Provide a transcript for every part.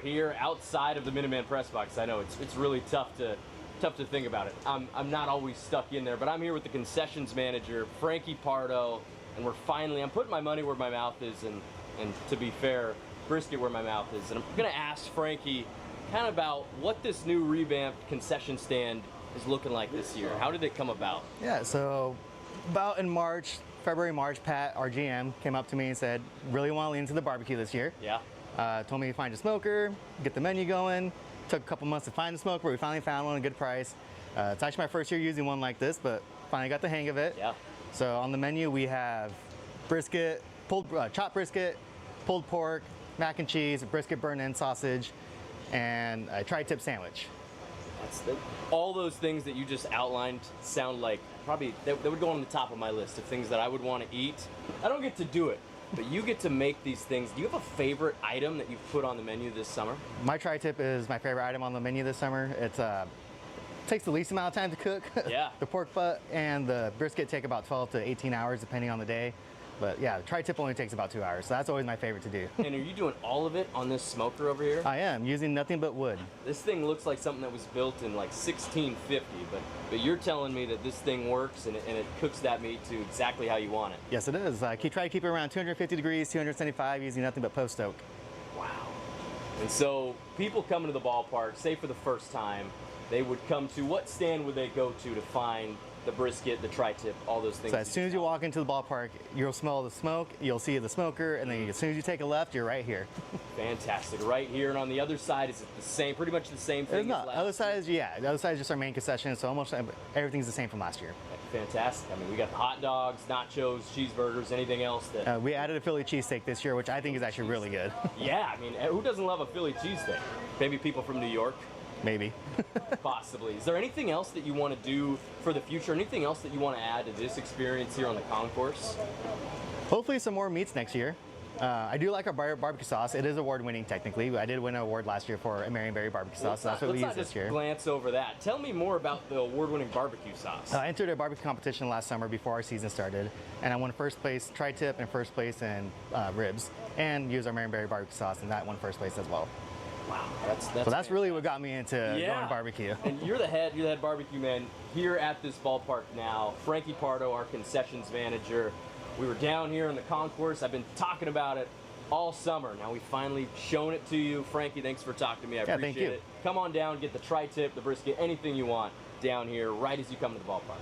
here outside of the Minuteman press box. I know it's really tough to think about it. I'm not always stuck in there, but I'm here with the concessions manager, Frankie Pardo, and I'm putting my money where my mouth is, and to be fair, brisket where my mouth is. And I'm gonna ask Frankie kind of about what this new revamped concession stand is looking like this year. How did it come about? Yeah, so about in February, March, Pat, our GM, came up to me and said, really want to lean into the barbecue this year. Yeah. Told me to find a smoker, get the menu going. Took a couple months to find the smoker, but we finally found one at a good price. It's actually my first year using one like this, but finally got the hang of it. Yeah. So on the menu we have brisket, chopped brisket, pulled pork, mac and cheese, brisket burn-in sausage, and a tri-tip sandwich. All those things that you just outlined sound like probably that would go on the top of my list of things that I would want to eat. I don't get to do it, but you get to make these things. Do you have a favorite item that you've put on the menu this summer? My tri-tip is my favorite item on the menu this summer. It takes the least amount of time to cook. Yeah. The pork butt and the brisket take about 12 to 18 hours depending on the day. But yeah, the tri-tip only takes about 2 hours, so that's always my favorite to do. And are you doing all of it on this smoker over here? I am, using nothing but wood. This thing looks like something that was built in like 1650, but you're telling me that this thing works and it cooks that meat to exactly how you want it. Yes, it is. I try to keep it around 250 degrees, 275, using nothing but post oak. Wow. And so people coming to the ballpark, say for the first time, they would come to, what stand would they go to find the brisket, the tri-tip, all those things? So as soon as you walk into the ballpark, you'll smell the smoke, you'll see the smoker, and then as soon as you take a left, you're right here. Fantastic. Right here, and on the other side, is it the same, pretty much the same thing? It's not. The other side is, yeah, the other side is just our main concession, so almost everything's the same from last year. Fantastic. I mean, we got hot dogs, nachos, cheeseburgers, anything else that... we added a Philly cheesesteak this year, which I think is actually really good. Yeah, I mean, who doesn't love a Philly cheesesteak? Maybe people from New York? Maybe. Possibly. Is there anything else that you want to do for the future? Anything else that you want to add to this experience here on the concourse? Hopefully some more meats next year. I do like our barbecue sauce. It is award-winning technically. I did win an award last year for a Marion Berry barbecue sauce. So that's what we use this year. Let's not just glance over that. Tell me more about the award-winning barbecue sauce. I entered a barbecue competition last summer before our season started, and I won first place tri-tip and first place in ribs, and used our Marion Berry barbecue sauce, and that won first place as well. Wow, that's really what got me into going barbecue. And you're the head barbecue man here at this ballpark now. Frankie Pardo, our concessions manager. We were down here in the concourse. I've been talking about it all summer. Now we've finally shown it to you. Frankie, thanks for talking to me. I appreciate it. Come on down, get the tri-tip, the brisket, anything you want down here right as you come to the ballpark.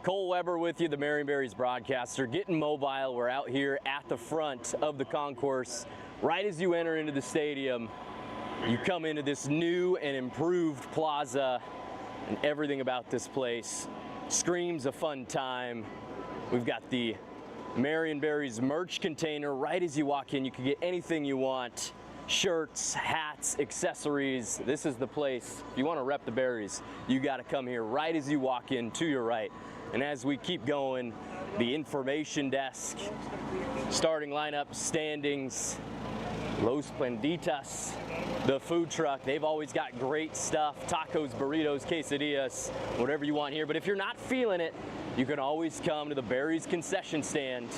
Cole Weber with you, the Marion Berries broadcaster, getting mobile. We're out here at the front of the concourse. Right as you enter into the stadium, you come into this new and improved plaza, and everything about this place screams a fun time. We've got the Marion Berries merch container. Right as you walk in, you can get anything you want. Shirts, hats, accessories. This is the place. If you want to rep the Berries, you got to come here right as you walk in to your right. And as we keep going, the information desk, starting lineup, standings, Los Planditas, the food truck. They've always got great stuff. Tacos, burritos, quesadillas, whatever you want here. But if you're not feeling it, you can always come to the Berries concession stand.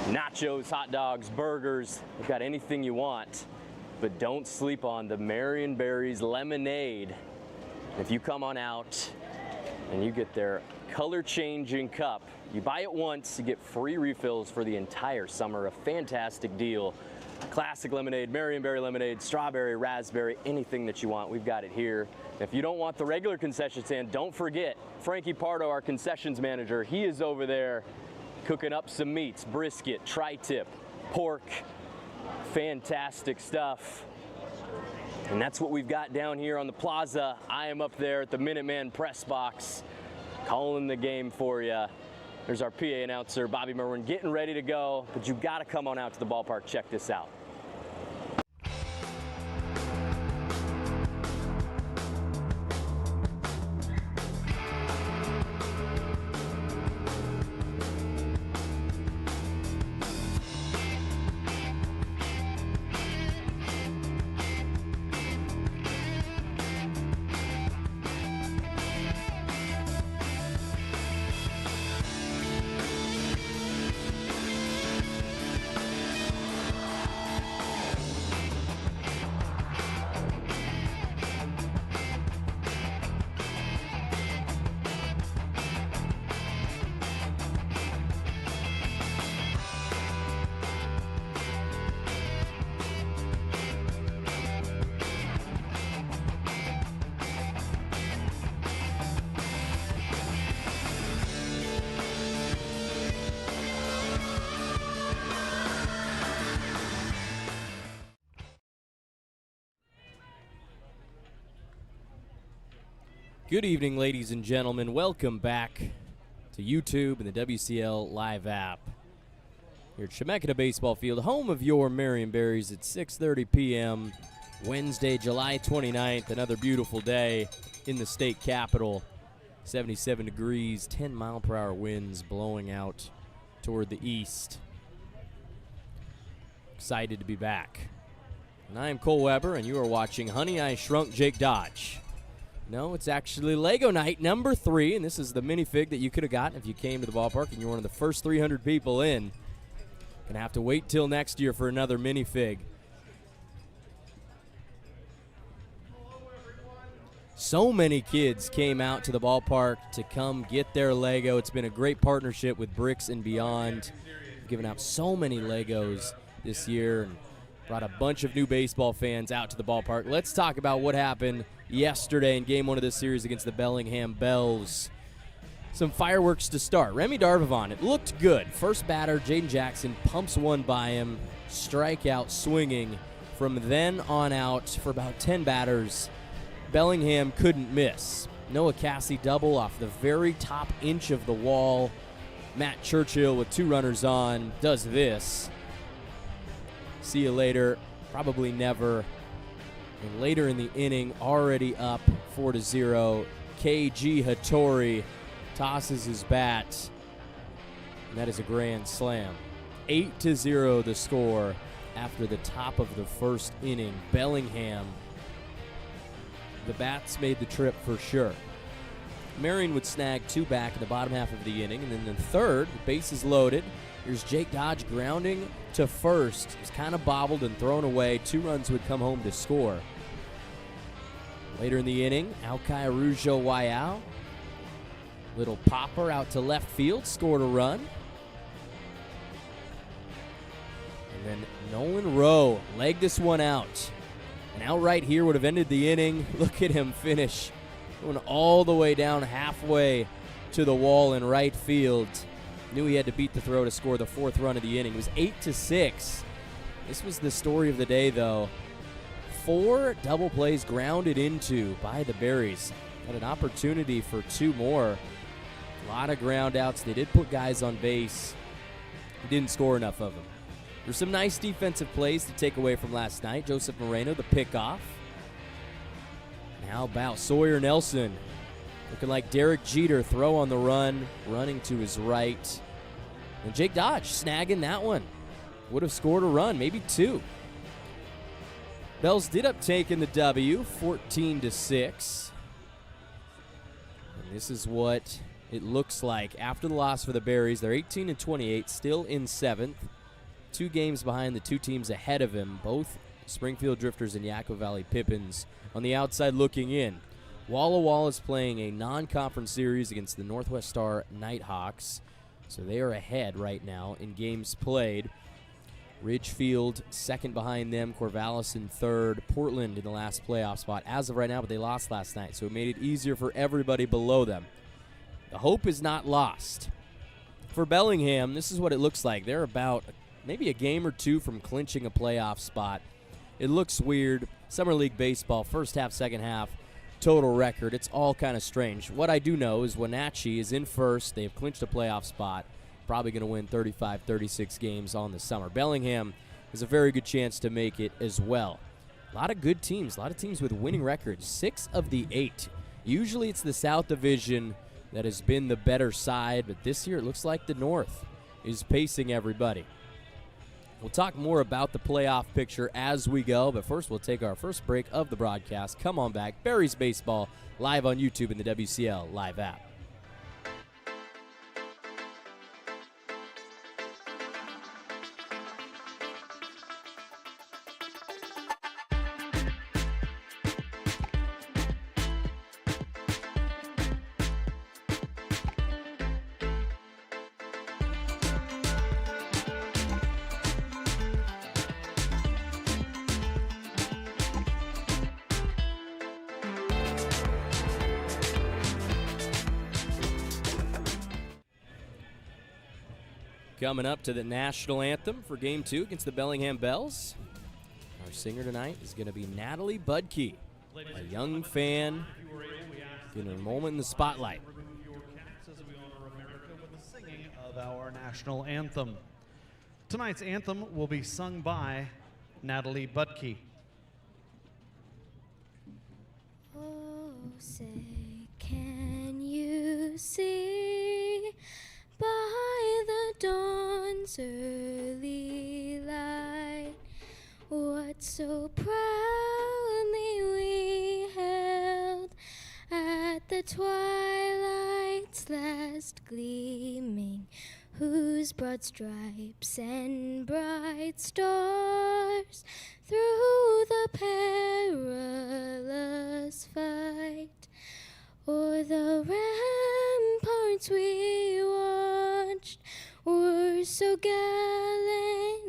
Nachos, hot dogs, burgers, they've got anything you want. But don't sleep on the Marion Berries lemonade. If you come on out and you get their color-changing cup, you buy it once, you get free refills for the entire summer. A fantastic deal. Classic lemonade, Marion Berry lemonade, strawberry, raspberry, anything that you want, we've got it here. If you don't want the regular concession stand, don't forget Frankie Pardo, our concessions manager. He is over there cooking up some meats, brisket, tri-tip, pork, fantastic stuff. And that's what we've got down here on the plaza. I am up there at the Minuteman press box, calling the game for you. There's our PA announcer, Bobby Merwin, getting ready to go, but you gotta come on out to the ballpark, check this out. Good evening, ladies and gentlemen. Welcome back to YouTube and the WCL Live app. Here at Chemeketa Baseball Field, home of your Marion Berries at 6:30 p.m. Wednesday, July 29th. Another beautiful day in the state capital. 77 degrees, 10-mile-per-hour winds blowing out toward the east. Excited to be back. And I am Cole Weber, and you are watching Honey, I Shrunk Jake Dodge. No, it's actually Lego Night number 3, and this is the minifig that you could have gotten if you came to the ballpark and you're one of the first 300 people in. Gonna have to wait till next year for another minifig. So many kids came out to the ballpark to come get their Lego. It's been a great partnership with Bricks and Beyond. We've given out so many Legos this year and brought a bunch of new baseball fans out to the ballpark. Let's talk about what happened yesterday in Game 1 of this series against the Bellingham Bells. Some fireworks to start. Remy Darvavon, it looked good. First batter, Jaden Jackson pumps one by him, strikeout swinging. From then on out, for about 10 batters, Bellingham couldn't miss. Noah Cassie double off the very top inch of the wall. Matt Churchill with 2 runners on does this. See you later, probably never. And later in the inning, already up 4-0, KG Hattori tosses his bat, and that is a grand slam. 8-0 the score after the top of the first inning. Bellingham, the bats made the trip for sure. Marion would snag 2 back in the bottom half of the inning, and then the third, the bases loaded. Here's Jake Dodge grounding to first. It was kind of bobbled and thrown away. 2 runs would come home to score. Later in the inning, Alkai Arujo Wayao, little popper out to left field, scored a run. And then Nolan Rowe legged this one out. An outright here would have ended the inning. Look at him finish, going all the way down halfway to the wall in right field. Knew he had to beat the throw to score the 4th run of the inning. It was 8-6. This was the story of the day, though. 4 double plays grounded into by the Berries. Had an opportunity for 2 more. A lot of ground outs. They did put guys on base. Didn't score enough of them. There's some nice defensive plays to take away from last night. Joseph Moreno, the pickoff. And how about Sawyer Nelson? Looking like Derek Jeter, throw on the run, running to his right. And Jake Dodge snagging that one. Would have scored a run, maybe 2. Bells did up taking the W, 14-6. And this is what it looks like after the loss for the Berries. They're 18-28, still in 7th. 2 games behind the 2 teams ahead of him, both Springfield Drifters and Yakima Valley Pippins on the outside looking in. Walla Walla is playing a non-conference series against the Northwest Star Nighthawks, so they are ahead right now in games played. Ridgefield second behind them, Corvallis in third, Portland in the last playoff spot as of right now, but they lost last night, so it made it easier for everybody below them. The hope is not lost. For Bellingham, this is what it looks like. They're about maybe a game or 2 from clinching a playoff spot. It looks weird. Summer League baseball, first half, second half, total record. It's all kind of strange. What I do know is Wenatchee is in first. They have clinched a playoff spot. Probably going to win 35, 36 games on the summer. Bellingham has a very good chance to make it as well. A lot of good teams, a lot of teams with winning records. 6 of the 8. Usually it's the South Division that has been the better side, but this year it looks like the North is pacing everybody. We'll talk more about the playoff picture as we go, but first we'll take our first break of the broadcast. Come on back. Berries Baseball live on YouTube and the WCL Live app. Coming up to the national anthem for Game 2 against the Bellingham Bells. Our singer tonight is going to be Natalie Budke, a young fan getting a moment in the spotlight. As we honor America with the singing of our national anthem. Tonight's anthem will be sung by Natalie Butke. Oh, say, can you see by the dawn's early light what so proudly we held at the twilight's last gleaming, whose broad stripes and bright stars through the perilous fight o'er the ramparts we watched were so gallantly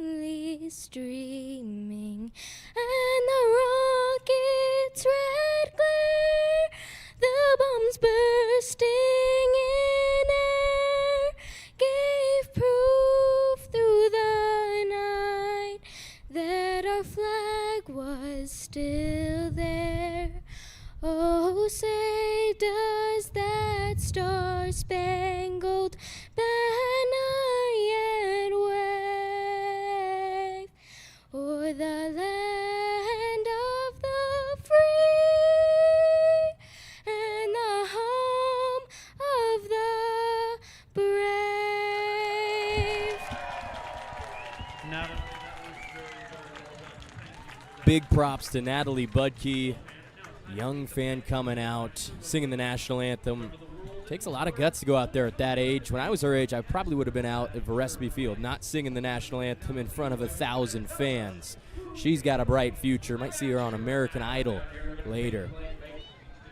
streaming, and the rocket's red glare, the bombs bursting in air, gave proof through the night that our flag was still there. Oh, say, does that star-spangled banner yet wave o'er the land of the free and the home of the brave? Big props to Natalie Butke, young fan coming out, singing the national anthem. Takes a lot of guts to go out there at that age. When I was her age, I probably would have been out at Veresby Field, not singing the national anthem in front of 1,000 fans. She's got a bright future. Might see her on American Idol later.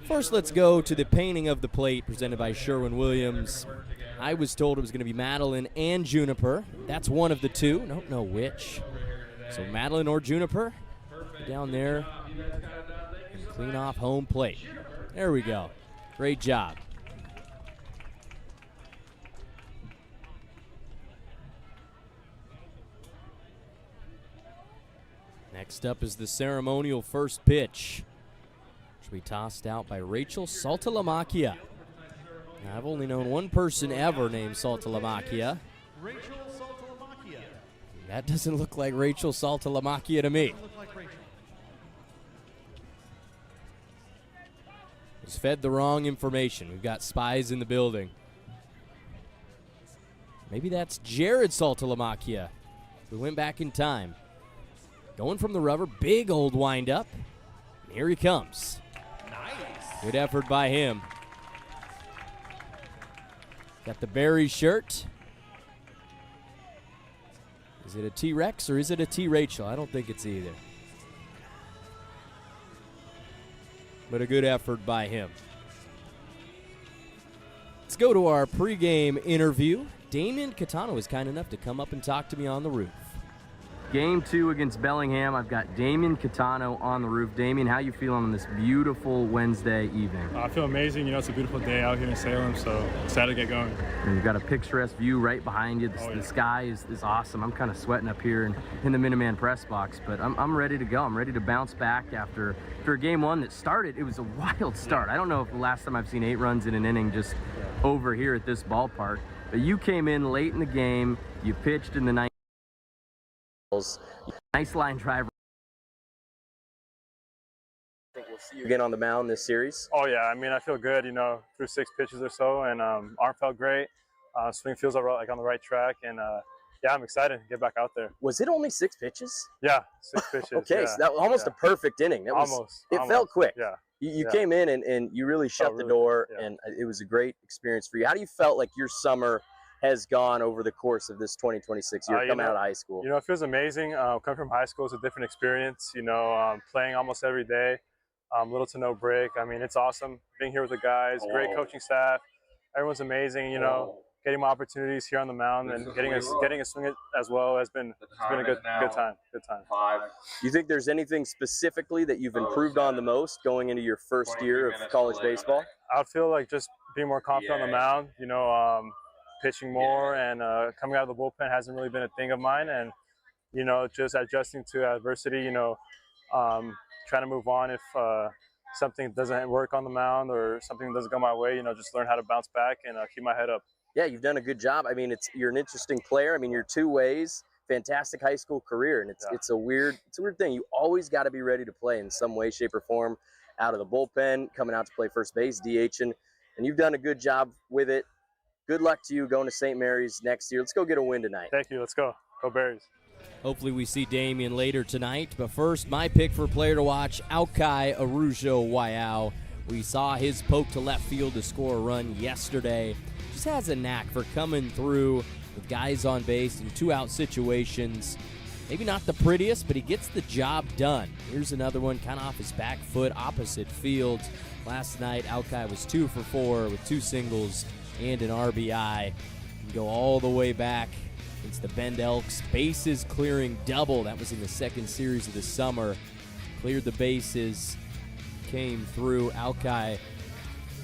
First, let's go to the painting of the plate presented by Sherwin-Williams. I was told it was going to be Madeline and Juniper. That's one of the two. Don't know which. So Madeline or Juniper down there and clean off home plate. There we go. Great job. Next up is the ceremonial first pitch, which will be tossed out by Rachel Saltalamacchia. Now, I've only known one person ever named Saltalamacchia. Rachel Saltalamacchia. That doesn't look like Rachel Saltalamacchia to me. Was fed the wrong information. We've got spies in the building. Maybe that's Jared Saltalamacchia. We went back in time. Going from the rubber, big old windup. And here he comes. Nice. Good effort by him. Got the Berries shirt. Is it a T-Rex or is it a T-Rachel? I don't think it's either. But a good effort by him. Let's go to our pregame interview. Damien Catano was kind enough to come up and talk to me on the roof. Game 2 against Bellingham. I've got Damien Catano on the roof. Damien, how you feeling on this beautiful Wednesday evening? I feel amazing. You know, it's a beautiful day out here in Salem, so excited to get going. And you've got a picturesque view right behind you. The sky is awesome. I'm kind of sweating up here in the Minuteman press box, but I'm ready to go. I'm ready to bounce back after game 1 that started. It was a wild start. I don't know if the last time I've seen 8 runs in an inning just over here at this ballpark, but you came in late in the game. You pitched in the ninth. Nice line drive. I think we'll see you again on the mound this series. Oh yeah, I mean, I feel good. You know, through 6 pitches or so, and arm felt great. Swing feels like on the right track, and yeah, I'm excited to get back out there. Was it only 6 pitches? Yeah, 6 pitches. Okay, yeah, so that was almost a perfect inning. That was almost. It felt quick. Yeah. You came in and you really shut the door, and it was a great experience for you. How do you felt like your summer has gone over the course of this 2026 year coming out of high school? You know, it feels amazing. Coming from high school is a different experience. You know, playing almost every day, little to no break. I mean, it's awesome being here with the guys, great coaching staff. Everyone's amazing. You know, getting my opportunities here on the mound and getting a swing as well has been a good time. Good time. Do you think there's anything specifically that you've improved on the most going into your first year of college baseball? I would feel like just being more confident on the mound. You know, pitching more and coming out of the bullpen hasn't really been a thing of mine, and you know, just adjusting to adversity, you know, trying to move on if something doesn't work on the mound or something doesn't go my way, you know, just learn how to bounce back and keep my head up. Yeah, you've done a good job. I mean, you're an interesting player. I mean, you're two ways. Fantastic high school career, and it's a weird thing. You always got to be ready to play in some way, shape, or form, out of the bullpen, coming out to play first base, DHing, and you've done a good job with it. Good luck to you going to St. Mary's next year. Let's go get a win tonight. Thank you. Let's go. Go Berries. Hopefully we see Damian later tonight. But first, my pick for a player to watch, Aukai Arujo-Waiau. We saw his poke to left field to score a run yesterday. Just has a knack for coming through with guys on base in two-out situations. Maybe not the prettiest, but he gets the job done. Here's another one kind of off his back foot, opposite field. Last night, Aukai was 2 for 4 with 2 singles and an RBI. You go all the way back. It's the Bend Elks bases clearing double. That was in the second series of the summer. Cleared the bases, came through. Aukai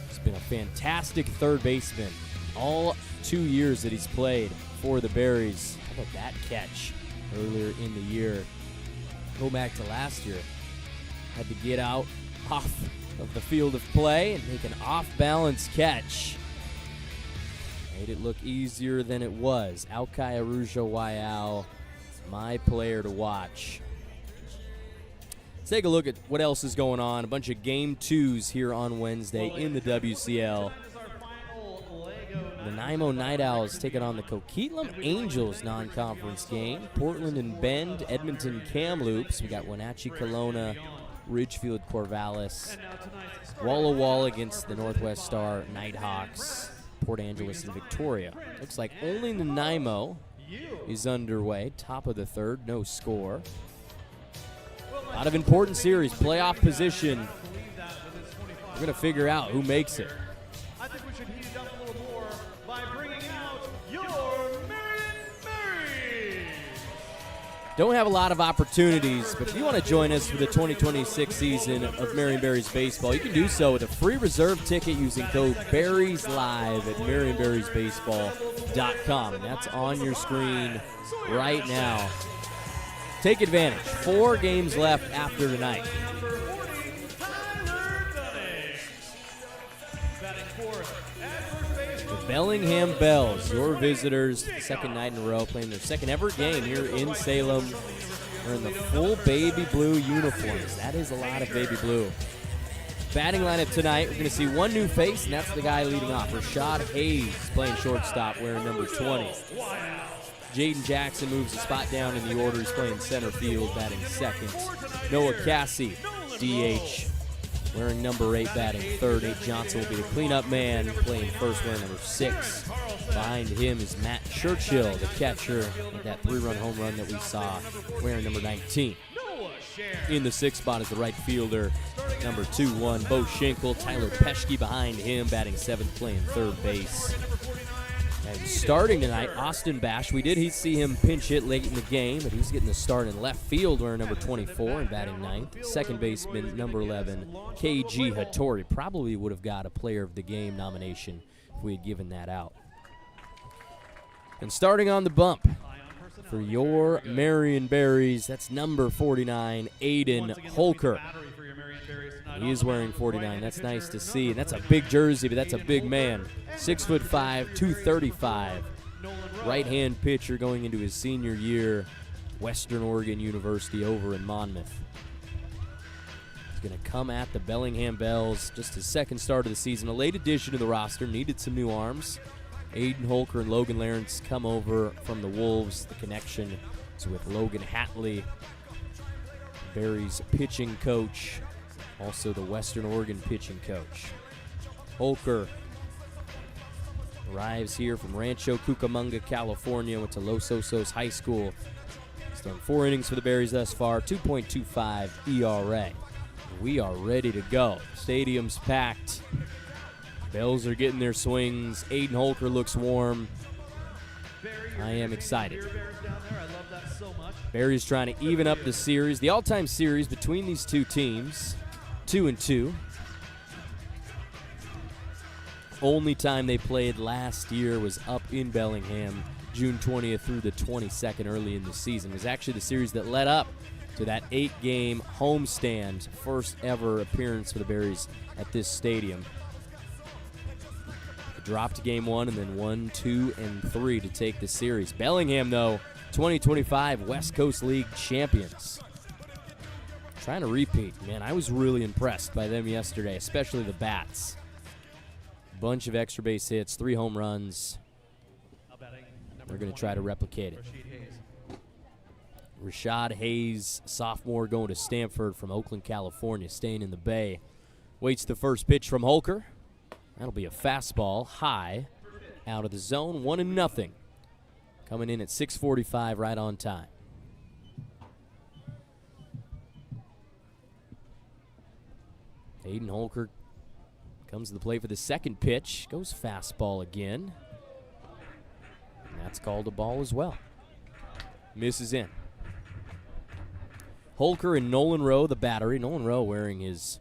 has been a fantastic third baseman all 2 years that he's played for the Berries. How about that catch earlier in the year? Go back to last year. Had to get out off of the field of play and make an off-balance catch. Made it look easier than it was. Aukai Arujo-Waiau, my player to watch. Let's take a look at what else is going on. A bunch of Game 2s here on Wednesday in the WCL. The Nanaimo Night Owls taking on the Coquitlam Angels non-conference game. Portland and Bend, Edmonton Kamloops. We got Wenatchee Kelowna, Ridgefield Corvallis. Walla Walla against the Northwest Star Nighthawks. Port Angeles and Victoria. Looks like only Nanaimo is underway. Top of the third, no score. A lot of important series, playoff position. We're going to figure out who makes it. I think we should heat it up a little more by bringing out your Marion Berries. Don't have a lot of opportunities, but if you want to join us for the 2026 season of Marion Berries baseball, you can do so with a free reserve ticket using code BERRIESLIVE at MarionBerriesBaseball.com. And that's on your screen right now. Take advantage. 4 games left after tonight. The Bellingham Bells, your visitors, second night in a row, playing their second ever game here in Salem. We're in the full baby blue uniforms. That is a lot of baby blue. Batting lineup tonight, we're going to see one new face, and that's the guy leading off. Rashad Hayes playing shortstop, wearing number 20. Jaden Jackson moves a spot down in the order. He's playing center field, batting second. Noah Cassie, DH, wearing number 8, batting third. Nate Johnson will be the cleanup man, playing first, wearing number 6. Behind him is Matt Churchill, the catcher, with that 3-run home run that we saw, wearing number 19. In the 6th spot is the right fielder, number 2-1, Bo Schenkel. Tyler Peschke behind him, batting 7th, playing third base. And starting tonight, Austin Bash. We did see him pinch hit late in the game, but he's getting the start in left field, wearing number 24 and batting 9th. Second baseman, number 11, KG Hattori. Probably would have got a player of the game nomination if we had given that out. And starting on the bump for your Marion Berries, that's number 49, Aiden Holker. He is wearing 49. That's nice to see. And that's a big jersey, but that's a big man. 6'5", 235. Right-hand pitcher going into his senior year, Western Oregon University over in Monmouth. He's going to come at the Bellingham Bells. Just his second start of the season. A late addition to the roster. Needed some new arms. Aiden Holker and Logan Lawrence come over from the Wolves. The connection is with Logan Hatley, Berries pitching coach, also the Western Oregon pitching coach. Holker arrives here from Rancho Cucamonga, California, went to Los Osos High School. He's done 4 innings for the Berries thus far, 2.25 ERA. We are ready to go. Stadium's packed. Bells are getting their swings. Aiden Holker looks warm. I am excited. Berries trying to even up the series. The all-time series between these two teams, 2-2. Only time they played last year was up in Bellingham, June 20th through the 22nd early in the season. It was actually the series that led up to that 8-game homestand, first ever appearance for the Berries at this stadium. They dropped game 1 and then 1, 2, and 3 to take the series. Bellingham, though, 2025 West Coast League champions. Trying to repeat. Man, I was really impressed by them yesterday, especially the bats. Bunch of extra base hits, 3 home runs. They're going to try to replicate it. Rashad Hayes, sophomore, going to Stanford from Oakland, California, staying in the Bay. Waits the first pitch from Holker. That'll be a fastball, high, out of the zone, 1-0. Coming in at 6:45, right on time. Hayden Holker comes to the plate for the second pitch. Goes fastball again. And that's called a ball as well. Misses in. Holker and Nolan Rowe, the battery. Nolan Rowe wearing his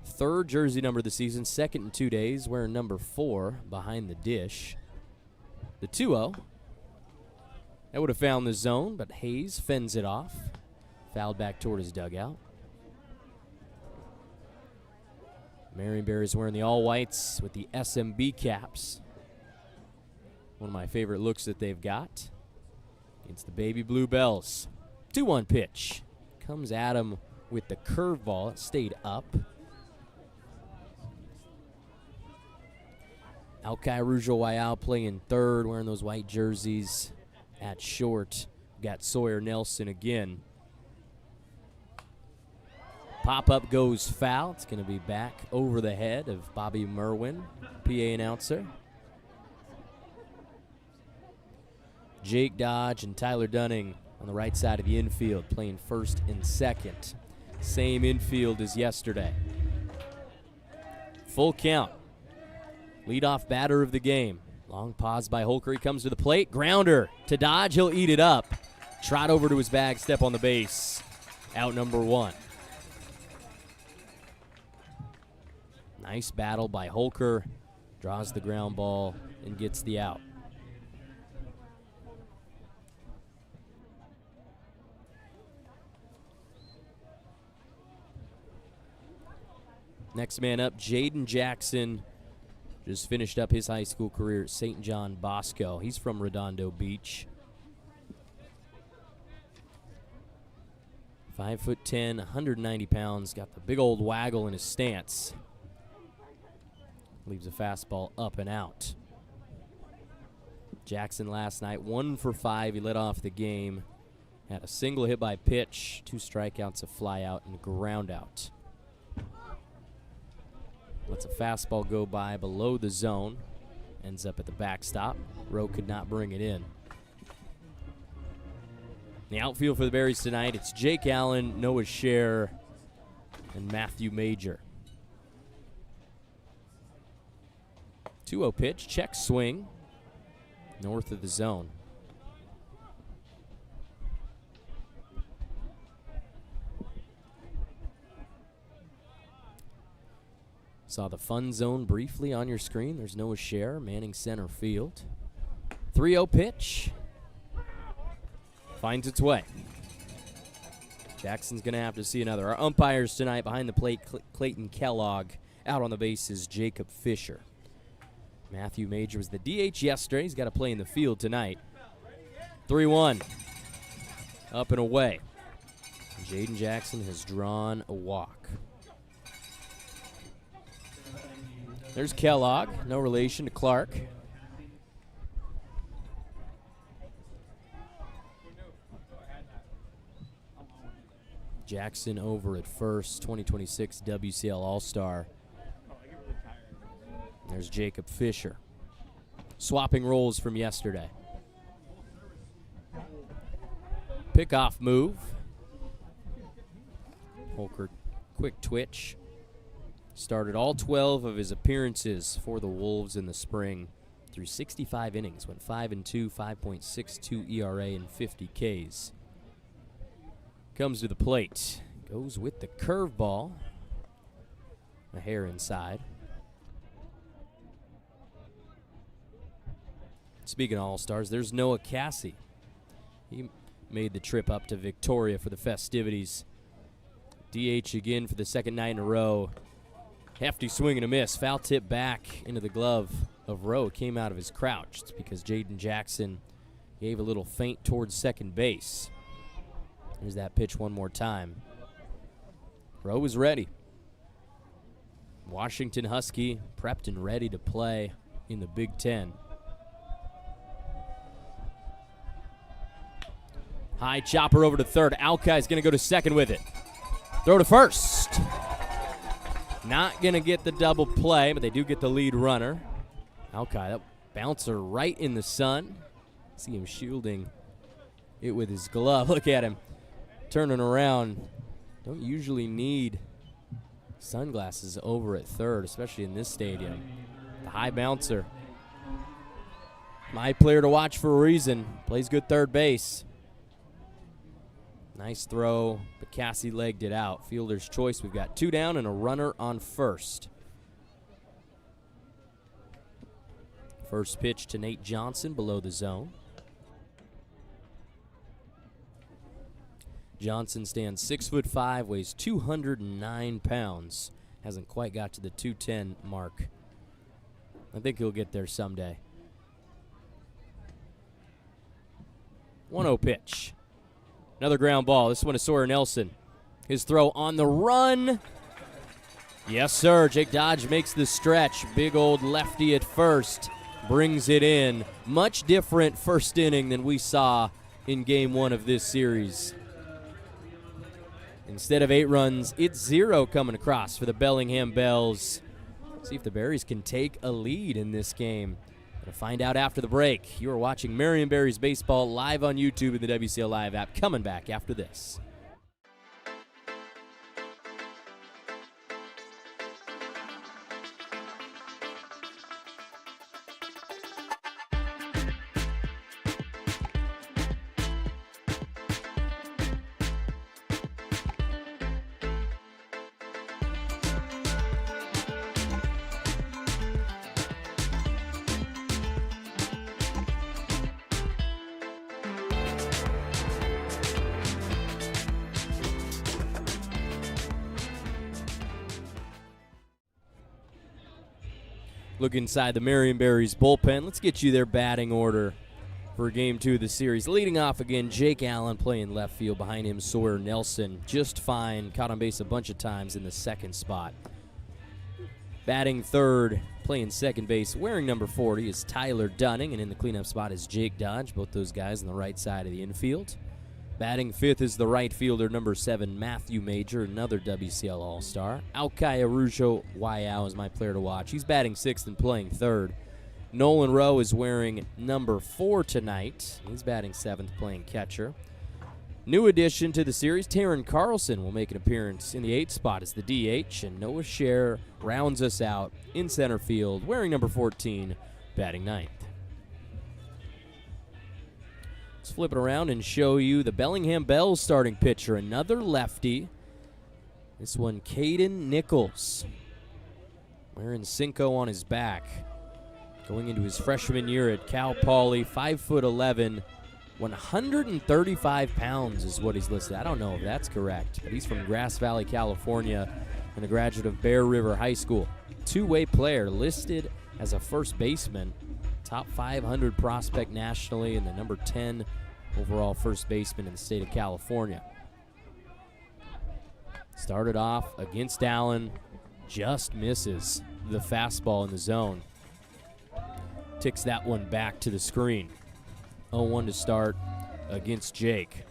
3rd jersey number of the season, 2nd in 2 days, wearing number 4 behind the dish. The 2-0. That would have found the zone, but Hayes fends it off. Fouled back toward his dugout. Marion Berries wearing the all-whites with the SMB caps. One of my favorite looks that they've got. It's the Baby Blue Bells. 2-1 pitch. Comes at him with the curveball. It stayed up. Alkai Rujo-Wayao playing 3rd, wearing those white jerseys. At short, got Sawyer Nelson again. Pop-up goes foul. It's going to be back over the head of Bobby Merwin, PA announcer. Jake Dodge and Tyler Dunning on the right side of the infield, playing 1st and 2nd. Same infield as yesterday. Full count. Leadoff batter of the game. Long pause by Holker. He comes to the plate. Grounder to Dodge. He'll eat it up. Trot over to his bag, step on the base. Out number 1. Nice battle by Holker. Draws the ground ball and gets the out. Next man up, Jaden Jackson. Just finished up his high school career at St. John Bosco. He's from Redondo Beach. 5'10", 190 pounds. Got the big old waggle in his stance. Leaves a fastball up and out. Jackson last night, 1 for 5. He led off the game. Had a single hit by pitch, 2 strikeouts, a fly out, and ground out. Lets a fastball go by below the zone. Ends up at the backstop. Rowe could not bring it in. The outfield for the Berries tonight, it's Jake Allen, Noah Scher, and Matthew Major. 2-0 pitch, check swing, north of the zone. Saw the fun zone briefly on your screen. There's Noah Scher manning center field. 3-0 pitch. Finds its way. Jackson's going to have to see another. Our umpires tonight behind the plate, Clayton Kellogg. Out on the bases, Jacob Fisher. Matthew Major was the DH yesterday. He's got to play in the field tonight. 3-1. Up and away. Jaden Jackson has drawn a walk. There's Kellogg, no relation to Clark. Jackson over at first, 2026 WCL All-Star. There's Jacob Fisher. Swapping roles from yesterday. Pickoff move. Holker, quick twitch. Started all 12 of his appearances for the Wolves in the spring through 65 innings. Went 5-2, 5.62 ERA and 50 Ks. Comes to the plate. Goes with the curveball. A hair inside. Speaking of All-Stars, there's Noah Cassie. He made the trip up to Victoria for the festivities. DH again for the second night in a row. Hefty swing and a miss. Foul tip back into the glove of Rowe. It came out of his crouch. It's because Jaden Jackson gave a little feint towards second base. Here's that pitch one more time. Rowe was ready. Washington Husky prepped and ready to play in the Big Ten. High chopper over to third. Alkai's going to go to second with it. Throw to first. Not going to get the double play, but they do get the lead runner. Alkai, that bouncer right in the sun. See him shielding it with his glove. Look at him turning around. Don't usually need sunglasses over at third, especially in this stadium. The high bouncer. My player to watch for a reason. Plays good third base. Nice throw, but Cassie legged it out. Fielder's choice. We've got 2 down and a runner on first. First pitch to Nate Johnson below the zone. Johnson stands 6'5", weighs 209 pounds. Hasn't quite got to the 210 mark. I think he'll get there someday. 1-0 pitch. Another ground ball. This one is Sawyer Nelson. His throw on the run. Yes, sir. Jake Dodge makes the stretch. Big old lefty at first. Brings it in. Much different first inning than we saw in game 1 of this series. Instead of 8 runs, it's 0 coming across for the Bellingham Bells. See if the Berries can take a lead in this game. Gonna find out after the break. You are watching Marion Berries Baseball live on YouTube and the WCL Live app. Coming back after this. Look inside the Marion Berries bullpen. Let's get you their batting order for game 2 of the series. Leading off again, Jake Allen playing left field. Behind him, Sawyer Nelson. Just fine. Caught on base a bunch of times in the second spot. Batting third, playing second base, wearing number 40 is Tyler Dunning. And in the cleanup spot is Jake Dodge. Both those guys on the right side of the infield. Batting fifth is the right fielder, number 7, Matthew Major, another WCL All-Star. Alkai Arujo Wayao is my player to watch. He's batting 6th and playing 3rd. Nolan Rowe is wearing number 4 tonight. He's batting 7th, playing catcher. New addition to the series, Taryn Carlson will make an appearance in the 8th spot as the DH, and Noah Scher rounds us out in center field, wearing number 14, batting 9th. Let's flip it around and show you the Bellingham Bells starting pitcher, another lefty. This one, Caden Nichols, wearing Cinco on his back. Going into his freshman year at Cal Poly, 5'11", 135 pounds is what he's listed. I don't know if that's correct, but he's from Grass Valley, California, and a graduate of Bear River High School. Two-way player, listed as a first baseman. Top 500 prospect nationally and the number 10 overall first baseman in the state of California. Started off against Allen, just misses the fastball in the zone. Ticks that one back to the screen. 0-1 to start against Jake.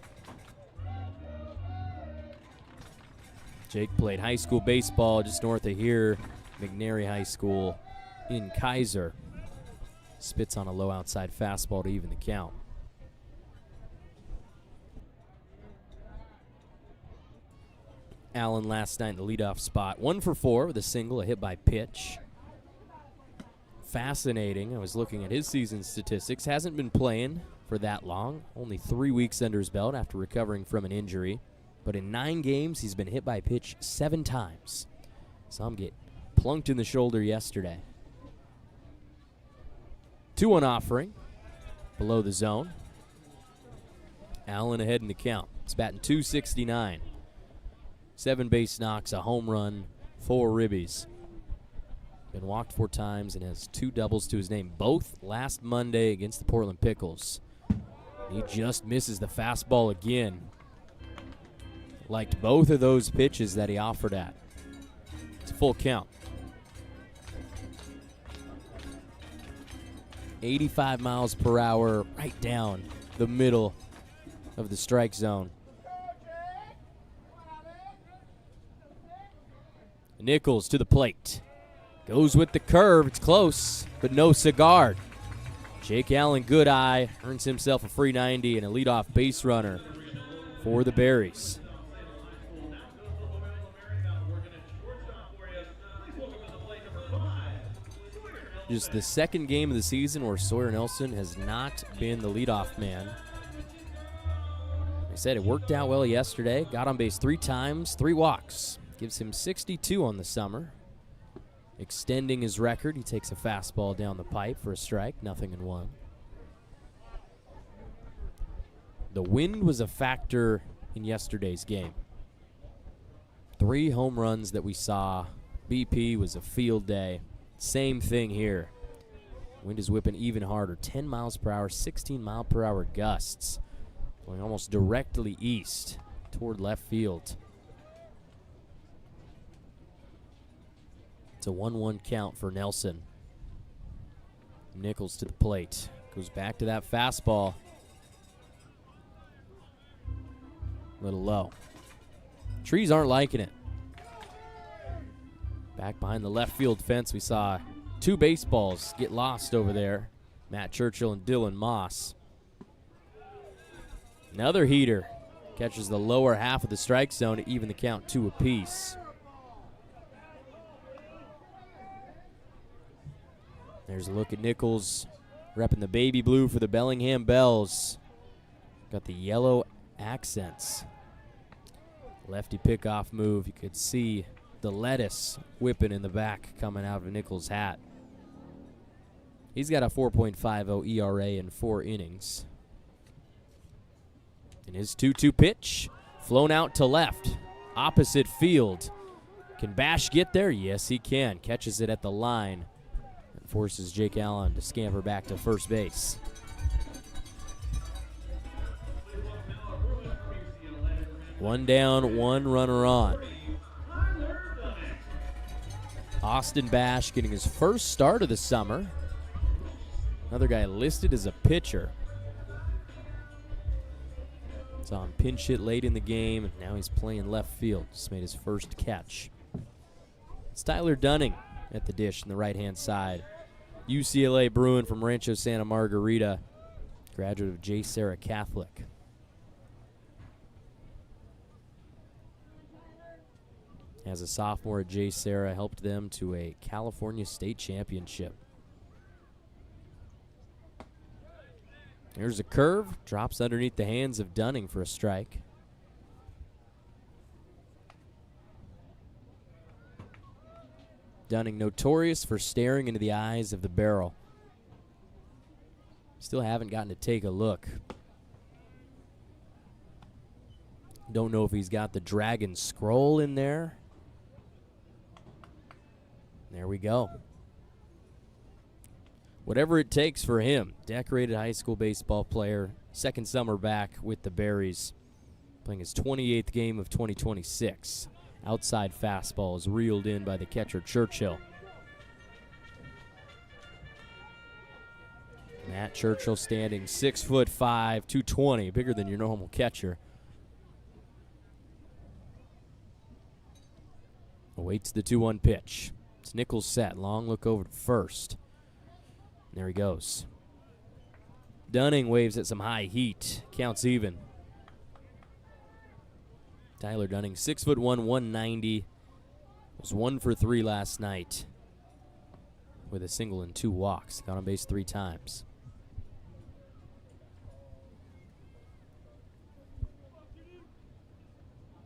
Jake played high school baseball just north of here, McNary High School in Kaiser. Spits on a low outside fastball to even the count. Allen last night in the leadoff spot. 1 for 4 with a single, a hit by pitch. Fascinating. I was looking at his season statistics. Hasn't been playing for that long. Only 3 weeks under his belt after recovering from an injury. But in 9 games, he's been hit by pitch 7 times. Saw him get plunked in the shoulder yesterday. 2-1 offering below the zone. Allen ahead in the count. It's batting .269. 7 base knocks, a home run, 4 ribbies. Been walked 4 times and has 2 doubles to his name, both last Monday against the Portland Pickles. He just misses the fastball again. Liked both of those pitches that he offered at. It's a full count. 85 miles per hour, right down the middle of the strike zone. Nichols to the plate. Goes with the curve. It's close, but no cigar. Jake Allen, good eye, earns himself a free 90 and a leadoff base runner for the Berries. Just the second game of the season where Sawyer Nelson has not been the leadoff man. Like I said, it worked out well yesterday. Got on base 3 times, 3 walks. Gives him 62 on the summer. Extending his record, he takes a fastball down the pipe for a strike, 0-1. The wind was a factor in yesterday's game. 3 home runs that we saw. BP was a field day. Same thing here. Wind is whipping even harder. 10 miles per hour, 16 mile per hour gusts. Going almost directly east toward left field. It's a 1-1 count for Nelson. Nichols to the plate. Goes back to that fastball. A little low. Trees aren't liking it. Back behind the left field fence, we saw 2 baseballs get lost over there. Matt Churchill and Dylan Moss. Another heater. Catches the lower half of the strike zone to even the count 2 apiece. There's a look at Nichols repping the baby blue for the Bellingham Bells. Got the yellow accents. Lefty pickoff move. You could see the lettuce whipping in the back coming out of Nichols' hat. He's got a 4.50 ERA in 4 innings. And his 2-2 pitch, flown out to left, opposite field. Can Bash get there? Yes, he can. Catches it at the line and forces Jake Allen to scamper back to first base. One down, 1 runner on. Austin Bash getting his first start of the summer. Another guy listed as a pitcher. Saw him pinch hit late in the game, and now he's playing left field. Just made his first catch. It's Tyler Dunning at the dish on the right-hand side. UCLA Bruin from Rancho Santa Margarita. Graduate of J. Sarah Catholic. As a sophomore at J. Sarah, helped them to a California State Championship. Here's a curve, drops underneath the hands of Dunning for a strike. Dunning notorious for staring into the eyes of the barrel. Still haven't gotten to take a look. Don't know if he's got the dragon scroll in there. There we go. Whatever it takes for him. Decorated high school baseball player. Second summer back with the Berries. Playing his 28th game of 2026. Outside fastball is reeled in by the catcher Churchill. Matt Churchill standing 6'5", 220, bigger than your normal catcher. Awaits the 2-1 pitch. It's Nichols set. Long look over to first. There he goes. Dunning waves at some high heat. Counts even. Tyler Dunning, 6'1", 190. Was 1 for 3 last night with a single and 2 walks. Got on base 3 times.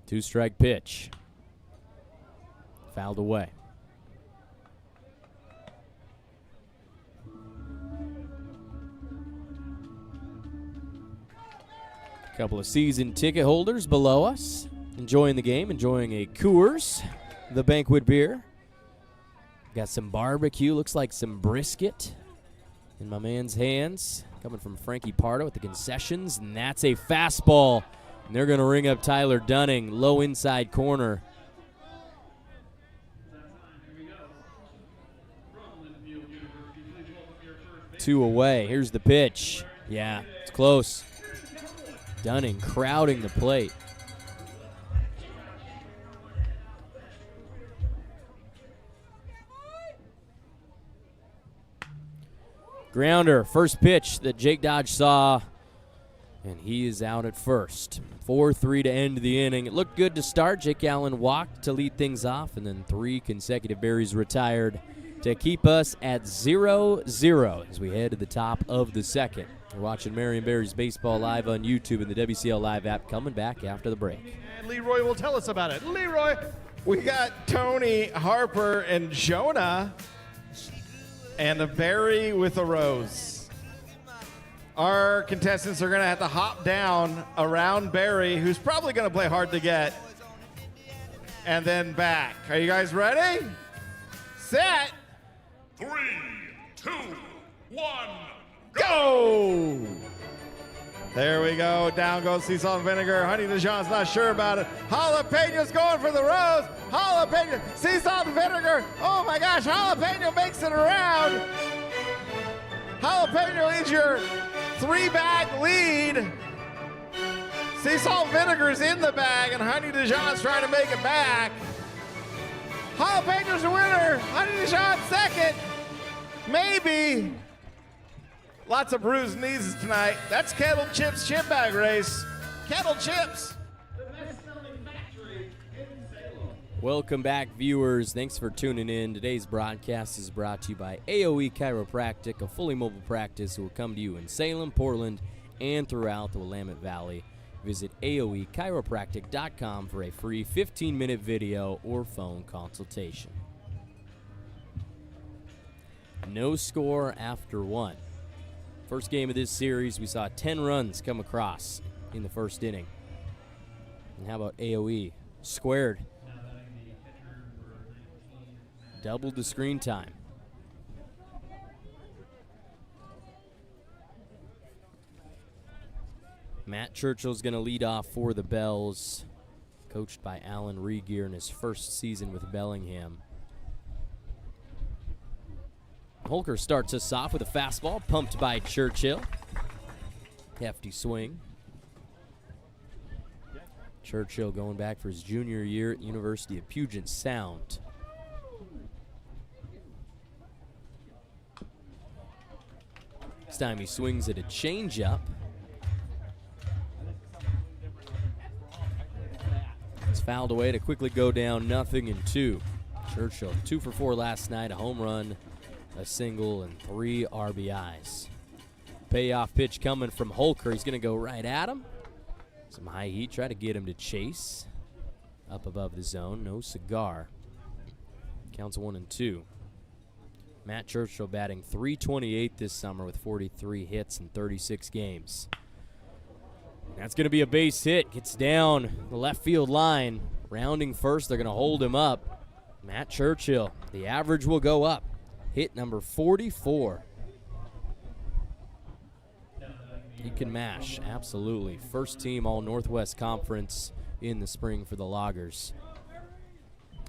Two-strike pitch. Fouled away. A couple of season ticket holders below us, enjoying the game, enjoying a Coors, the banquet beer. Got some barbecue, looks like some brisket in my man's hands. Coming from Frankie Pardo at the concessions, and that's a fastball. And they're going to ring up Tyler Dunning, low inside corner. Two away. Here's the pitch. Yeah, it's close. Dunning crowding the plate. Grounder, first pitch that Jake Dodge saw, and he is out at first. 4-3 to end the inning. It looked good to start. Jake Allen walked to lead things off, and then 3 consecutive Berries retired to keep us at 0-0 as we head to the top of the second. You're watching Marion Berries Baseball live on YouTube and the WCL Live app. Coming back after the break. And Leroy will tell us about it. Leroy. We got Tony, Harper, and Jonah, and a berry with a rose. Our contestants are going to have to hop down around Barry, who's probably going to play hard to get, and then back. Are you guys ready? Set. 3, 2, 1, go! There we go. Down goes sea salt and vinegar. Honey Dijon's not sure about it. Jalapeño's going for the rose. Jalapeno, sea salt and vinegar. Oh my gosh, Jalapeno makes it around. Jalapeno is your 3-bag lead. Sea salt and vinegar's in the bag, and Honey Dijon's trying to make it back. Jalapeño's the winner. Honey Dijon second. Maybe. Lots of bruised knees tonight. That's Kettle Chips chip bag race. Kettle Chips. The best-selling factory in Salem. Welcome back, viewers. Thanks for tuning in. Today's broadcast is brought to you by AOE Chiropractic, a fully mobile practice that will come to you in Salem, Portland, and throughout the Willamette Valley. Visit AOEchiropractic.com for a free 15-minute video or phone consultation. No score after 1. First game of this series, we saw 10 runs come across in the first inning. And how about AOE? Squared. Doubled the screen time. Matt Churchill's going to lead off for the Bells, coached by Alan Regier in his first season with Bellingham. Holker starts us off with a fastball, pumped by Churchill. Hefty swing. Churchill going back for his junior year at University of Puget Sound. This time he swings at a changeup. It's fouled away to quickly go down 0-2. Churchill 2 for 4 last night, a home run, a single, and 3 RBIs. Payoff pitch coming from Holker. He's going to go right at him. Some high heat, try to get him to chase. Up above the zone, no cigar. Counts 1-2. Matt Churchill batting .328 this summer with 43 hits in 36 games. That's going to be a base hit. Gets down the left field line. Rounding first, they're going to hold him up. Matt Churchill, the average will go up. Hit number 44. He can mash, absolutely. First team All-Northwest Conference in the spring for the Loggers.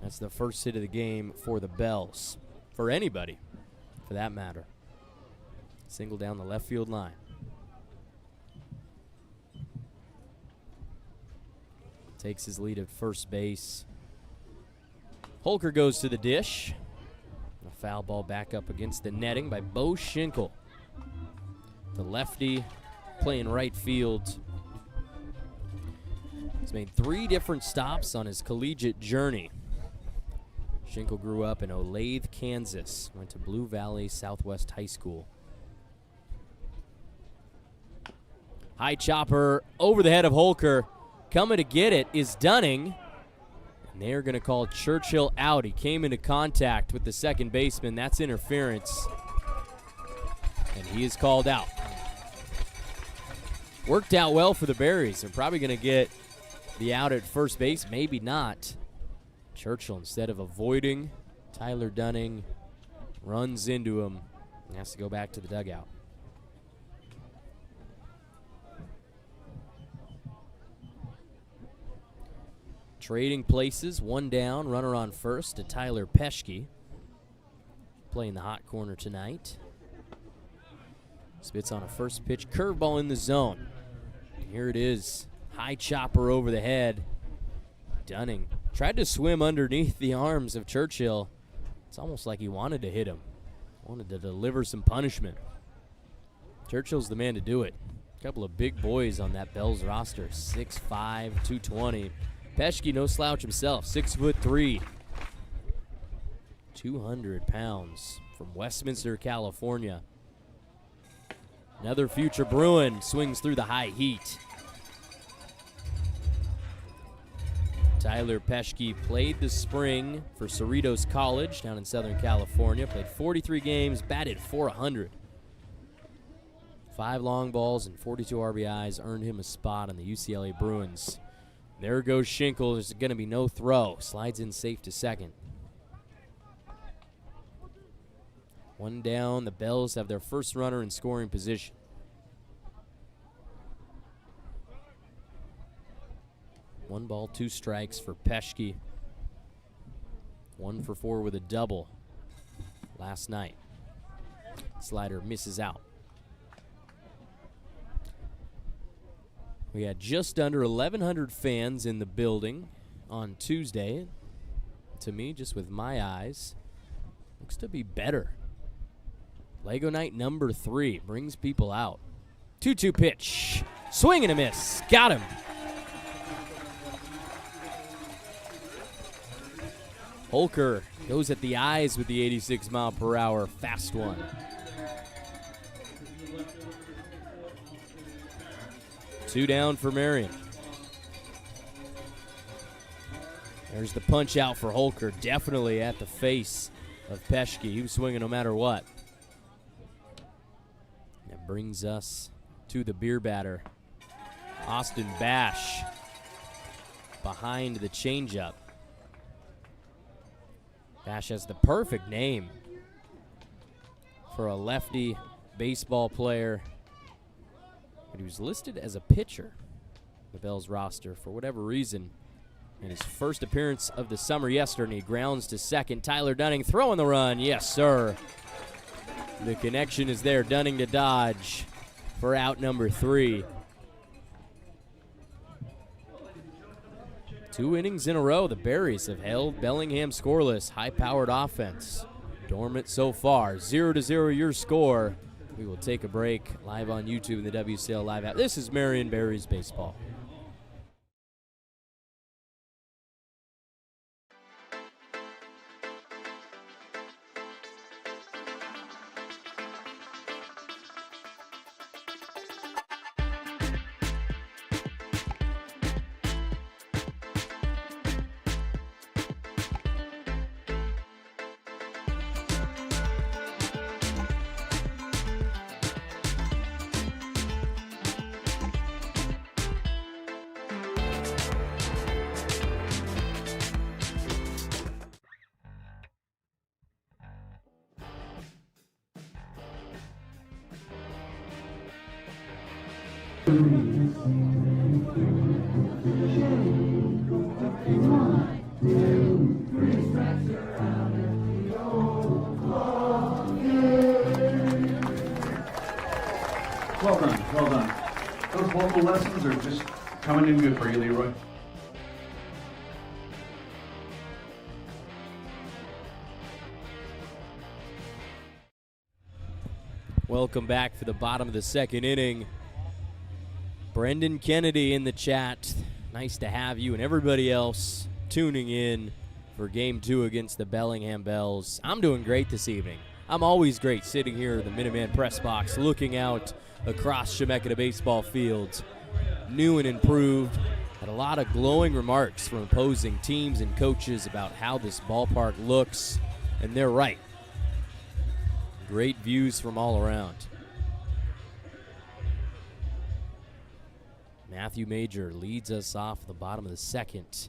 That's the first hit of the game for the Bells. For anybody, for that matter. Single down the left field line. Takes his lead at first base. Holker goes to the dish. A foul ball back up against the netting by Bo Schinkel. The lefty playing right field. He's made 3 different stops on his collegiate journey. Schinkel grew up in Olathe, Kansas. Went to Blue Valley Southwest High School. High chopper over the head of Holker. Coming to get it is Dunning. And they're going to call Churchill out. He came into contact with the second baseman. That's interference. And he is called out. Worked out well for the Berries. They're probably going to get the out at first base, maybe not. Churchill, instead of avoiding, Tyler Dunning runs into him and has to go back to the dugout. Trading places, one down, runner on first to Tyler Peschke. Playing the hot corner tonight. Spits on a first pitch, curveball in the zone. And here it is, high chopper over the head. Dunning tried to swim underneath the arms of Churchill. It's almost like he wanted to hit him, wanted to deliver some punishment. Churchill's the man to do it. A couple of big boys on that Bells roster, 6'5", 220. Peschke, no slouch himself, 6'3", 200 pounds from Westminster, California. Another future Bruin swings through the high heat. Tyler Peschke played the spring for Cerritos College down in Southern California. Played 43 games, batted .400. 5 long balls and 42 RBIs earned him a spot on the UCLA Bruins. There goes Schinkel. There's going to be no throw. Slides in safe to second. One down. The Bells have their first runner in scoring position. One ball, 2 strikes for Peschke. 1 for 4 with a double last night. Slider misses out. We had just under 1,100 fans in the building on Tuesday. To me, just with my eyes, looks to be better. Lego night number 3 brings people out. 2-2 pitch. Swing and a miss. Got him. Holker goes at the eyes with the 86-mile-per-hour fast one. Two down for Marion. There's the punch out for Holker, definitely at the face of Peschke. He was swinging no matter what. That brings us to the beer batter, Austin Bash, behind the changeup. Bash has the perfect name for a lefty baseball player, but he was listed as a pitcher on the Bells roster for whatever reason. In his first appearance of the summer yesterday, he grounds to second. Tyler Dunning throwing the run. Yes, sir. The connection is there. Dunning to Dodge for out number 3. 2 innings in a row, the Berries have held Bellingham scoreless. High-powered offense. Dormant so far. 0-0 your score. We will take a break live on YouTube and the WCL Live app. This is Marion Berries Baseball. Well done, well done. Those vocal lessons are just coming in good for you, Leroy. Welcome back for the bottom of the second inning. Brendan Kennedy in the chat. Nice to have you and everybody else tuning in for Game 2 against the Bellingham Bells. I'm doing great this evening. I'm always great sitting here in the Minuteman press box looking out across Chemeketa baseball fields. New and improved. Had a lot of glowing remarks from opposing teams and coaches about how this ballpark looks, and they're right. Great views from all around. Matthew Major leads us off the bottom of the second.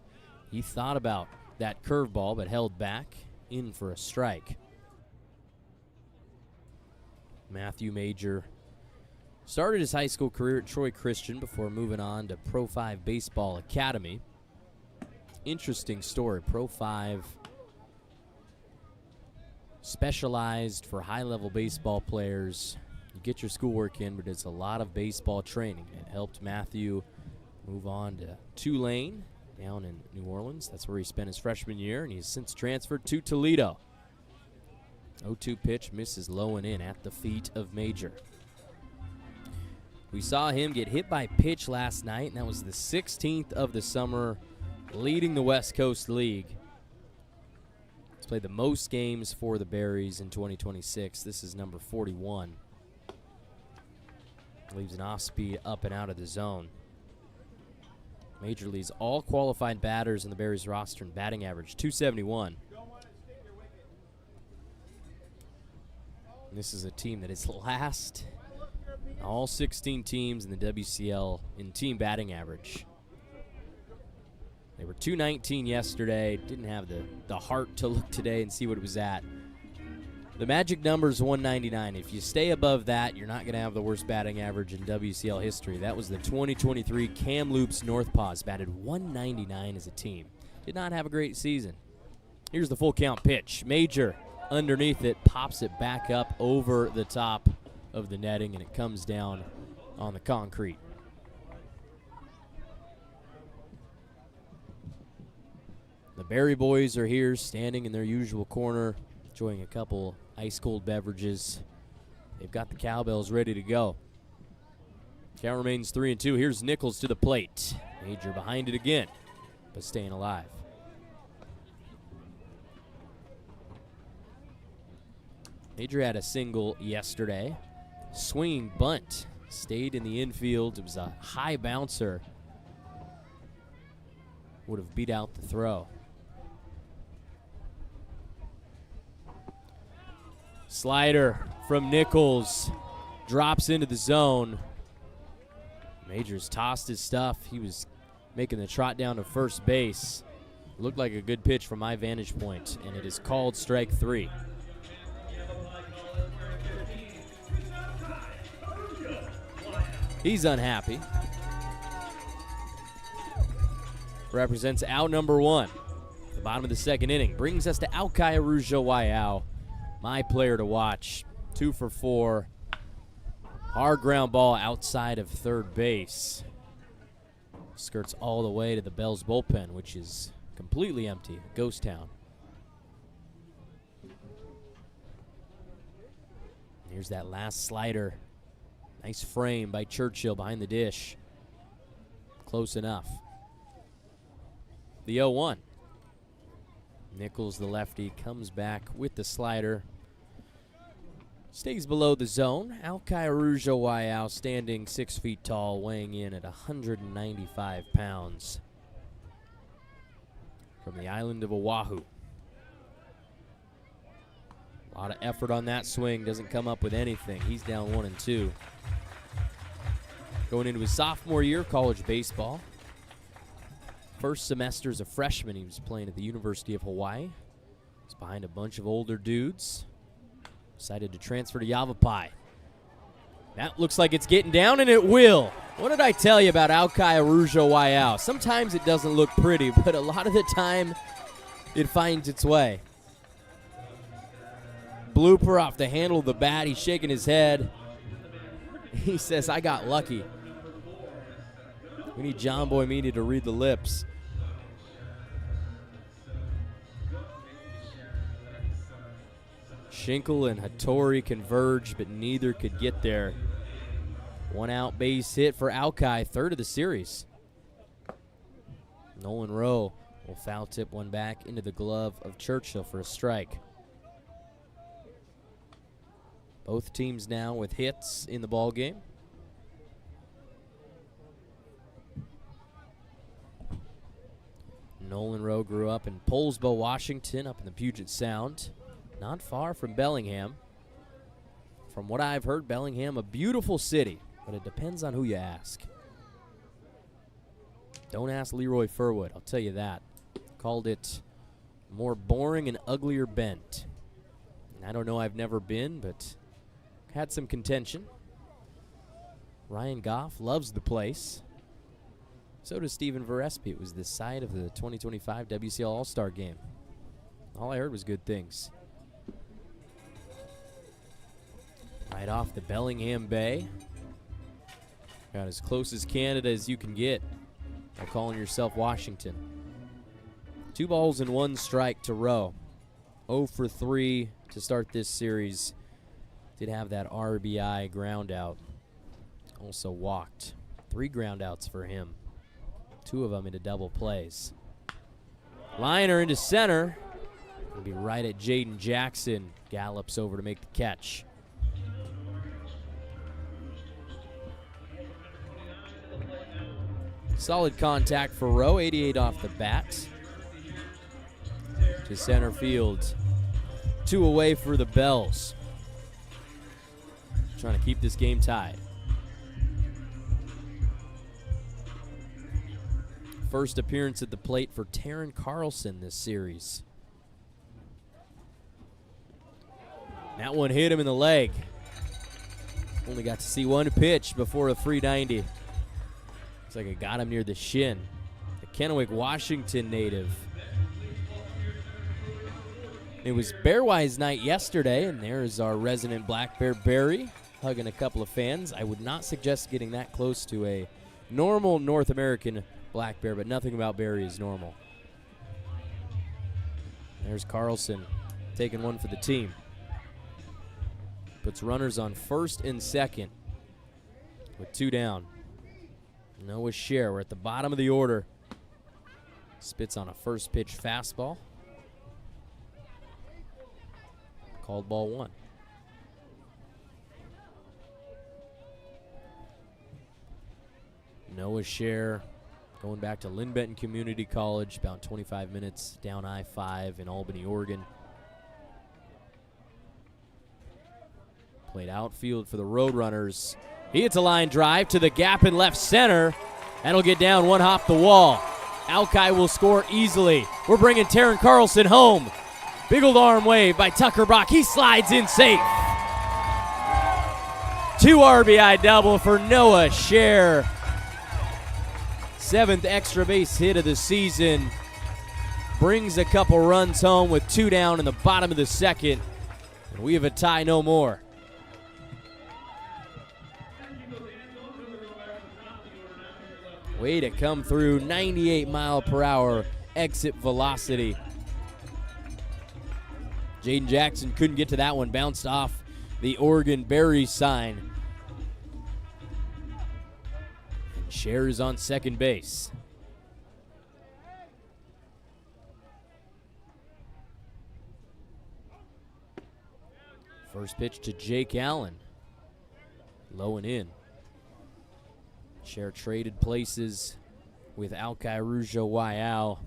He thought about that curveball but held back, in for a strike. Matthew Major started his high school career at Troy Christian before moving on to Pro 5 Baseball Academy. Interesting story. Pro 5 specialized for high-level baseball players. You get your schoolwork in, but it's a lot of baseball training. It helped Matthew move on to Tulane down in New Orleans. That's where he spent his freshman year, and he's since transferred to Toledo. 0-2 pitch misses low and in at the feet of Major. We saw him get hit by pitch last night, and that was the 16th of the summer, leading the West Coast League. He's played the most games for the Berries in 2026. This is number 41. Leaves an off-speed up and out of the zone. Major leads all qualified batters in the Berries roster in batting average, .271. And this is a team that is last in all 16 teams in the WCL in team batting average. They were .219 yesterday. Didn't have the heart to look today and see what it was at. The magic number is 199. If you stay above that, you're not going to have the worst batting average in WCL history. That was the 2023 Kamloops North Paws, batted 199 as a team. Did not have a great season. Here's the full count pitch. Major underneath it, pops it back up over the top of the netting, and it comes down on the concrete. The Berry boys are here, standing in their usual corner, enjoying a couple ice-cold beverages. They've got the cowbells ready to go. Count remains 3-2. Here's Nichols to the plate. Major behind it again, but staying alive. Major had a single yesterday. Swinging bunt. Stayed in the infield. It was a high bouncer. Would have beat out the throw. Slider from Nichols. Drops into the zone. Major's tossed his stuff. He was making the trot down to first base. Looked like a good pitch from my vantage point, and it is called strike 3. He's unhappy. Represents out number 1. The bottom of the second inning brings us to Alkai Arujo Waiau. My player to watch. 2 for 4. Hard ground ball outside of third base. Skirts all the way to the Bells bullpen, which is completely empty. Ghost town. Here's that last slider. Nice frame by Churchill behind the dish. Close enough. The 0-1. Nichols, the lefty, comes back with the slider. Stays below the zone. Alkai Arujo Waiau standing 6 feet tall, weighing in at 195 pounds. From the island of Oahu. A lot of effort on that swing. Doesn't come up with anything. He's down 1-2. Going into his sophomore year of college baseball. First semester as a freshman, he was playing at the University of Hawaii. He's behind a bunch of older dudes. Decided to transfer to Yavapai. That looks like it's getting down, and it will. What did I tell you about Alkai Arujo Waiau? Sometimes it doesn't look pretty, but a lot of the time it finds its way. Blooper off the handle of the bat. He's shaking his head. He says, I got lucky. We need John Boy Media to read the lips. Schinkel and Hattori converge, but neither could get there. 1 out base hit for Alkai, 3rd of the series. Nolan Rowe will foul tip one back into the glove of Churchill for a strike. Both teams now with hits in the ball game. Nolan Rowe grew up in Poulsbo, Washington, up in the Puget Sound. Not far from Bellingham. From what I've heard, Bellingham, a beautiful city, but it depends on who you ask. Don't ask Leroy Furwood, I'll tell you that. Called it more boring and uglier bent. And I don't know, I've never been, but had some contention. Ryan Goff loves the place. So does Stephen Verespi. It was the site of the 2025 WCL All-Star Game. All I heard was good things. Right off the Bellingham Bay. Got as close as Canada as you can get by calling yourself Washington. 2 balls and 1 strike to Rowe. 0 for 3 to start this series. Did have that RBI ground out. Also walked. 3 ground outs for him. 2 of them into double plays. Liner into center. It'll be right at Jaden Jackson. Gallops over to make the catch. Solid contact for Rowe, 88 off the bat. To center field. 2 away for the Bells. Trying to keep this game tied. First appearance at the plate for Taryn Carlson this series. That one hit him in the leg. Only got to see 1 pitch before a 390. Looks like it got him near the shin. The Kennewick, Washington native. It was Bearwise night yesterday, and there's our resident Black Bear Barry hugging a couple of fans. I would not suggest getting that close to a normal North American black bear, but nothing about Barry is normal. There's Carlson taking one for the team. Puts runners on first and second with 2 down. Noah Scher, we're at the bottom of the order. Spits on a first pitch fastball. Called ball 1. Noah Scher going back to Lynn Benton Community College, about 25 minutes down I-5 in Albany, Oregon. Played outfield for the Roadrunners. He hits a line drive to the gap in left center. That'll get down 1 hop the wall. Alki will score easily. We're bringing Taryn Carlson home. Big old arm wave by Tucker Brock. He slides in safe. 2 RBI double for Noah Scher. 7th extra base hit of the season. Brings a couple runs home with 2 down in the bottom of the second. And we have a tie no more. Way to come through, 98 mile per hour exit velocity. Jaden Jackson couldn't get to that one, bounced off the Oregon Berries sign. And Scher is on second base. First pitch to Jake Allen. Low and in. Scher traded places with Alki Rujo Waiau.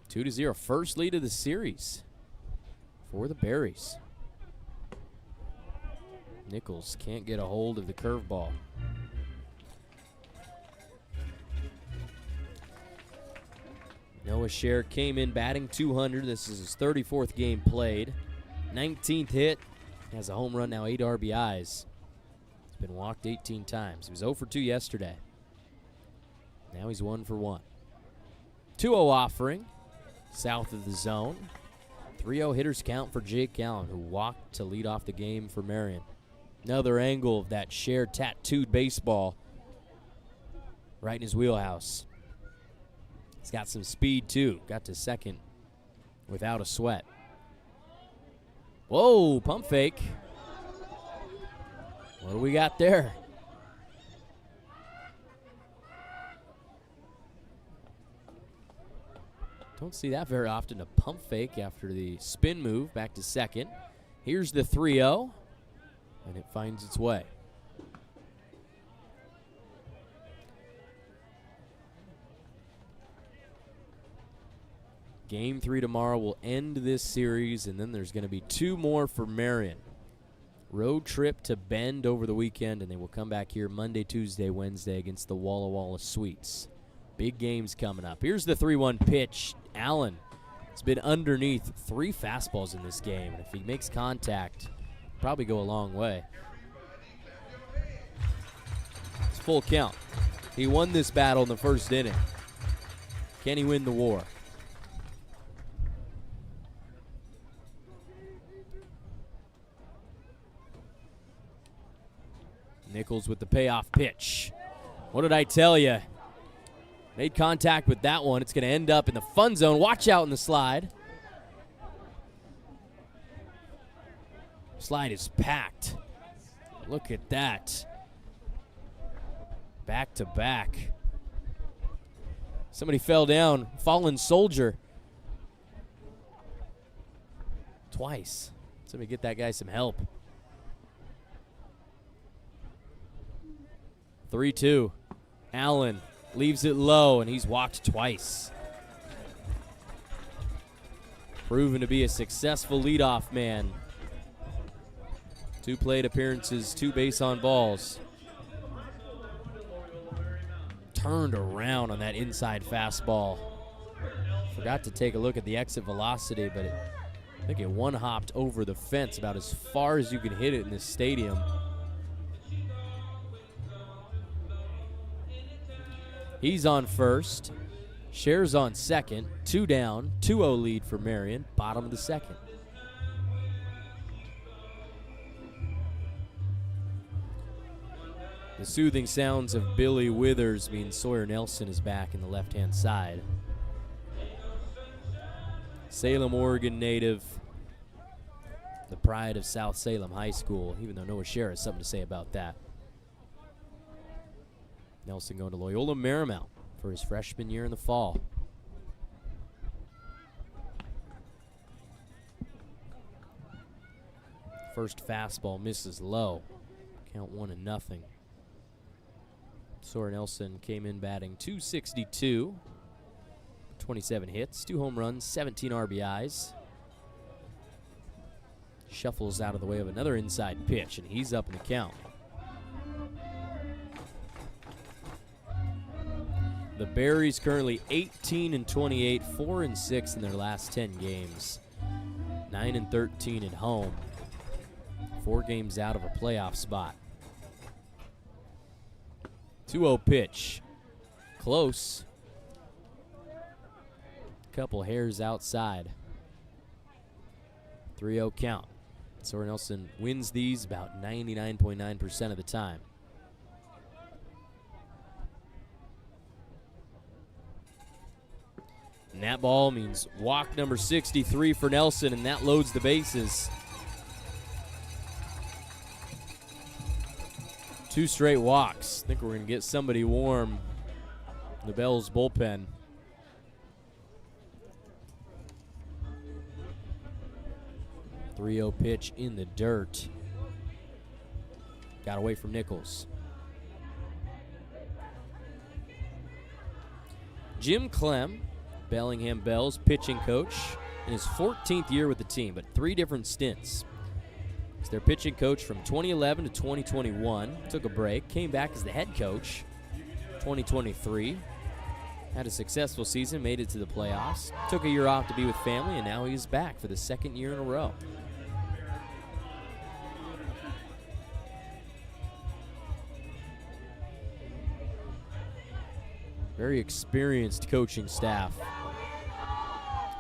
Two to 0, first lead of the series for the Berries. Nichols can't get a hold of the curveball. Noah Scher came in batting .200. This is his 34th game played. 19th hit. Has a home run now, 8 RBIs. He's been walked 18 times. He was 0 for 2 yesterday. Now he's 1 for 1. 2-0 offering, south of the zone. 3-0 hitters count for Jake Allen, who walked to lead off the game for Marion. Another angle of that Scher tattooed baseball right in his wheelhouse. He's got some speed, too. Got to second without a sweat. Whoa, pump fake. What do we got there? Don't see that very often, a pump fake after the spin move back to second. Here's the 3-0, and it finds its way. Game 3 tomorrow will end this series, and then there's going to be 2 more for Marion. Road trip to Bend over the weekend, and they will come back here Monday, Tuesday, Wednesday against the Walla Walla Sweets. Big games coming up. Here's the 3-1 pitch. Allen has been underneath 3 fastballs in this game, and if he makes contact, probably go a long way. It's full count. He won this battle in the first inning. Can he win the war? Nichols with the payoff pitch. What did I tell you? Made contact with that one. It's going to end up in the fun zone. Watch out in the slide. Slide is packed. Look at that. Back to back. Somebody fell down. Fallen soldier. Twice. Somebody get that guy some help. 3-2. Allen leaves it low, and he's walked twice. Proven to be a successful leadoff man. 2 plate appearances, 2 base on balls. Turned around on that inside fastball. Forgot to take a look at the exit velocity, but I think it one-hopped over the fence about as far as you can hit it in this stadium. He's on first. Cher's on second. 2 down. 2-0 lead for Marion. Bottom of the second. The soothing sounds of Billy Withers mean Sawyer Nelson is back in the left-hand side. Salem, Oregon native. The pride of South Salem High School, even though Noah Cher has something to say about that. Nelson going to Loyola Marymount for his freshman year in the fall. First fastball misses low. Count 1-0. Sawyer Nelson came in batting .262. 27 hits, 2 home runs, 17 RBIs. Shuffles out of the way of another inside pitch, and he's up in the count. The Berries currently 18-28, 4-6 in their last 10 games, 9-13 at home, 4 games out of a playoff spot. 2-0 pitch, close. Couple hairs outside. 3-0 count. Sawyer Nelson wins these about 99.9% of the time. And that ball means walk number 63 for Nelson, and that loads the bases. 2 straight walks. I think we're going to get somebody warm in the Bells bullpen. .30 pitch in the dirt. Got away from Nichols. Jim Clem, Bellingham Bells pitching coach in his 14th year with the team, but 3 different stints. He's their pitching coach from 2011 to 2021. Took a break, came back as the head coach 2023. Had a successful season, made it to the playoffs. Took a year off to be with family, and now he's back for the 2nd year in a row. Very experienced coaching staff.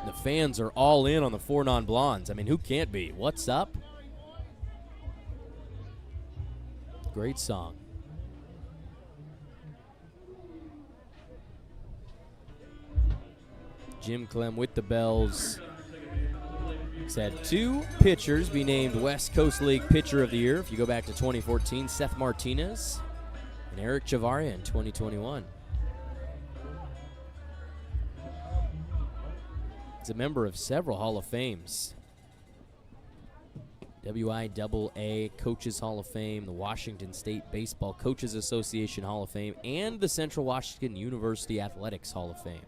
The fans are all in on the 4 non-blondes. I mean, who can't be? What's up? Great song. Jim Clem with the Bells. He's had 2 pitchers be named West Coast League Pitcher of the Year. If you go back to 2014, Seth Martinez and Eric Chavaria in 2021. He's a member of several Hall of Fames. WIAA Coaches Hall of Fame, the Washington State Baseball Coaches Association Hall of Fame, and the Central Washington University Athletics Hall of Fame.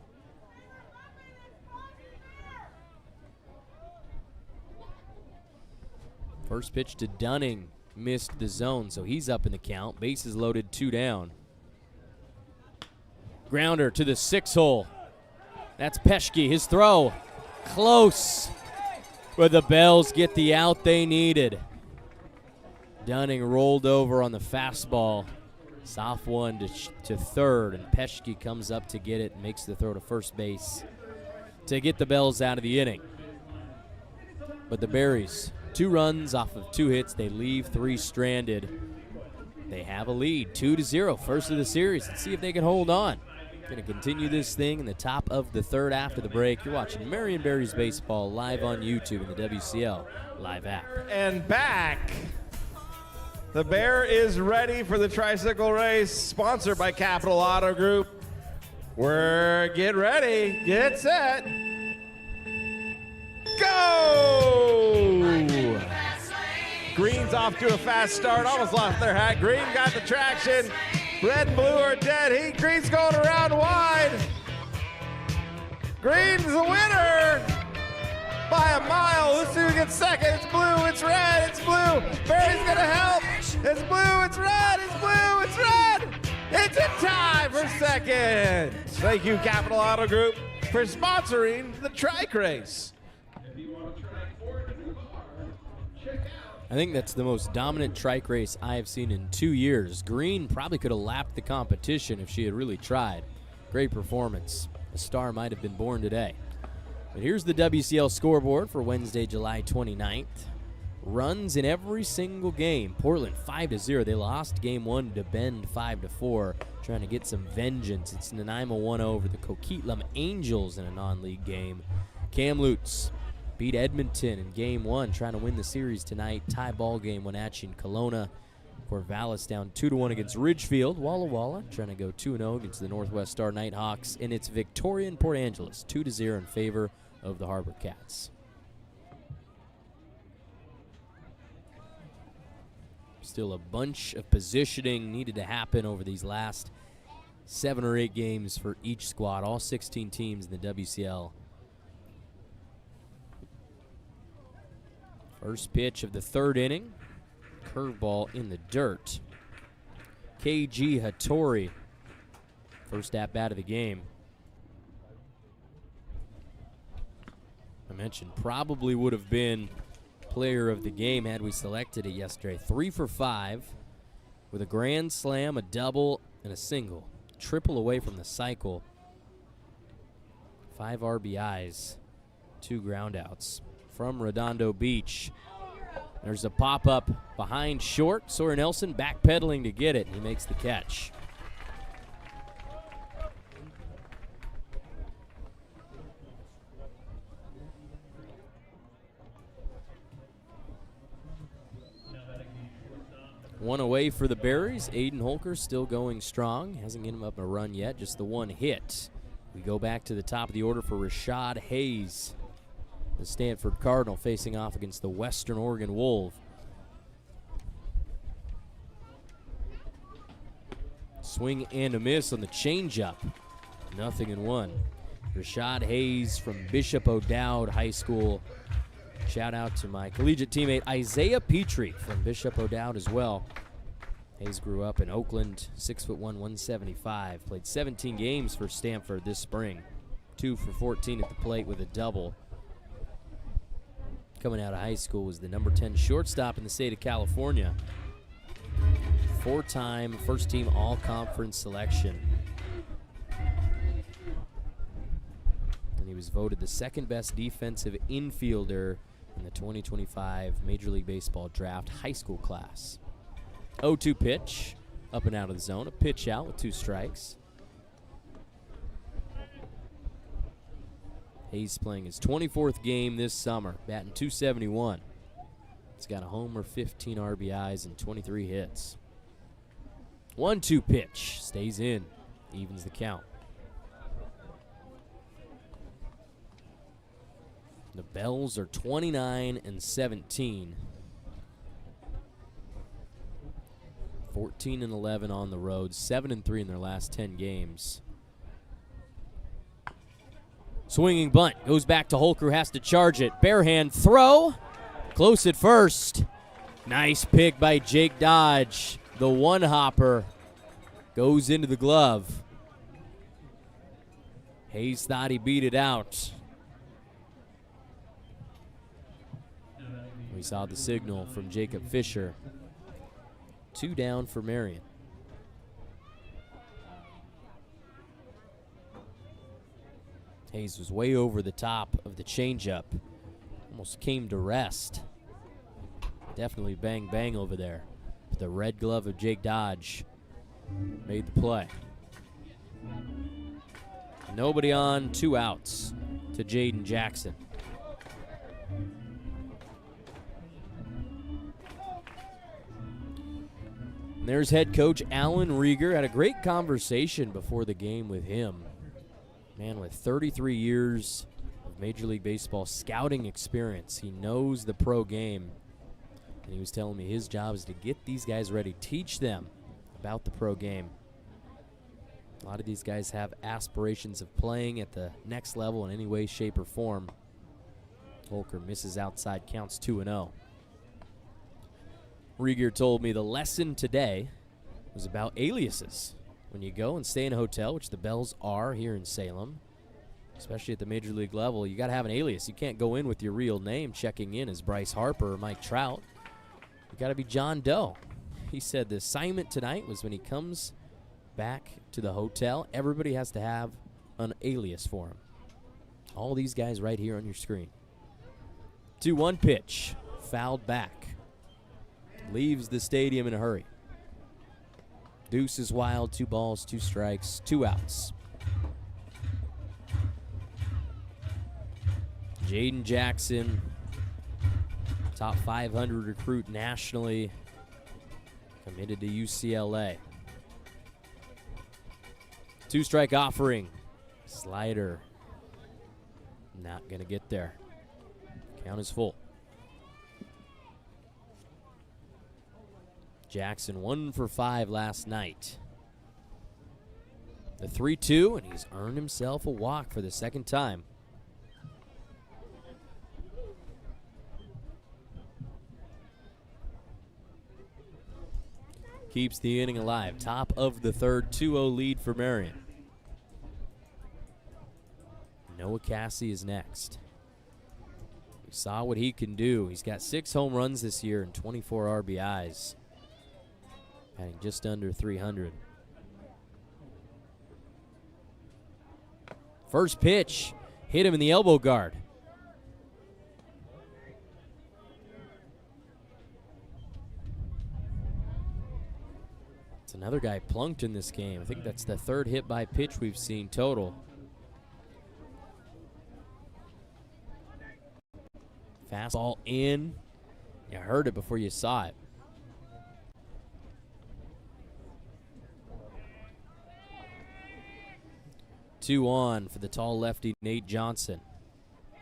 First pitch to Dunning, missed the zone, so he's up in the count. Bases loaded, 2 down. Grounder to the 6-hole. That's Peschke, his throw. Close, but the Bells get the out they needed. Dunning rolled over on the fastball. Soft one to third, and Peschke comes up to get it and makes the throw to first base to get the Bells out of the inning. But the Berries, 2 runs off of 2 hits. They leave 3 stranded. They have a lead, 2-0, first of the series. Let's see if they can hold on. Going to continue this thing in the top of the third after the break. You're watching Marion Berries Baseball live on YouTube and the WCL live app. And back. The Bear is ready for the tricycle race, sponsored by Capital Auto Group. Get ready, get set, go! Green's off to a fast start, almost lost their hat. Green got the traction. Red and blue are dead. Green's going around wide. Green's the winner by a mile. Let's see who gets second. It's blue, it's red, it's blue. Barry's gonna help. It's blue, it's red, it's blue, it's red. It's a tie for second. Thank you, Capital Auto Group, for sponsoring the trike race. I think that's the most dominant trike race I have seen in 2 years. Green probably could have lapped the competition if she had really tried. Great performance. A star might have been born today. But here's the WCL scoreboard for Wednesday, July 29th. Runs in every single game. Portland 5-0. They lost game 1 to Bend 5-4, trying to get some vengeance. It's Nanaimo 1-0 over the Coquitlam Angels in a non-league game. Kamloops beat Edmonton in game 1, trying to win the series tonight. Tie ball game, Wenatchee and Kelowna. Corvallis down 2-1 against Ridgefield. Walla Walla trying to go 2-0 against the Northwest Star Nighthawks. And it's Victoria and Port Angeles, 2-0 in favor of the Harbor Cats. Still a bunch of positioning needed to happen over these last 7 or 8 games for each squad, all 16 teams in the WCL. First pitch of the 3rd inning. Curveball in the dirt. KG Hattori, first at bat of the game. I mentioned probably would have been player of the game had we selected it yesterday. 3 for 5 with a grand slam, a double, and a single. Triple away from the cycle. 5 RBIs, 2 groundouts from Redondo Beach. There's a pop-up behind short. Sawyer Nelson backpedaling to get it. He makes the catch. One away for the Berries. Aiden Holker still going strong. Hasn't given up a run yet, just the 1 hit. We go back to the top of the order for Rashad Hayes, the Stanford Cardinal, facing off against the Western Oregon Wolf. Swing and a miss on the changeup. 0-1. Rashad Hayes from Bishop O'Dowd High School. Shout out to my collegiate teammate Isaiah Petrie from Bishop O'Dowd as well. Hayes grew up in Oakland, 6'1", 175. Played 17 games for Stanford this spring. 2 for 14 at the plate with a double. Coming out of high school was the number 10 shortstop in the state of California. 4-time first-team all-conference selection. And he was voted the 2nd best defensive infielder in the 2025 Major League Baseball draft high school class. 0-2 pitch, up and out of the zone. A pitch out with 2 strikes. Hayes playing his 24th game this summer, batting .271. He's got a homer, 15 RBIs, and 23 hits. 1-2 pitch, stays in, evens the count. The Bells are 29-17. 14-11 on the road, 7-3 in their last 10 games. Swinging bunt, goes back to Holker, has to charge it. Bare hand throw, close at first. Nice pick by Jake Dodge. The one hopper goes into the glove. Hayes thought he beat it out. We saw the signal from Jacob Fisher. 2 down for Marion. Hayes was way over the top of the changeup. Almost came to rest. Definitely bang bang over there. But the red glove of Jake Dodge made the play. Nobody on, 2 outs to Jaden Jackson. And there's head coach Alan Rieger. Had a great conversation before the game with him. Man with 33 years of Major League Baseball scouting experience. He knows the pro game. And he was telling me his job is to get these guys ready, teach them about the pro game. A lot of these guys have aspirations of playing at the next level in any way, shape, or form. Holker misses outside, counts 2-0. Rieger told me the lesson today was about aliases. When you go and stay in a hotel, which the Bells are here in Salem, especially at the Major League level, you got to have an alias. You can't go in with your real name checking in as Bryce Harper or Mike Trout. You got to be John Doe. He said the assignment tonight was when he comes back to the hotel, everybody has to have an alias for him. All these guys right here on your screen. 2-1 pitch, fouled back. Leaves the stadium in a hurry. Deuce is wild, 2 balls, 2 strikes, 2 outs. Jaden Jackson, top 500 recruit nationally, committed to UCLA. 2-strike offering. Slider. Not going to get there. Count is full. Jackson 1 for 5 last night. The 3-2, and he's earned himself a walk for the second time. Keeps the inning alive. Top of the third, 2-0 lead for Marion. Noah Cassie is next. We saw what he can do. He's got 6 home runs this year and 24 RBIs. Batting just under 300. First pitch, hit him in the elbow guard. It's another guy plunked in this game. I think that's the 3rd hit by pitch we've seen total. Fastball in. You heard it before you saw it. Two on for the tall lefty, Nate Johnson.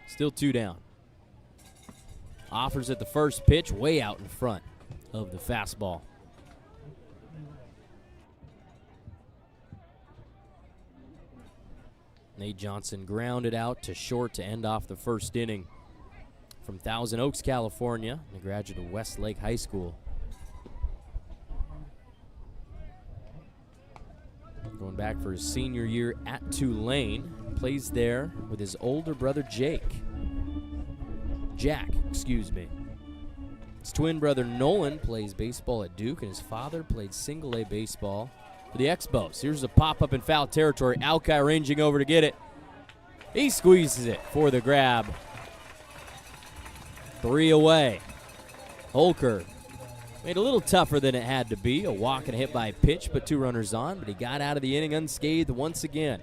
Still 2 down. Offers at the first pitch, way out in front of the fastball. Nate Johnson grounded out to short to end off the first inning. From Thousand Oaks, California, a graduate of Westlake High School. Going back for his senior year at Tulane. Plays there with his older brother Jack, excuse me. His twin brother Nolan plays baseball at Duke, and his father played single-A baseball for the Expos. Here's a pop-up in foul territory. Alki ranging over to get it. He squeezes it for the grab. 3 away. Holker made it a little tougher than it had to be. A walk and a hit by pitch, but 2 runners on, but he got out of the inning unscathed once again.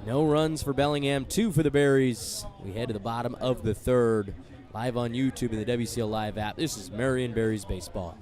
No runs for Bellingham, 2 for the Berries. We head to the bottom of the 3rd. Live on YouTube and the WCL Live app. This is Marion Berries Baseball.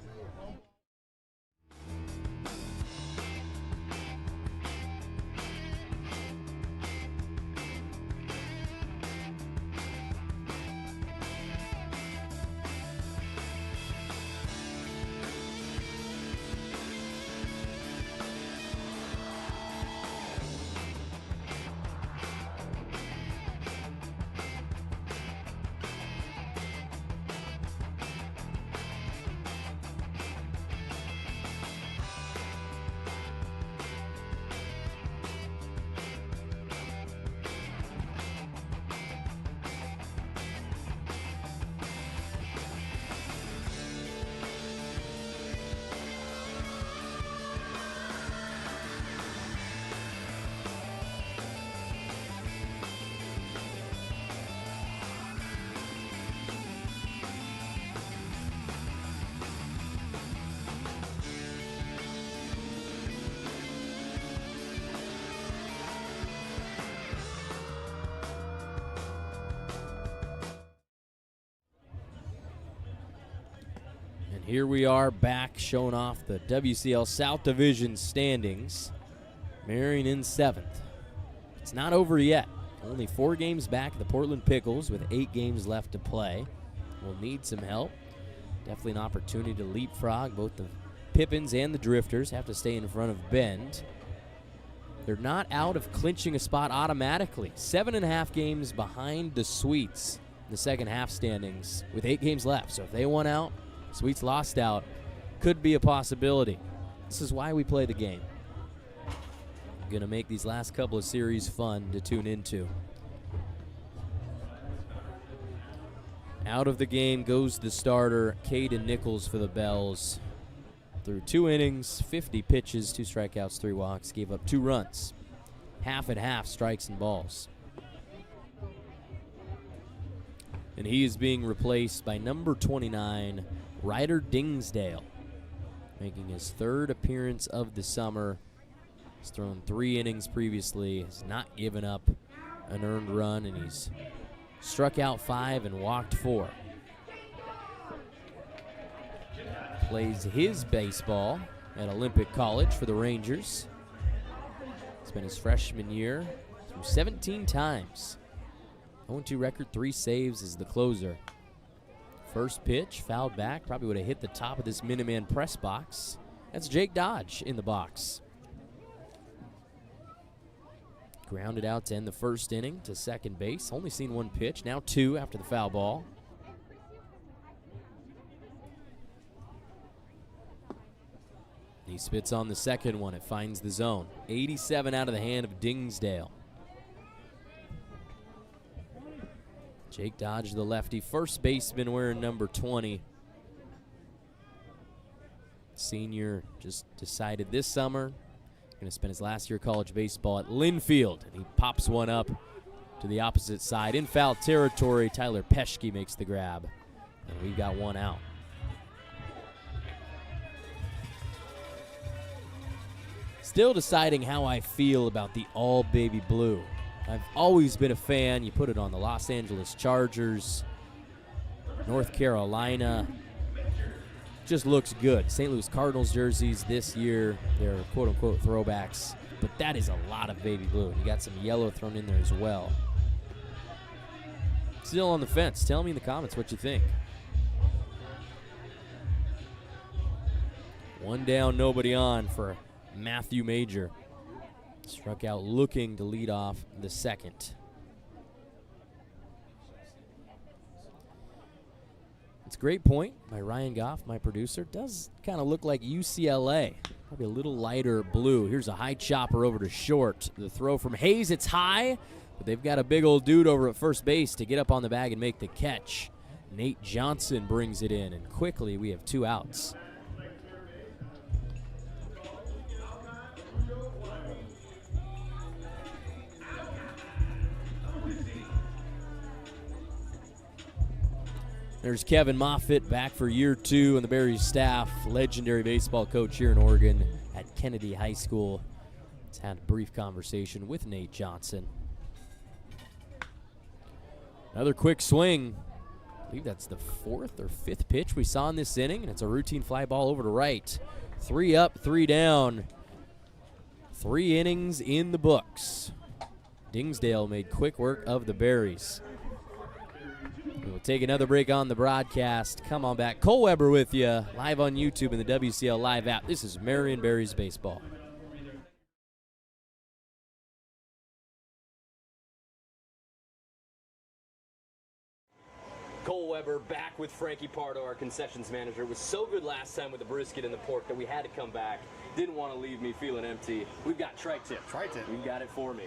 Here we are back showing off the WCL South Division standings. Marion in 7th. It's not over yet. Only 4 games back at the Portland Pickles with 8 games left to play. We'll need some help. Definitely an opportunity to leapfrog. Both the Pippins and the Drifters have to stay in front of Bend. They're not out of clinching a spot automatically. 7.5 games behind the Sweets in the second half standings with 8 games left. So if they won out, Sweets lost out, could be a possibility. This is why we play the game. Going to make these last couple of series fun to tune into. Out of the game goes the starter, Caden Nichols for the Bells. Through 2 innings, 50 pitches, 2 strikeouts, 3 walks, gave up 2 runs. Half and half strikes and balls. And he is being replaced by number 29, Ryder Dingsdale, making his 3rd appearance of the summer. He's thrown 3 innings previously, has not given up an earned run, and he's struck out 5 and walked 4. Plays his baseball at Olympic College for the Rangers. It's been his freshman year, through 17 times. 0-2 record, 3 saves as the closer. First pitch, fouled back, probably would have hit the top of this Minuteman press box. That's Jake Dodge in the box. Grounded out to end the first inning to second base. Only seen 1 pitch, now 2 after the foul ball. He spits on the second one. It finds the zone. 87 out of the hand of Dingsdale. Jake Dodge, the lefty, first baseman wearing number 20. Senior just decided this summer going to spend his last year of college baseball at Linfield. And he pops one up to the opposite side. In foul territory, Tyler Peschke makes the grab. And we've got 1 out. Still deciding how I feel about the all baby blue. I've always been a fan. You put it on the Los Angeles Chargers, North Carolina. Just looks good. St. Louis Cardinals jerseys this year, they're quote-unquote throwbacks, but that is a lot of baby blue. You got some yellow thrown in there as well. Still on the fence. Tell me in the comments what you think. 1 down, nobody on for Matthew Major. Struck out looking to lead off the second. It's a great point by Ryan Goff, my producer. Does kind of look like UCLA. Probably a little lighter blue. Here's a high chopper over to short. The throw from Hayes, it's high, but they've got a big old dude over at first base to get up on the bag and make the catch. Nate Johnson brings it in, and quickly we have 2 outs. There's Kevin Moffitt back for year 2 on the Berries staff, legendary baseball coach here in Oregon at Kennedy High School. He's had a brief conversation with Nate Johnson. Another quick swing. I believe that's the 4th or 5th pitch we saw in this inning, and it's a routine fly ball over to right. 3 up, 3 down. 3 innings in the books. Dingsdale made quick work of the Berries. We'll take another break on the broadcast. Come on back. Cole Weber with you, live on YouTube and the WCL Live app. This is Marion Berries Baseball. Cole Weber back with Frankie Pardo, our concessions manager. It was so good last time with the brisket and the pork that we had to come back. Didn't want to leave me feeling empty. We've got tri-tip. Tri-tip. You got it for me.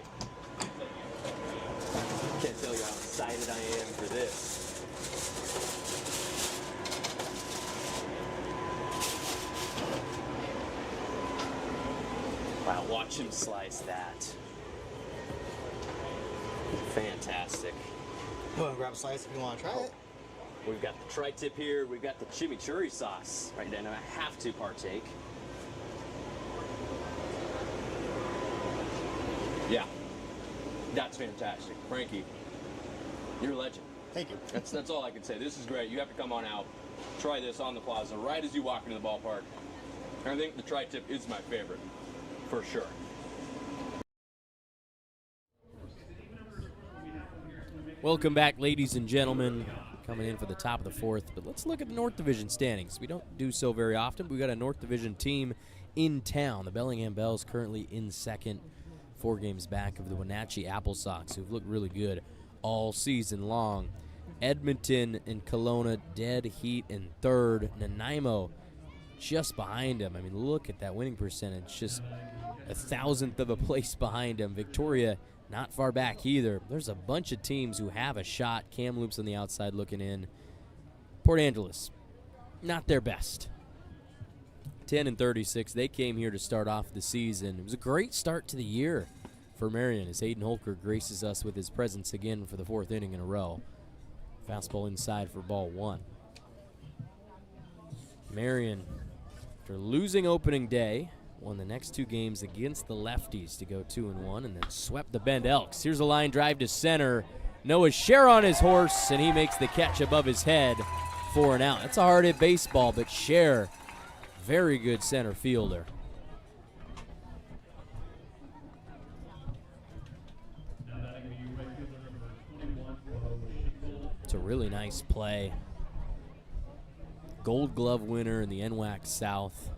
Can't tell you how excited I am for this. Wow, watch him slice that. Fantastic. Go and grab a slice if you want to try it. We've got the tri-tip here. We've got the chimichurri sauce right now. I have to partake. Yeah, that's fantastic. Frankie, you're a legend. Thank you. That's all I can say. This is great. You have to come on out, try this on the plaza right as you walk into the ballpark. And I think the tri-tip is my favorite, for sure. Welcome back, ladies and gentlemen. Coming in for the top of the fourth, but let's look at the North Division standings. We don't do so very often, but we got a North Division team in town. The Bellingham Bells currently in second, 4 games back of the Wenatchee Apple Sox, who've looked really good all season long. Edmonton and Kelowna dead heat in third. Nanaimo just behind him. I mean, look at that winning percentage, just a thousandth of a place behind him. Victoria not far back either. There's a bunch of teams who have a shot. Kamloops on the outside looking in. Port Angeles, not their best. 10-36. They came here to start off the season. It was a great start to the year for Marion as Hayden Holker graces us with his presence again for the 4th inning in a row. Fastball inside for ball 1. Marion, after losing opening day, won the next 2 games against the lefties to go 2-1 and then swept the Bend Elks. Here's a line drive to center. Noah Scher on his horse, and he makes the catch above his head for an out. That's a hard hit baseball, but Scher, very good center fielder. It's a really nice play. Gold Glove winner in the NWAC South,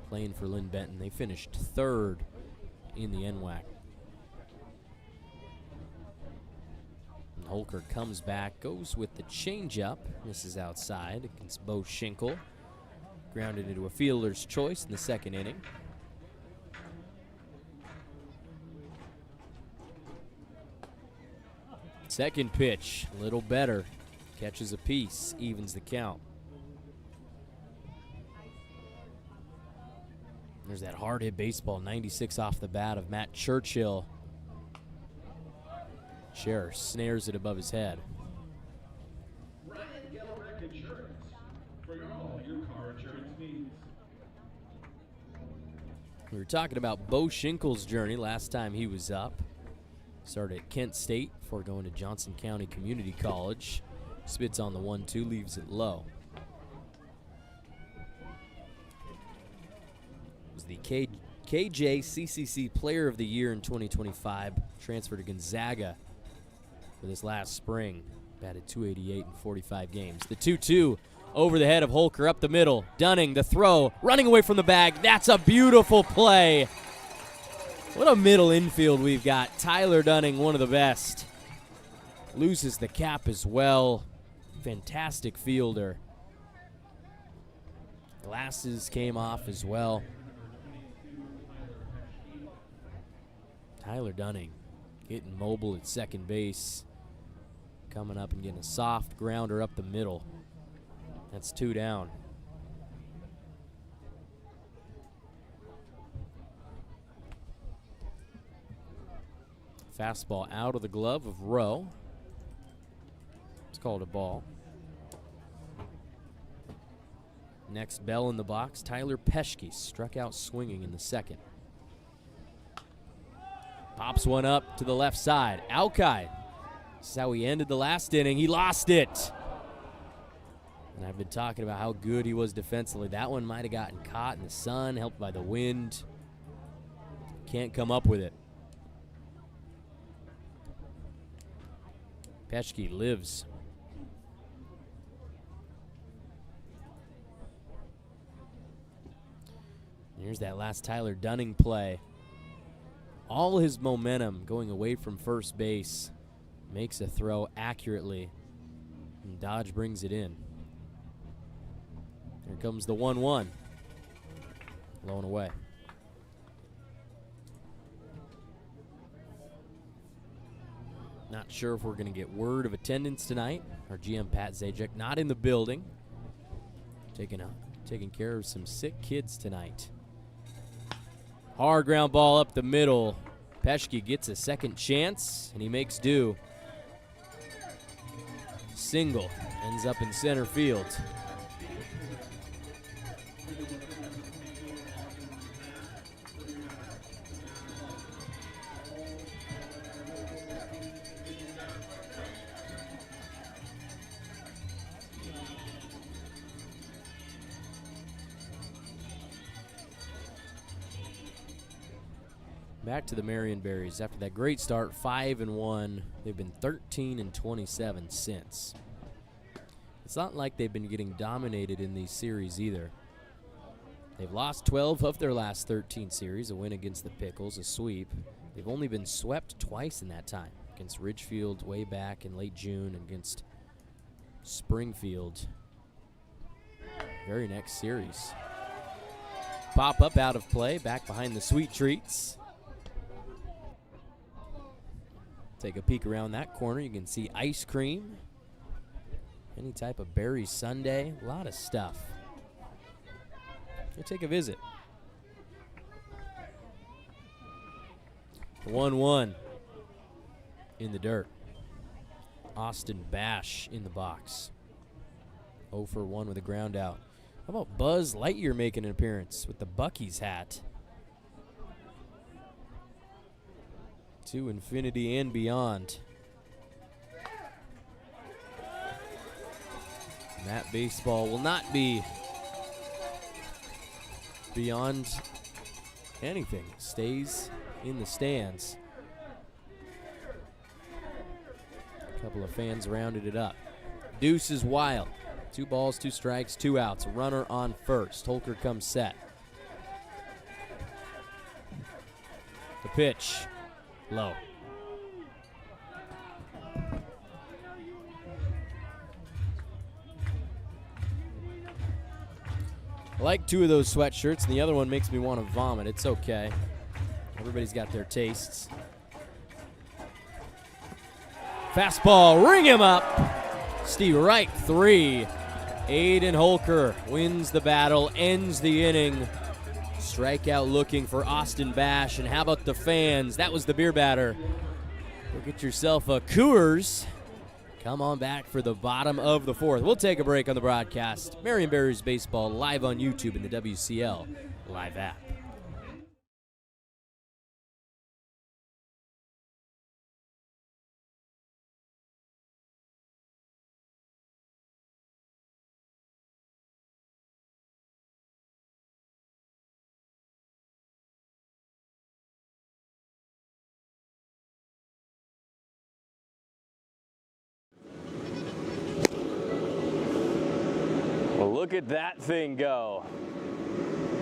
playing for Lynn Benton. They finished 3rd in the NWAC. And Holker comes back, goes with the changeup, misses outside against Bo Schinkel. Grounded into a fielder's choice in the 2nd inning. Second pitch, a little better. Catches a piece, evens the count. There's that hard hit baseball, 96 off the bat of Matt Churchill. Scher snares it above his head. We were talking about Bo Schinkel's journey last time he was up. Started at Kent State before going to Johnson County Community College. Spits on the 1-2, leaves it low. Was the KJCCC Player of the Year in 2025. Transferred to Gonzaga for this last spring. Batted .288 in 45 games. The 2-2 over the head of Holker up the middle. Dunning, the throw, running away from the bag. That's a beautiful play. What a middle infield we've got. Tyler Dunning, one of the best. Loses the cap as well. Fantastic fielder. Glasses came off as well. Tyler Dunning getting mobile at second base. Coming up and getting a soft grounder up the middle. That's 2 down. Fastball out of the glove of Rowe. It's called a ball. Next bell in the box, Tyler Peschke struck out swinging in the 2nd. Pops one up to the left side. Alki. This is how he ended the last inning. He lost it. And I've been talking about how good he was defensively. That one might have gotten caught in the sun, helped by the wind. Can't come up with it. Peschke lives. Here's that last Tyler Dunning play. All his momentum going away from first base. Makes a throw accurately. And Dodge brings it in. Here comes the 1-1. Low and away. Not sure if we're going to get word of attendance tonight. Our GM Pat Zajac not in the building. Taking care of some sick kids tonight. Hard ground ball up the middle. Peschke gets a second chance, and he makes do. Single ends up in center field. Back to the Marion Berries. After that great start, 5-1, they've been 13-27 since. It's not like they've been getting dominated in these series either. They've lost 12 of their last 13 series, a win against the Pickles, a sweep. They've only been swept twice in that time, against Ridgefield way back in late June and against Springfield very next series. Pop up out of play, back behind the Sweet Treats. Take a peek around that corner. You can see ice cream, any type of berry sundae, a lot of stuff. Go take a visit. 1-1 in the dirt. Austin Bash in the box. 0 for 1 with a ground out. How about Buzz Lightyear making an appearance with the Buc-ee's hat? To infinity and beyond. And that baseball will not be beyond anything. Stays in the stands. A couple of fans rounded it up. Deuce is wild. 2 balls, 2 strikes, 2 outs. Runner on first. Holker comes set. The pitch. Low. I like 2 of those sweatshirts, and the other one makes me want to vomit. It's okay. Everybody's got their tastes. Fastball, ring him up. Steve Wright, 3. Aiden Holker wins the battle, ends the inning. Strikeout looking for Austin Bash. And how about the fans? That was the beer batter. Go get yourself a Coors. Come on back for the bottom of the 4th. We'll take a break on the broadcast. Marion Berries Baseball live on YouTube and the WCL live app. Well, look at that thing go.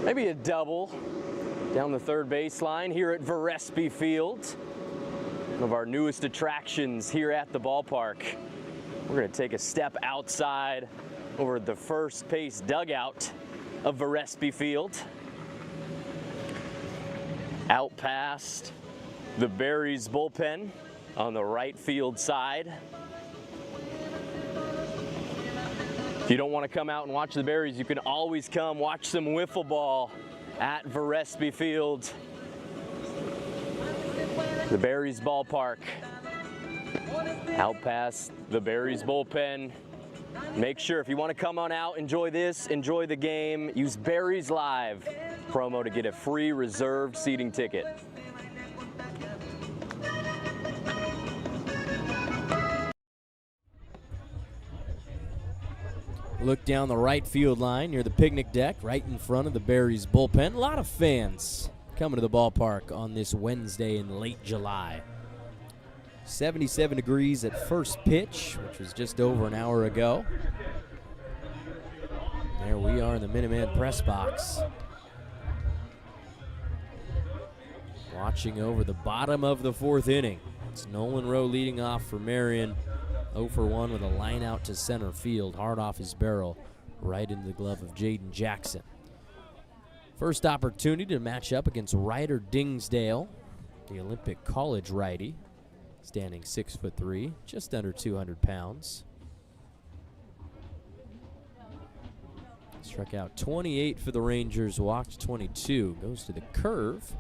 Maybe a double down the third baseline here at Verespi Field. One of our newest attractions here at the ballpark. We're going to take a step outside over the first base dugout of Verespi Field. Out past the Berries bullpen on the right field side. If you don't want to come out and watch the Berries, you can always come watch some wiffle ball at Verespi Field. The Berries ballpark. Out past the Berries bullpen. Make sure if you want to come on out, enjoy this, enjoy the game, use Berries Live promo to get a free reserved seating ticket. Look down the right field line near the picnic deck, right in front of the Berries bullpen. A lot of fans coming to the ballpark on this Wednesday in late July. 77 degrees at first pitch, which was just over an hour ago. There we are in the Minuteman press box. Watching over the bottom of the 4th inning. It's Nolan Rowe leading off for Marion. 0 for 1 with a line out to center field, hard off his barrel, right into the glove of Jaden Jackson. First opportunity to match up against Ryder Dingsdale, the Olympic College righty, standing 6'3", just under 200 pounds. Struck out 28 for the Rangers, walked 22, goes to the curve,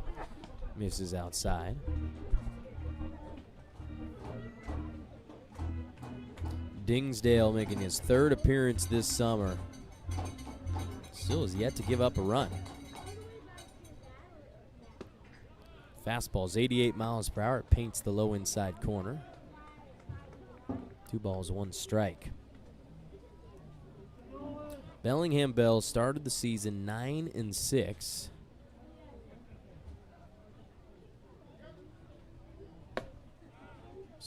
misses outside. Dingsdale making his 3rd appearance this summer. Still has yet to give up a run. Fastball's 88 miles per hour. It paints the low inside corner. 2 balls, 1 strike. Bellingham Bell started the season 9-6.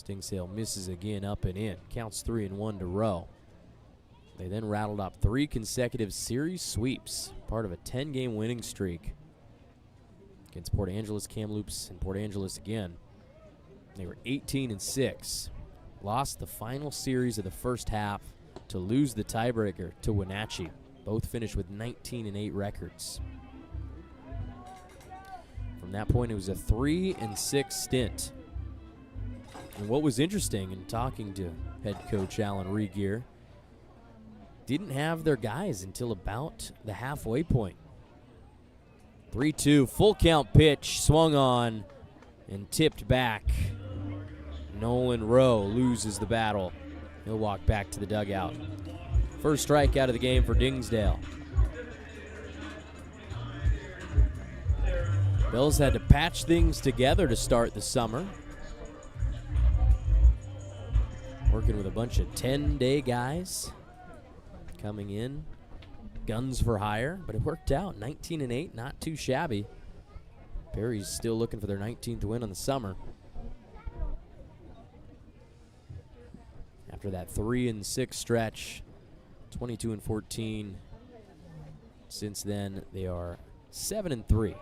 Dingsdale misses again, up and in. Counts 3-1 to Rowe. They then rattled off 3 consecutive series sweeps, part of a 10-game winning streak against Port Angeles, Kamloops, and Port Angeles again. They were 18-6. Lost the final series of the first half to lose the tiebreaker to Wenatchee. Both finished with 19-8 records. From that point, it was a 3-6 stint. And what was interesting in talking to head coach Alan Regier, didn't have their guys until about the halfway point. 3-2, full count pitch, swung on and tipped back. Nolan Rowe loses the battle. He'll walk back to the dugout. First strikeout of the game for Dingsdale. Bills had to patch things together to start the summer. Working with a bunch of 10-day guys coming in, guns for hire, but it worked out. 19-8, not too shabby. Berries still looking for their 19th win on the summer. After that 3-6 stretch, 22-14. Since then, they are 7-3.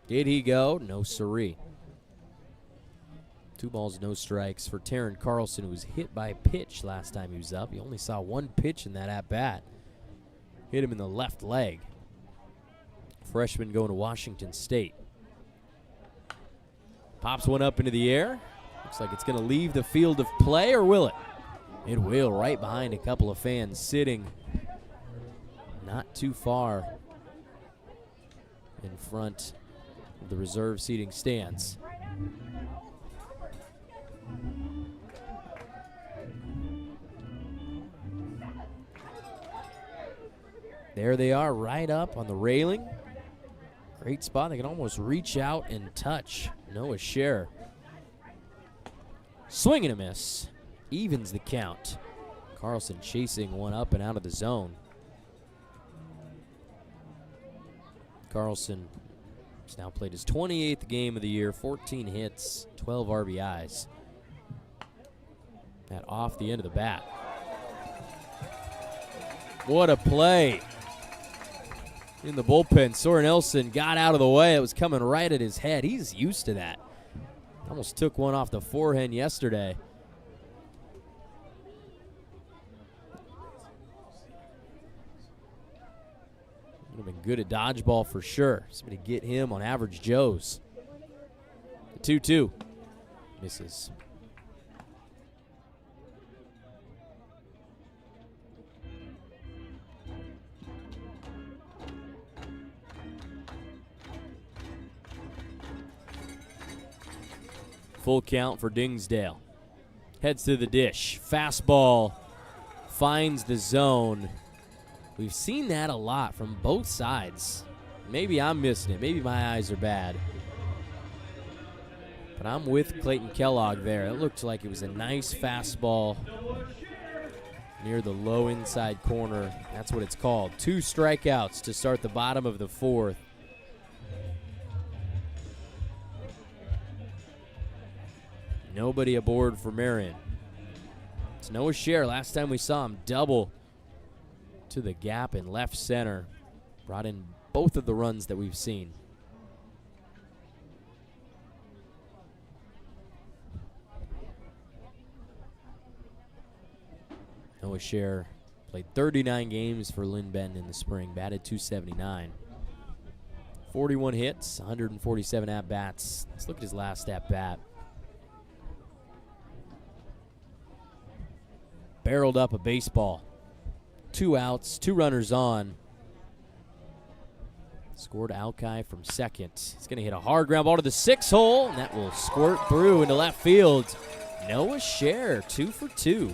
Did he go? No siree. 2 balls, no strikes for Taryn Carlson, who was hit by a pitch last time he was up. He only saw 1 pitch in that at-bat. Hit him in the left leg. Freshman going to Washington State. Pops one up into the air. Looks like it's going to leave the field of play, or will it? It will, right behind a couple of fans sitting not too far in front of the reserve seating stands. There they are, right up on the railing. Great spot. They can almost reach out and touch Noah Scher. Swing and a miss. Evens the count. Carlson chasing one up and out of the zone. Carlson has now played his 28th game of the year, 14 hits, 12 RBIs. That off the end of the bat. What a play. In the bullpen, Soren Elson got out of the way. It was coming right at his head. He's used to that. Almost took one off the forehand yesterday. Would have been good at dodgeball for sure. Somebody get him on Average Joe's. The 2-2 misses. Full count for Dingsdale. Heads to the dish. Fastball finds the zone. We've seen that a lot from both sides. Maybe I'm missing it. Maybe my eyes are bad. But I'm with Clayton Kellogg there. It looked like it was a nice fastball near the low inside corner. That's what it's called. 2 strikeouts to start the bottom of the 4th. Nobody aboard for Marion. It's Noah Scher. Last time we saw him double to the gap in left center. Brought in both of the runs that we've seen. Noah Scher played 39 games for Lynn Benton in the spring, batted .279. 41 hits, 147 at-bats. Let's look at his last at-bat. Barreled up a baseball. 2 outs, 2 runners on. Scored Alki from second. He's going to hit a hard ground ball to the 6 hole, and that will squirt through into left field. Noah Scher, 2 for 2.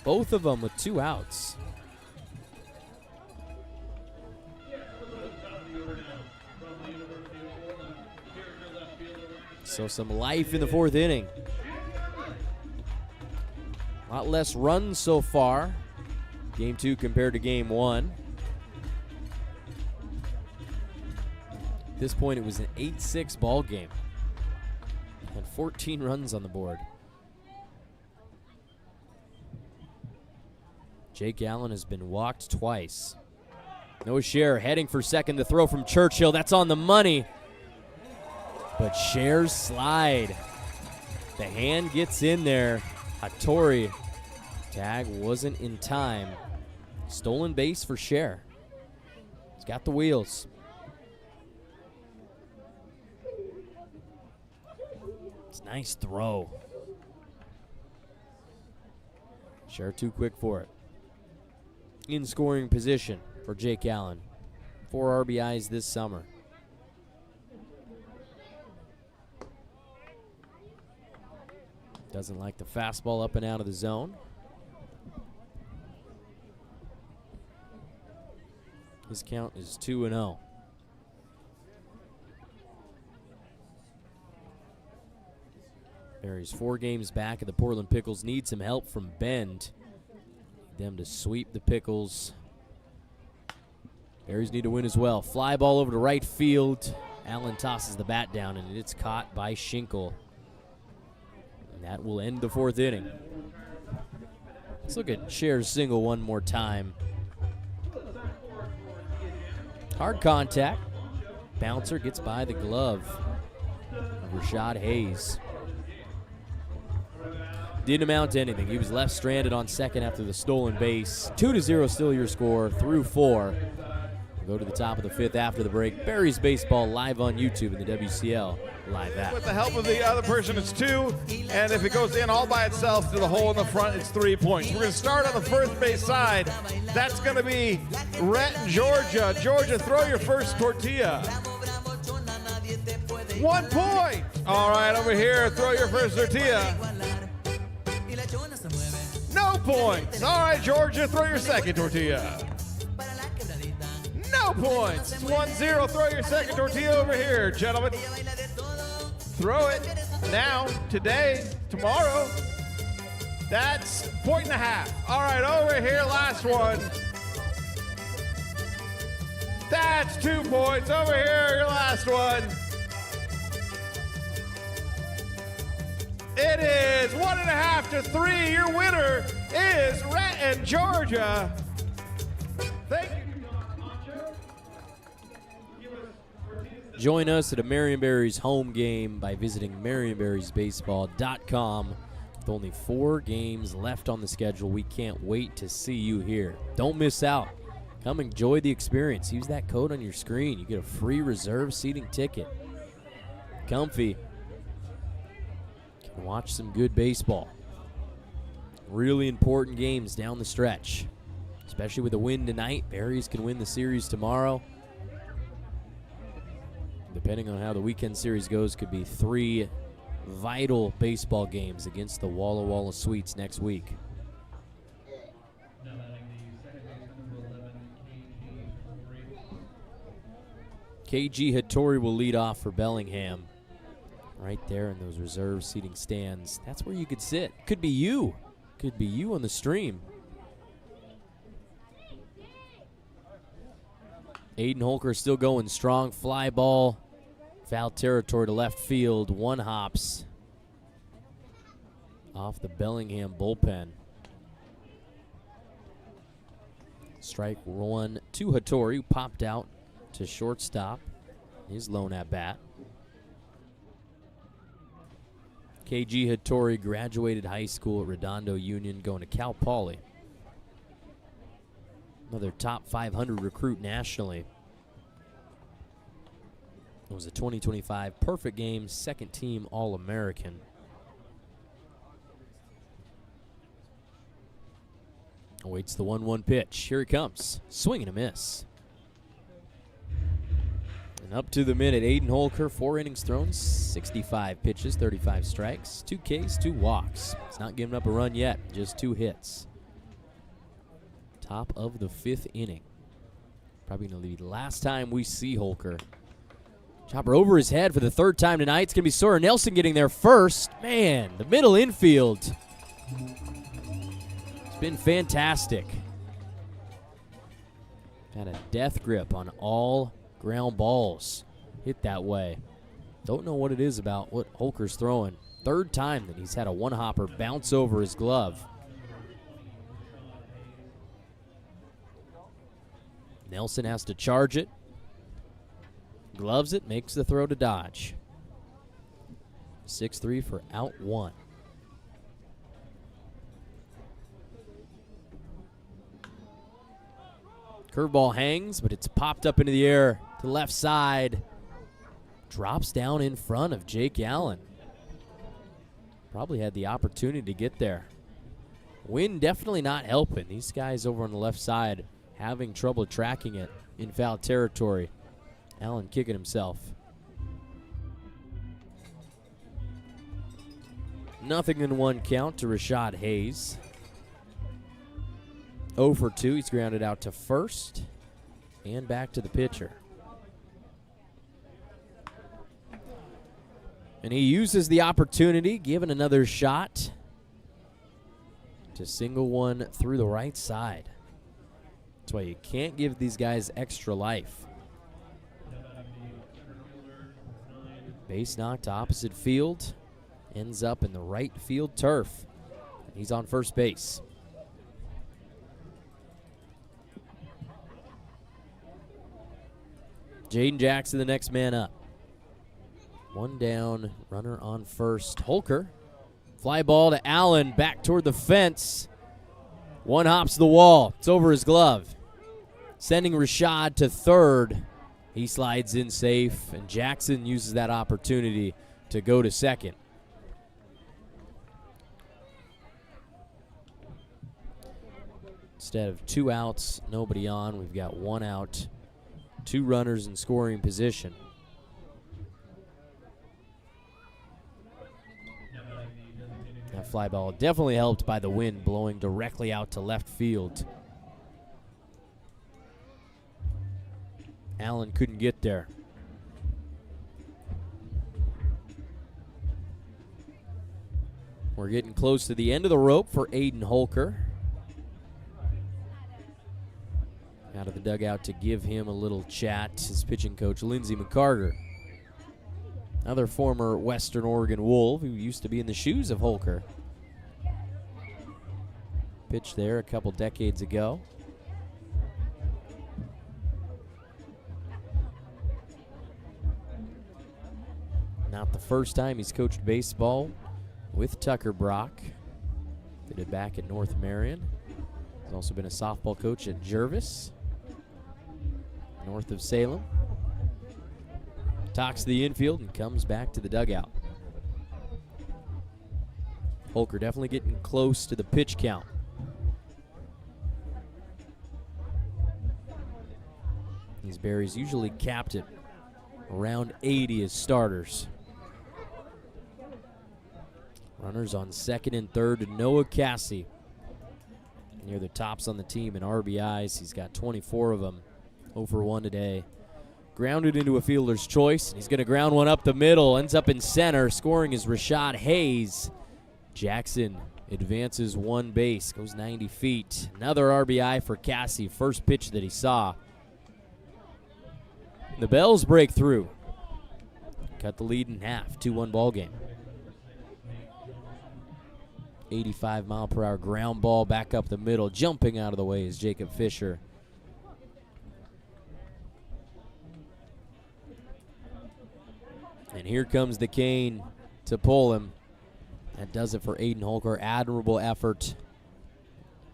Both of them with 2 outs. So some life in the 4th inning. A lot less runs so far. Game 2 compared to game 1. At this point, it was an 8-6 ball game. And 14 runs on the board. Jake Allen has been walked twice. No Cher heading for second. The throw from Churchill. That's on the money. But Cher's slide. The hand gets in there. Hattori. Tag wasn't in time. Stolen base for Cher. He's got the wheels. It's a nice throw. Cher too quick for it. In scoring position for Jake Allen. 4 RBIs this summer. Doesn't like the fastball up and out of the zone. His count is 2-0. Berries 4 games back, and the Portland Pickles need some help from Bend. Need them to sweep the Pickles. Berries need to win as well. Fly ball over to right field. Allen tosses the bat down, and it's caught by Schinkel. And that will end the 4th inning. Let's look at Cher's single one more time. Hard contact. Bouncer gets by the glove of Rashad Hayes. Didn't amount to anything. He was left stranded on second after the stolen base. 2-0 still your score through 4. We'll go to the top of the 5th after the break. Berries Baseball live on YouTube in the WCL Live app. With the help of the other person, it's 2. And if it goes in all by itself to the hole in the front, it's 3 points. We're going to start on the first base side. That's going to be Rhett and Georgia. Georgia, throw your first tortilla. 1 point. All right, over here, throw your first tortilla. No points. All right, Georgia, throw your second tortilla. No points. 1-0. Throw your second tortilla over here, gentlemen. Throw it now, today, tomorrow. That's 1.5 points. All right, over here, last one. That's 2 points. Over here, your last one. It is 1.5 to 3. Your winner is Rhett and Georgia. Thank you. Join us at a Marion Berries home game by visiting MarionBerriesBaseball.com. With only 4 games left on the schedule, we can't wait to see you here. Don't miss out. Come enjoy the experience. Use that code on your screen. You get a free reserve seating ticket. Comfy. Can watch some good baseball. Really important games down the stretch. Especially with a win tonight. Berries can win the series tomorrow. Depending on how the weekend series goes, could be 3 vital baseball games against the Walla Walla Sweets next week. KG Hattori will lead off for Bellingham. Right there in those reserve seating stands. That's where you could sit. Could be you. Could be you on the stream. Aiden Holker still going strong. Fly ball. Foul territory to left field. 1 hops off the Bellingham bullpen. Strike 1 to Hattori, who popped out to shortstop. His lone at bat. KG Hattori graduated high school at Redondo Union, going to Cal Poly. Another top 500 recruit nationally. It was a 2025 perfect game, 2nd team All-American. Awaits the 1-1 pitch. Here it comes. Swing and a miss. And up to the minute, Aiden Holker, 4 innings thrown, 65 pitches, 35 strikes, 2 Ks, 2 walks. He's not giving up a run yet, just 2 hits. Top of the 5th inning. Probably going to be the last time we see Holker. Chopper over his head for the 3rd time tonight. It's going to be Sawyer Nelson getting there first. Man, the middle infield. It's been fantastic. Got a death grip on all ground balls hit that way. Don't know what it is about what Holker's throwing. Third time that he's had a one-hopper bounce over his glove. Nelson has to charge it. Gloves it, makes the throw to Dodge. 6-3 for out 1. Curveball hangs, but it's popped up into the air to the left side. Drops down in front of Jake Allen. Probably had the opportunity to get there. Wind definitely not helping. These guys over on the left side having trouble tracking it in foul territory. Allen kicking himself. Nothing in 1 count to Rashad Hayes. 0 for 2. He's grounded out to first and back to the pitcher. And he uses the opportunity, given another shot to single one through the right side. That's why you can't give these guys extra life. Base knocked to opposite field. Ends up in the right field turf. He's on first base. Jaden Jackson, the next man up. 1 down, runner on first. Holker, fly ball to Allen, back toward the fence. 1 hops the wall. It's over his glove. Sending Rashad to third. He slides in safe, and Jackson uses that opportunity to go to second. Instead of 2 outs, nobody on, we've got 1 out, 2 runners in scoring position. That fly ball definitely helped by the wind blowing directly out to left field. Allen couldn't get there. We're getting close to the end of the rope for Aiden Holker. Out of the dugout to give him a little chat, his pitching coach, Lindsey McCarter. Another former Western Oregon Wolf who used to be in the shoes of Holker. Pitched there a couple decades ago. Not the first time he's coached baseball with Tucker Brock. Did it back at North Marion. He's also been a softball coach at Jervis, north of Salem. Talks to the infield and comes back to the dugout. Holker definitely getting close to the pitch count. These Berries usually capped at around 80 as starters. Runners on second and third to Noah Cassie. Near the tops on the team in RBIs. He's got 24 of them. 0 for 1 today. Grounded into a fielder's choice. He's going to ground one up the middle. Ends up in center. Scoring is Rashad Hayes. Jackson advances 1 base. Goes 90 feet. Another RBI for Cassie. First pitch that he saw. The Bells break through. Cut the lead in half. 2-1 ball game. 85-mile-per-hour ground ball back up the middle. Jumping out of the way is Jacob Fisher. And here comes the cane to pull him. That does it for Aiden Holker. Admirable effort.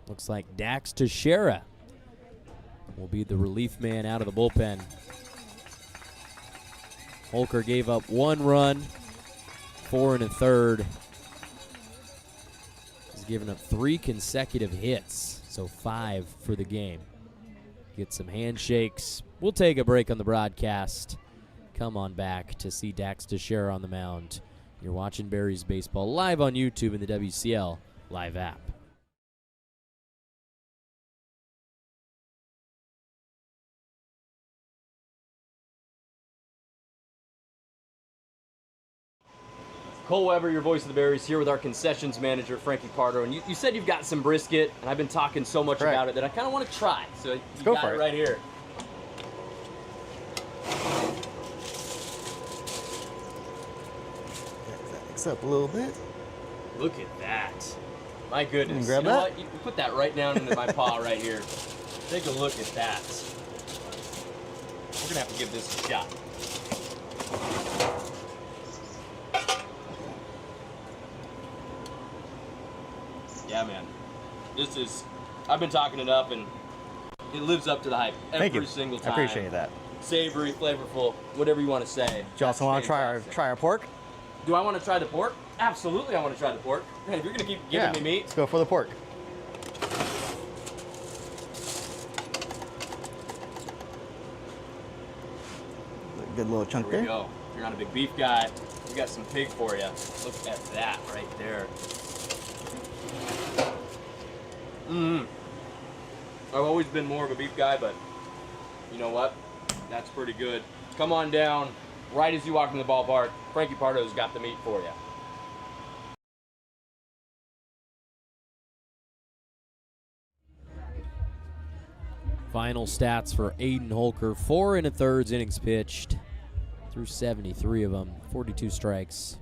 Looks like Dax Teixeira will be the relief man out of the bullpen. Holker gave up 1 run, 4 1/3. He's given up 3 consecutive hits, so 5 for the game. Get some handshakes. We'll take a break on the broadcast. Come on back to see Dax Teixeira on the mound. You're watching Berries Baseball live on YouTube and the WCL Live app. Cole Weber, your voice of the Berries, here with our concessions manager, Frankie Carter. And you said you've got some brisket, and I've been talking so much about it that I kind of want to try. So you go got for it it right here. this up a little bit. Look at that. My goodness. grab you know that? what? You put that right down into my paw right here. Take a look at that. We're going to have to give this a shot. Yeah, man. This is, I've been talking it up, and it lives up to the hype Thank you. every single time. I appreciate that. Savory, flavorful, whatever you want to say. Do you also want to try our pork? Do I want to try the pork? Absolutely, I want to try the pork. Man, if you're going to keep giving me meat. Let's go for the pork. Good little chunk There we there. go. If you're not a big beef guy, we got some pig for you. Look at that right there. I've always been more of a beef guy, but you know what? That's pretty good. Come on down. Right as you walk in the ballpark, Frankie Pardo's got the meat for you. Final stats for Aiden Holker: 4 1/3 innings pitched, through 73 of them, 42 strikes,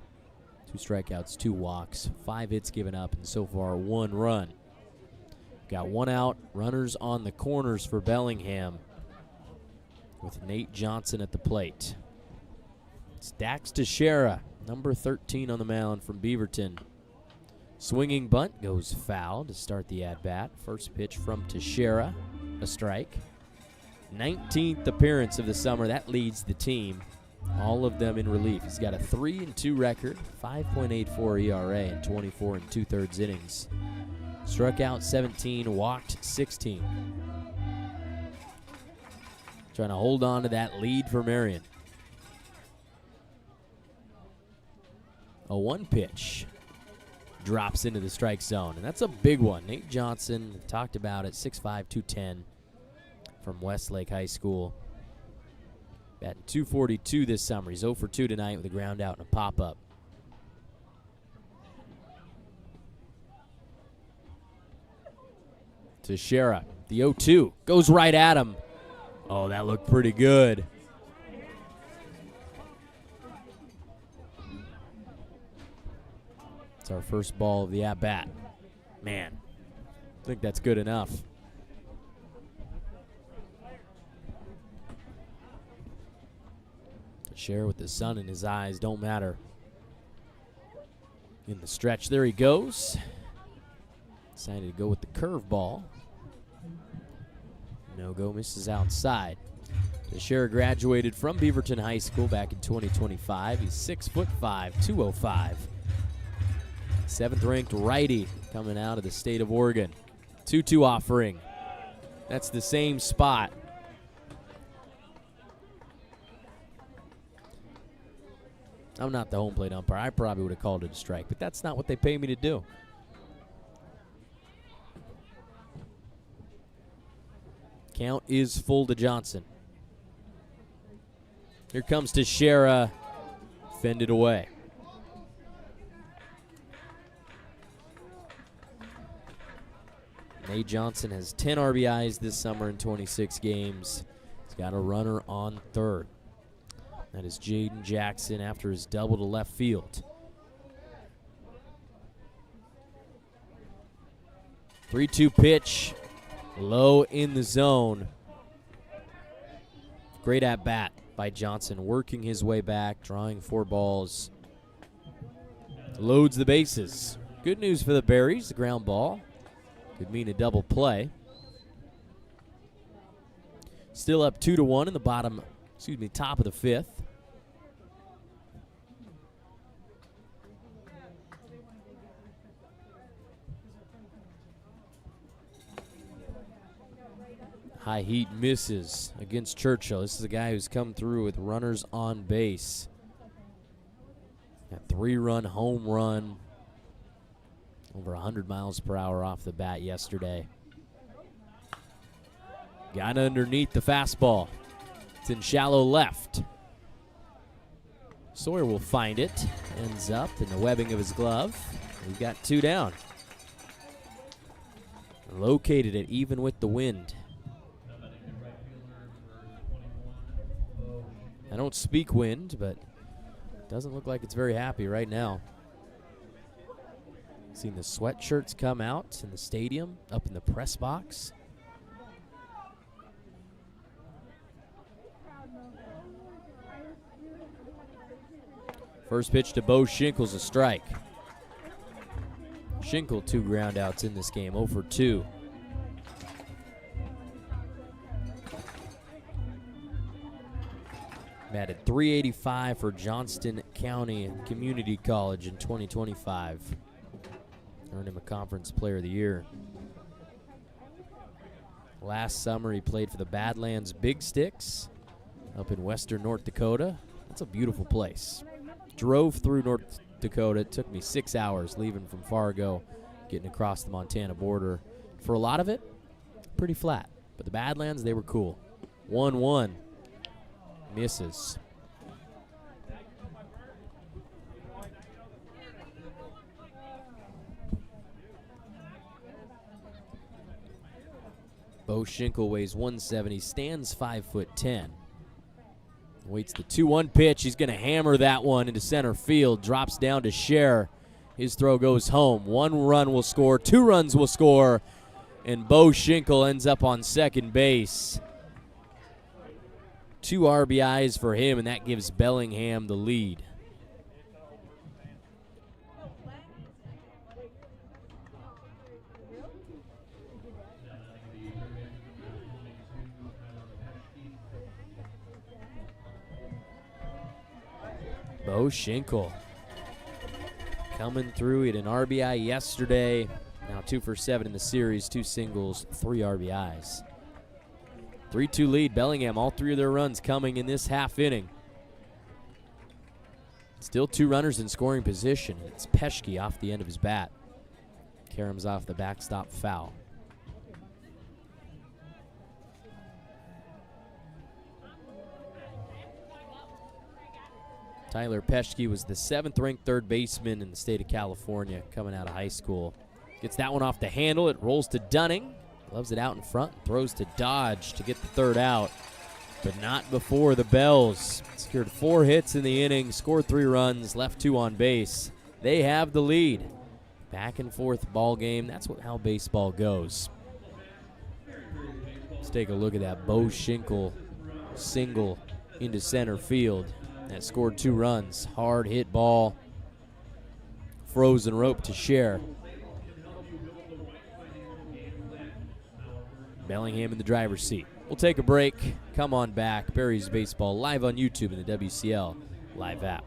2 strikeouts, 2 walks, 5 hits given up, and so far 1 run. Got 1 out, runners on the corners for Bellingham, with Nate Johnson at the plate. It's Dax Teixeira, number 13 on the mound from Beaverton. Swinging bunt goes foul to start the at-bat. First pitch from Teixeira, a strike. 19th appearance of the summer. That leads the team. All of them in relief. He's got a 3-2 record, 5.84 ERA in 24 2/3 innings. Struck out 17, walked 16. Trying to hold on to that lead for Marion. A 1 pitch drops into the strike zone, and that's a big one. Nate Johnson, talked about it, 6'5", 210 from Westlake High School. Batting .242 this summer. He's 0 for 2 tonight with a ground out and a pop-up. Teixeira, the 0-2, goes right at him. Oh, that looked pretty good. It's our first ball of the at-bat. Man, I think that's good enough. Teixeira with the sun in his eyes, don't matter. In the stretch, there he goes. Decided to go with the curveball. No-go, misses outside. Teixeira graduated from Beaverton High School back in 2025. He's 6'5", 205. 7th-ranked righty coming out of the state of Oregon. 2-2 offering. That's the same spot. I'm not the home plate umpire. I probably would have called it a strike, but that's not what they pay me to do. Count is full to Johnson. Here comes Teixeira, fended away. Nate Johnson has 10 RBIs this summer in 26 games. He's got a runner on third. That is Jaden Jackson after his double to left field. 3-2 pitch, low in the zone. Great at bat by Johnson, working his way back, drawing 4 balls. Loads the bases. Good news for the Berries, the ground ball. Could mean a double play. Still up 2-1 in the top of the 5th. High heat misses against Churchill. This is a guy who's come through with runners on base. That 3-run home run. Over 100 miles per hour off the bat yesterday. Got underneath the fastball. It's in shallow left. Sawyer will find it. Ends up in the webbing of his glove. We've got 2 down. Located it even with the wind. I don't speak wind, but it doesn't look like it's very happy right now. Seen the sweatshirts come out in the stadium, up in the press box. First pitch to Bo Schinkel's a strike. Schinkel 2 ground outs in this game, 0 for 2. Batted .385 for Johnston County Community College in 2025. Earned him a Conference Player of the Year. Last summer he played for the Badlands Big Sticks up in western North Dakota. That's a beautiful place. Drove through North Dakota. It took me 6 hours leaving from Fargo, getting across the Montana border. For a lot of it, pretty flat. But the Badlands, they were cool. 1-1. Misses. Bo Schinkel weighs 170, stands 5'10". Waits the 2-1 pitch. He's going to hammer that one into center field. Drops down to Scher. His throw goes home. 1 run will score, 2 runs will score, and Bo Schinkel ends up on second base. 2 RBIs for him, and that gives Bellingham the lead. Bo Schinkel coming through. He had an RBI yesterday. Now 2 for 7 in the series, 2 singles, 3 RBIs. 3-2 lead. Bellingham, all 3 of their runs coming in this half inning. Still 2 runners in scoring position. It's Peschke off the end of his bat. Karam's off the backstop foul. Tyler Peschke was the 7th-ranked third baseman in the state of California coming out of high school. Gets that one off the handle. It rolls to Dunning. Loves it out in front. Throws to Dodge to get the 3rd out. But not before the Bells. Secured 4 hits in the inning. Scored 3 runs. Left 2 on base. They have the lead. Back and forth ball game. That's how baseball goes. Let's take a look at that Bo Schinkel single into center field. That scored 2 runs. Hard hit ball. Frozen rope to Scher. Bellingham in the driver's seat. We'll take a break. Come on back. Berries Baseball live on YouTube and the WCL live app.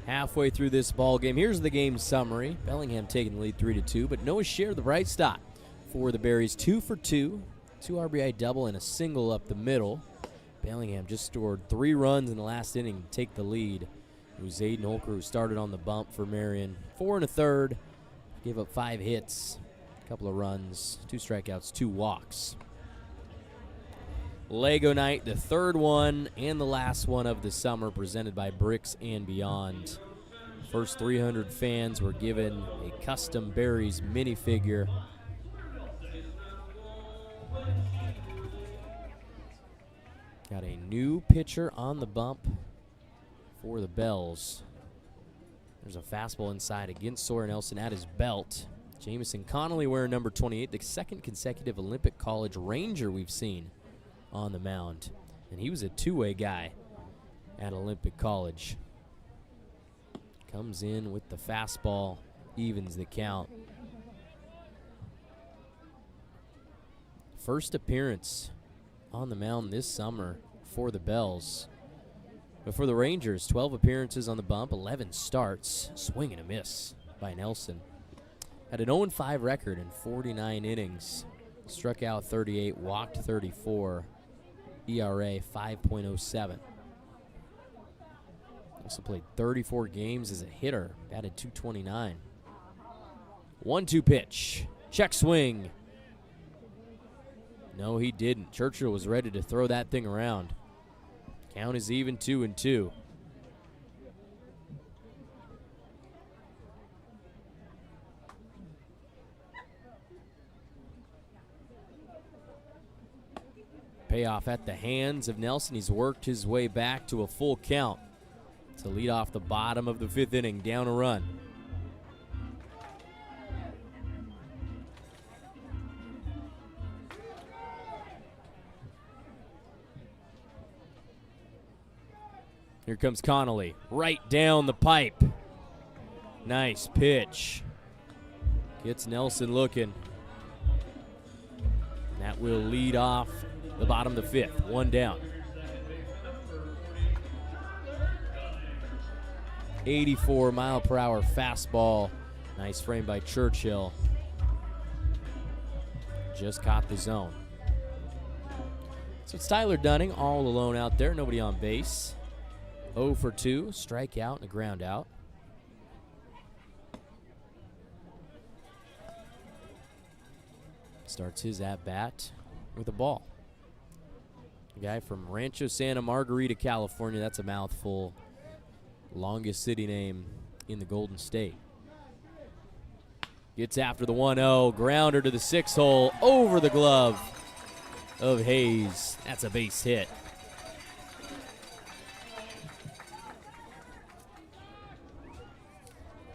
Halfway through this ball game, here's the game summary. Bellingham taking the lead 3-2, but Noah Scher the bright spot for the Berries. 2 for 2, 2 RBI double and a single up the middle. Bellingham just scored 3 runs in the last inning to take the lead It was Aiden Holker who started on the bump for Marion. 4 1/3, gave up 5 hits, a couple of runs, 2 strikeouts, 2 walks. Lego night, the third one and the last one of the summer, presented by Bricks and Beyond. First 300 fans were given a custom Berries minifigure. Got a new pitcher on the bump for the Bells. There's a fastball inside against Sawyer Nelson at his belt. Jamison Connolly wearing number 28, the second consecutive Olympic College Ranger we've seen on the mound. And he was a two-way guy at Olympic College. Comes in with the fastball, evens the count. First appearance on the mound this summer for the Bells. But for the Rangers, 12 appearances on the bump, 11 starts, swing and a miss by Nelson. Had an 0-5 record in 49 innings. Struck out 38, walked 34, ERA 5.07. Also played 34 games as a hitter, batted .229. 1-2 pitch, check swing. No, he didn't. Churchill was ready to throw that thing around. Count is even, 2-2. Payoff at the hands of Nelson. He's worked his way back to a full count to lead off the bottom of the 5th inning, down a run. Here comes Connolly, right down the pipe. Nice pitch. Gets Nelson looking. And that will lead off the bottom of the 5th, 1 down. 84-mile-per-hour fastball. Nice frame by Churchill. Just caught the zone. So it's Tyler Dunning all alone out there, nobody on base. 0 for 2, strikeout and a ground out. Starts his at-bat with a ball. A guy from Rancho Santa Margarita, California. That's a mouthful. Longest city name in the Golden State. Gets after the 1-0. Grounder to the 6 hole over the glove of Hayes. That's a base hit.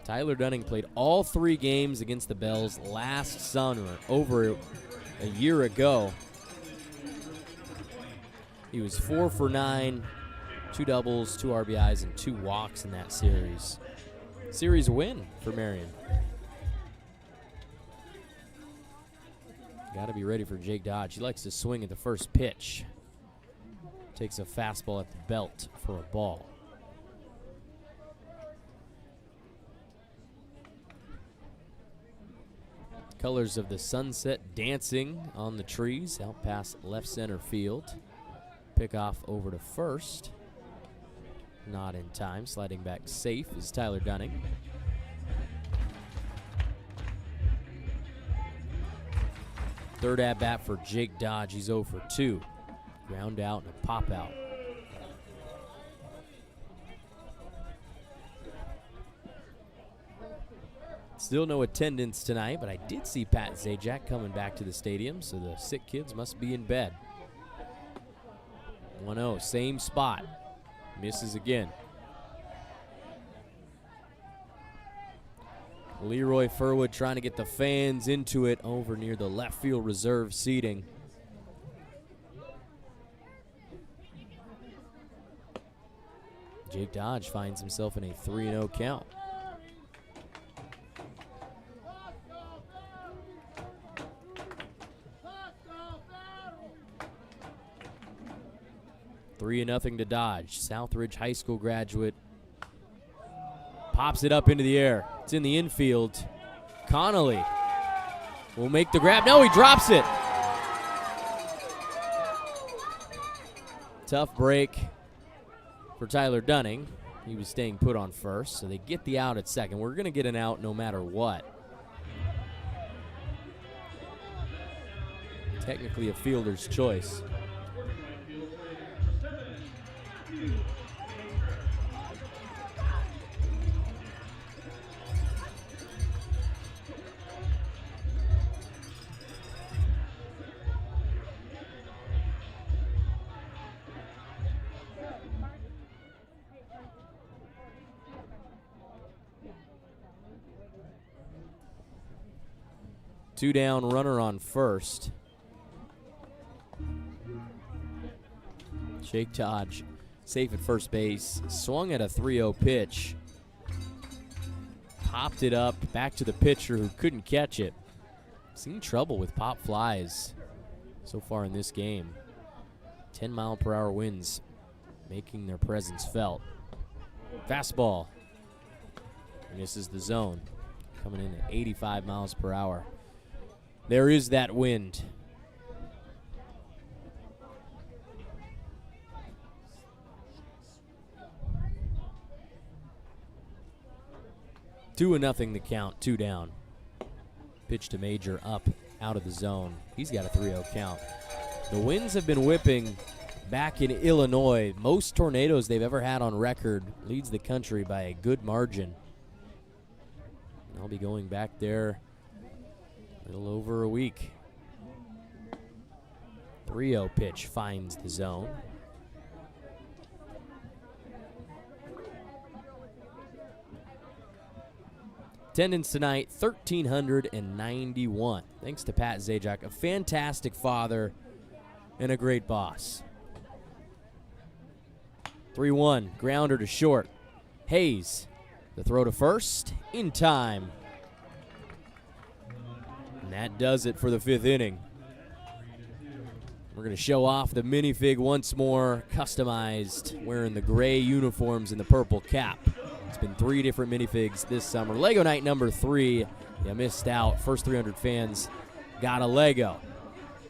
Tyler Dunning played all 3 games against the Bells last summer, over a year ago. He was 4 for 9, 2 doubles, 2 RBIs, and 2 walks in that series. Series win for Marion. Got to be ready for Jake Dodge. He likes to swing at the first pitch. Takes a fastball at the belt for a ball. Colors of the sunset dancing on the trees out past left center field. Pickoff over to first. Not in time. Sliding back safe is Tyler Dunning. Third at bat for Jake Dodge. He's 0 for 2. Ground out and a pop out. Still no attendance tonight, but I did see Pat Zajac coming back to the stadium, so the sick kids must be in bed. 1-0, same spot. Misses again. Leroy Furwood trying to get the fans into it over near the left field reserve seating. Jake Dodge finds himself in a 3-0 count. Three to nothing to Dodge. Southridge High School graduate. Pops it up into the air. It's in the infield. Connolly will make the grab. No, he drops it. Tough break for Tyler Dunning. He was staying put on first, so they get the out at second. We're going to get an out no matter what. Technically a fielder's choice. Two down, runner on first. Jake Dodge safe at first base. Swung at a 3-0 pitch. Popped it up back to the pitcher who couldn't catch it. Seen trouble with pop flies so far in this game. 10-mile-per-hour winds making their presence felt. Fastball. Misses the zone. Coming in at 85 miles per hour. There is that wind. Two and nothing the count, two down. Pitch to Major up out of the zone. He's got a 3-0 count. The winds have been whipping back in Illinois. Most tornadoes they've ever had on record. Leads the country by a good margin. I'll be going back there a little over a week. 3-0 pitch finds the zone. Attendance tonight, 1,391. Thanks to Pat Zajac, a fantastic father and a great boss. 3-1, grounder to short. Hayes, the throw to first, in time. And that does it for the fifth inning. We're going to show off the minifig once more, customized, wearing the gray uniforms and the purple cap. It's been 3 different minifigs this summer. Lego night number 3. You missed out. First 300 fans got a Lego.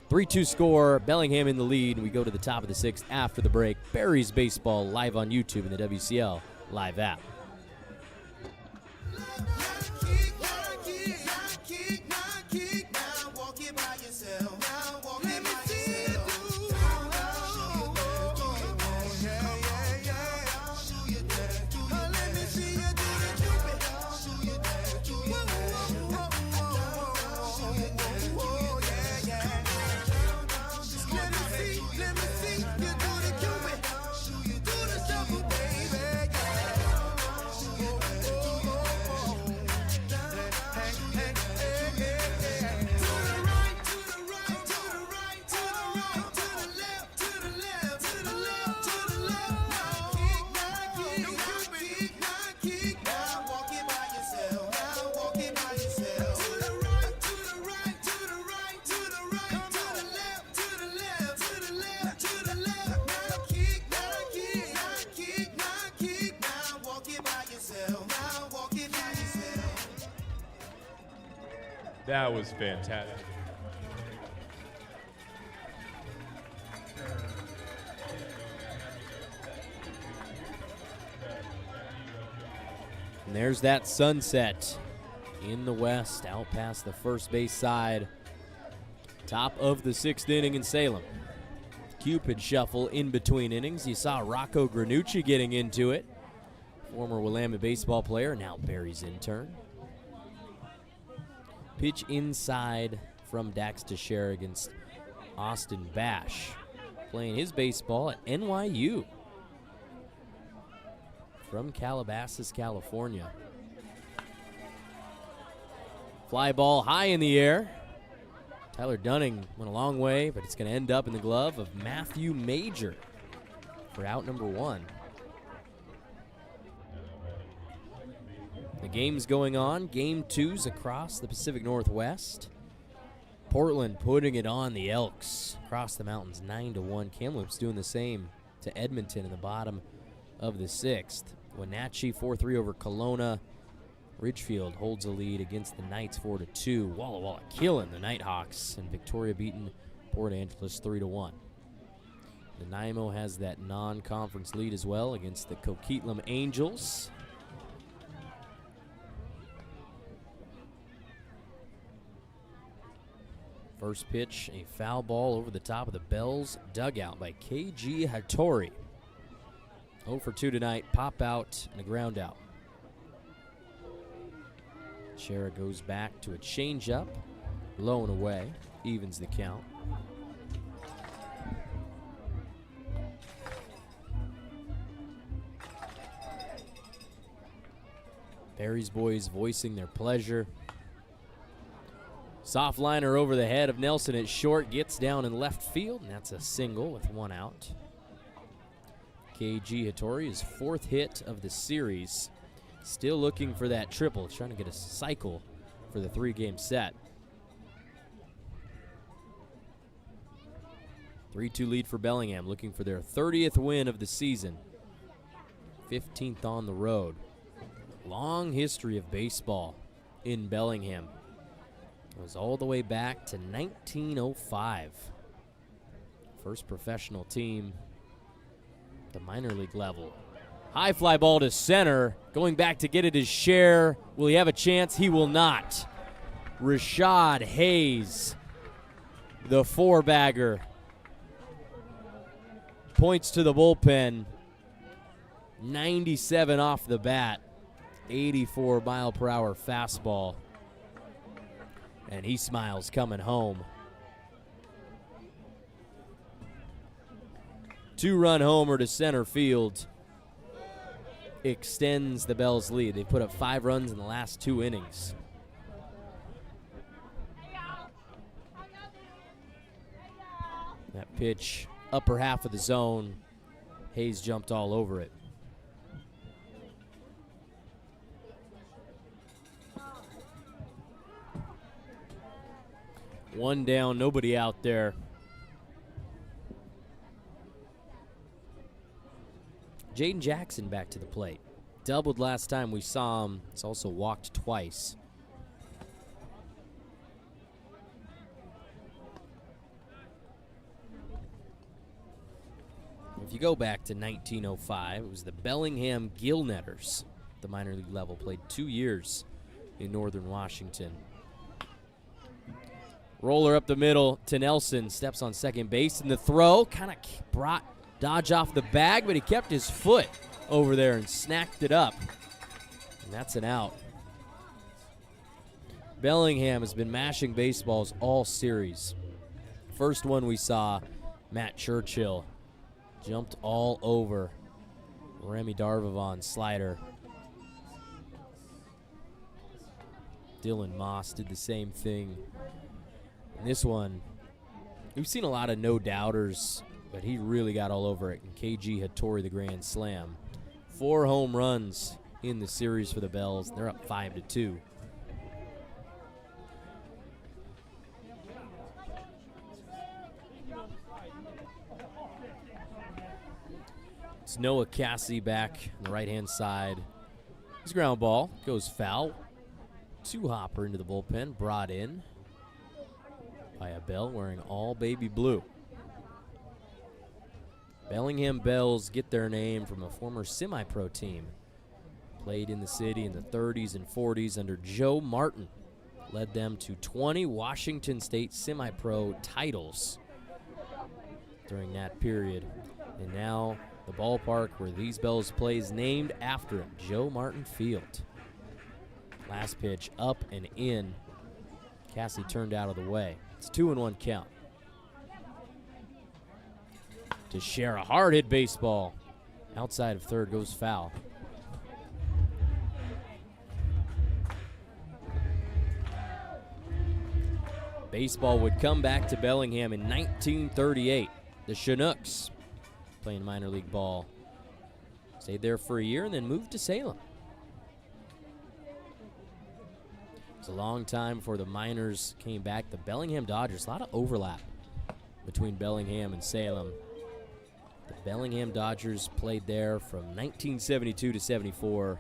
3-2 score, Bellingham in the lead. We go to the top of the 6th after the break. Berries baseball live on YouTube and the WCL live app. That was fantastic. And there's that sunset in the west, out past the first base side. Top of the 6th inning in Salem. Cupid shuffle in between innings. You saw Rocco Granucci getting into it. Former Willamette baseball player, now Berries intern. Pitch inside from Dax Teixeira against Austin Bash. Playing his baseball at NYU. From Calabasas, California. Fly ball high in the air. Tyler Dunning went a long way, but it's going to end up in the glove of Matthew Major for out number 1. The game's going on. Game 2's across the Pacific Northwest. Portland putting it on the Elks across the mountains, 9-1. Kamloops doing the same to Edmonton in the bottom of the 6th. Wenatchee 4-3 over Kelowna. Ridgefield holds a lead against the Knights 4-2. Walla Walla killing the Nighthawks, and Victoria beating Port Angeles 3-1. Nanaimo has that non-conference lead as well against the Coquitlam Angels. First pitch, a foul ball over the top of the Bells dugout by KG Hattori. 0 for 2 tonight, pop out and a ground out. Shara goes back to a changeup, low and away, evens the count. Berries boys voicing their pleasure. Soft liner over the head of Nelson at short, gets down in left field, and that's a single with 1 out. KG Hattori, his 4th hit of the series. Still looking for that triple, trying to get a cycle for the 3-game set. 3-2 lead for Bellingham, looking for their 30th win of the season. 15th on the road. Long history of baseball in Bellingham. It was all the way back to 1905. First professional team at the minor league level. High fly ball to center. Going back to get it is Cher. Will he have a chance? He will not. Rashad Hayes, the 4-bagger, points to the bullpen. 97 off the bat. 84-mile-per-hour fastball. And he smiles coming home. 2-run homer to center field extends the Bells' lead. They put up 5 runs in the last 2 innings. That pitch, upper half of the zone. Hayes jumped all over it. One down, nobody out there. Jaden Jackson back to the plate. Doubled last time we saw him. He's also walked twice. If you go back to 1905, it was the Bellingham Gillnetters. The minor league level played 2 years in Northern Washington. Roller up the middle to Nelson, steps on second base, and the throw kind of brought Dodge off the bag, but he kept his foot over there and snacked it up. And that's an out. Bellingham has been mashing baseballs all series. First one we saw, Matt Churchill jumped all over Remy Darvavon's slider. Dylan Moss did the same thing. And this one, we've seen a lot of no-doubters, but he really got all over it. And KG Hattori, the grand slam. 4 home runs in the series for the Bells. They're up 5-2. It's Noah Cassie back on the right-hand side. His ground ball goes foul. 2-hopper into the bullpen, brought in by a Bell wearing all baby blue. Bellingham Bells get their name from a former semi-pro team. Played in the city in the 30s and 40s under Joe Martin. Led them to 20 Washington State semi-pro titles during that period. And now the ballpark where these Bells play is named after him, Joe Martin Field. Last pitch up and in. Cassie turned out of the way. It's 2-1 count. To share a hard hit baseball. Outside of third goes foul. Baseball would come back to Bellingham in 1938. The Chinooks, playing minor league ball, stayed there for a year and then moved to Salem. It's a long time before the minors came back. The Bellingham Dodgers, a lot of overlap between Bellingham and Salem. The Bellingham Dodgers played there from 1972 to 74.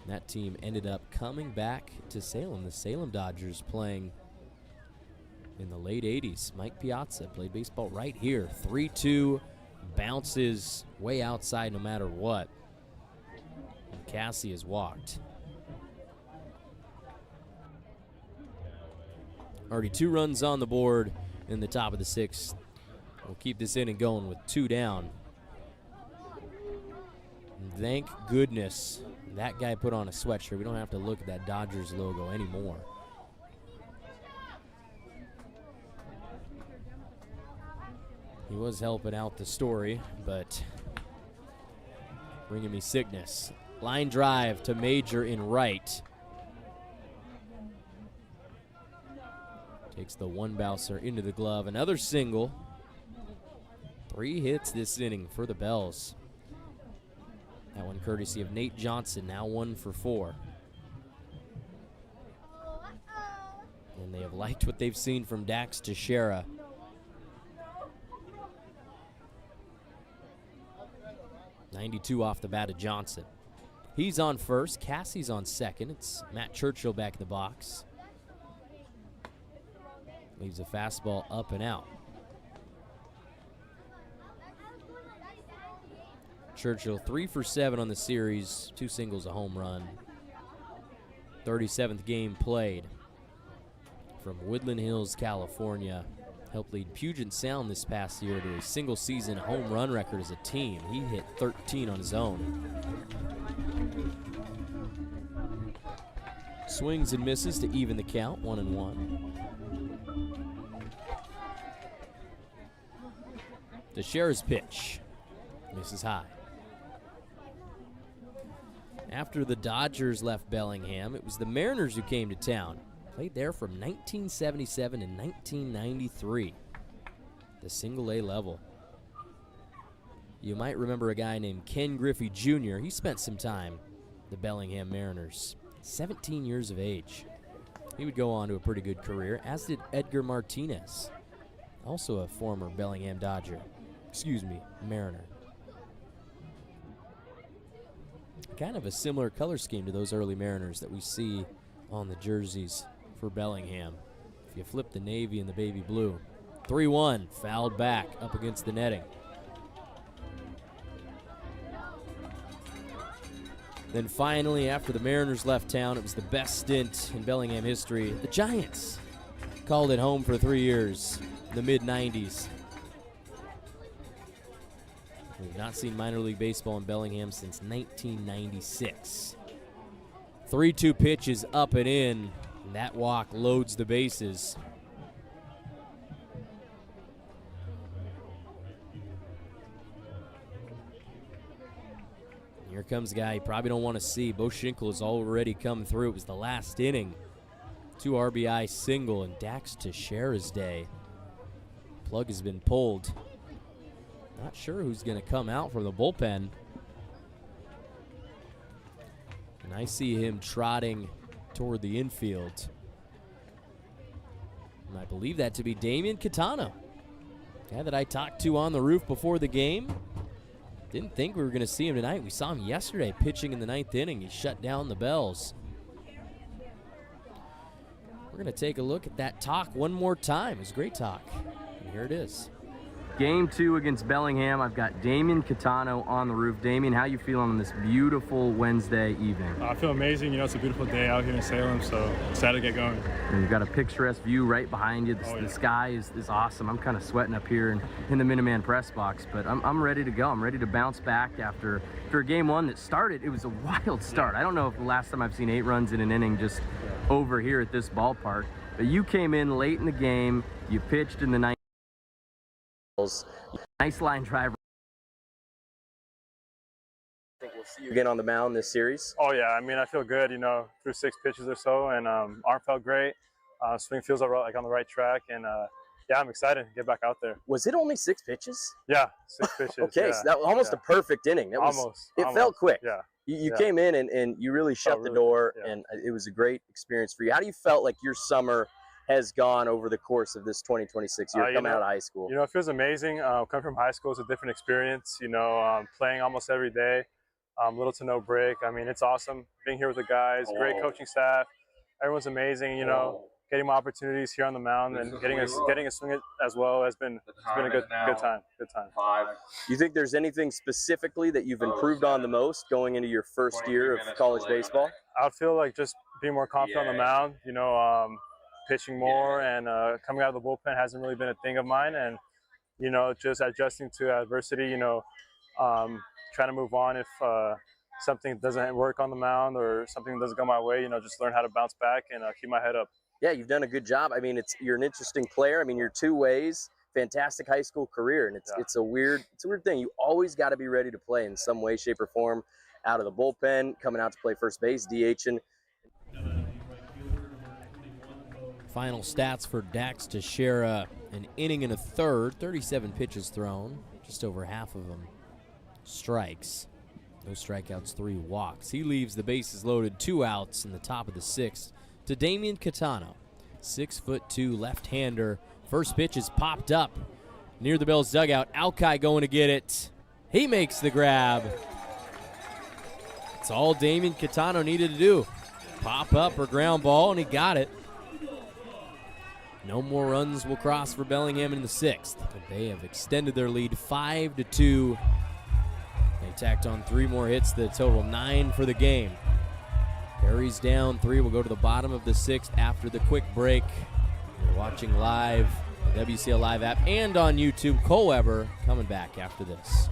And that team ended up coming back to Salem. The Salem Dodgers playing in the late 80s. Mike Piazza played baseball right here. 3-2, bounces way outside no matter what. And Cassie has walked. Already 2 runs on the board in the top of the 6th. We'll keep this inning going with 2 down. And thank goodness that guy put on a sweatshirt. We don't have to look at that Dodgers logo anymore. He was helping out the story, but bringing me sickness. Line drive to Major in right. Takes the 1 bouncer into the glove. Another single. 3 hits this inning for the Bells. That one courtesy of Nate Johnson, now 1 for 4. And they have liked what they've seen from Dax Teixeira. .92 off the bat of Johnson. He's on first. Cassie's on second. It's Matt Churchill back in the box. Leaves a fastball up and out. Churchill 3 for 7 on the series, 2 singles, a home run. 37th game played. From Woodland Hills, California. Helped lead Puget Sound this past year to a single season home run record as a team. He hit 13 on his own. Swings and misses to even the count, 1-1. Teixeira's pitch. Misses high. After the Dodgers left Bellingham, it was the Mariners who came to town. Played there from 1977 to 1993. The single-A level. You might remember a guy named Ken Griffey Jr. He spent some time the Bellingham Mariners. 17 years of age. He would go on to a pretty good career, as did Edgar Martinez. Also a former Bellingham Dodger. Excuse me, Mariner. Kind of a similar color scheme to those early Mariners that we see on the jerseys for Bellingham. If you flip the navy and the baby blue. 3-1, fouled back up against the netting. Then finally, after the Mariners left town, it was the best stint in Bellingham history. The Giants called it home for 3 years in the mid-90s. We've not seen minor league baseball in Bellingham since 1996. 3-2 pitch is up and in. And that walk loads the bases. Here comes a guy you probably don't want to see. Bo Schinkel has already come through. It was the last inning. 2 RBI single in Dax Teixeira's day. Plug has been pulled. Not sure who's going to come out from the bullpen. And I see him trotting toward the infield. And I believe that to be Damian Catano. Guy that I talked to on the roof before the game. Didn't think we were going to see him tonight. We saw him yesterday pitching in the 9th inning. He shut down the Bells. We're going to take a look at that talk one more time. It was a great talk. And here it is. Game 2 against Bellingham. I've got Damian Catano on the roof. Damian, how you feeling on this beautiful Wednesday evening? I feel amazing. You know, it's a beautiful day out here in Salem, so excited to get going. And you've got a picturesque view right behind you. The sky is awesome. I'm kind of sweating up here in the Minuteman press box, but I'm ready to go. I'm ready to bounce back after game 1 that started. It was a wild start. I don't know if the last time I've seen 8 runs in an inning just over here at this ballpark, but you came in late in the game. You pitched in the 9th. Nice line drive. I think we'll see you again on the mound this series. Oh yeah, I mean, I feel good, you know, through 6 pitches or so, and arm felt great. Swing feels like on the right track, and yeah, I'm excited to get back out there. Was it only 6 pitches? Yeah, 6 pitches. Okay, yeah. so that was almost a perfect inning. That was, almost. Felt quick. Yeah. You came in and you really shut the door, and it was a great experience for you. How do you felt like your summer has gone over the course of this 2026 year coming out of high school? You know, it feels amazing. Coming from high school is a different experience, you know, playing almost every day, little to no break. I mean, it's awesome being here with the guys, great coaching staff. Everyone's amazing, you know. getting my opportunities here on the mound and getting a swing as well has been a good time. Good time. You think there's anything specifically that you've improved on the most going into your first year of college baseball? I feel like just being more confident on the mound, you know, pitching more and coming out of the bullpen hasn't really been a thing of mine. And, you know, just adjusting to adversity, you know, trying to move on if something doesn't work on the mound or something doesn't go my way, you know, just learn how to bounce back and keep my head up. Yeah, you've done a good job. I mean, you're an interesting player. I mean, you're two ways. Fantastic high school career, and it's a weird thing. You always got to be ready to play in some way, shape, or form. Out of the bullpen, coming out to play first base, DHing. Final stats for Dax Teixeira: an inning and a third, 37 pitches thrown, just over half of them strikes. No strikeouts, 3 walks. He leaves the bases loaded, 2 outs in the top of the 6th. To Damian Catano, 6'2" left-hander. First pitch is popped up near the Bills' dugout. Alki going to get it. He makes the grab. It's all Damian Catano needed to do. Pop up or ground ball, and he got it. No more runs will cross for Bellingham in the 6th. They have extended their lead 5-2. They tacked on 3 more hits, the total 9 for the game. Berries down 3. We'll go to the bottom of the 6th after the quick break. You're watching live, the WCL Live app, and on YouTube. Cole Weber coming back after this.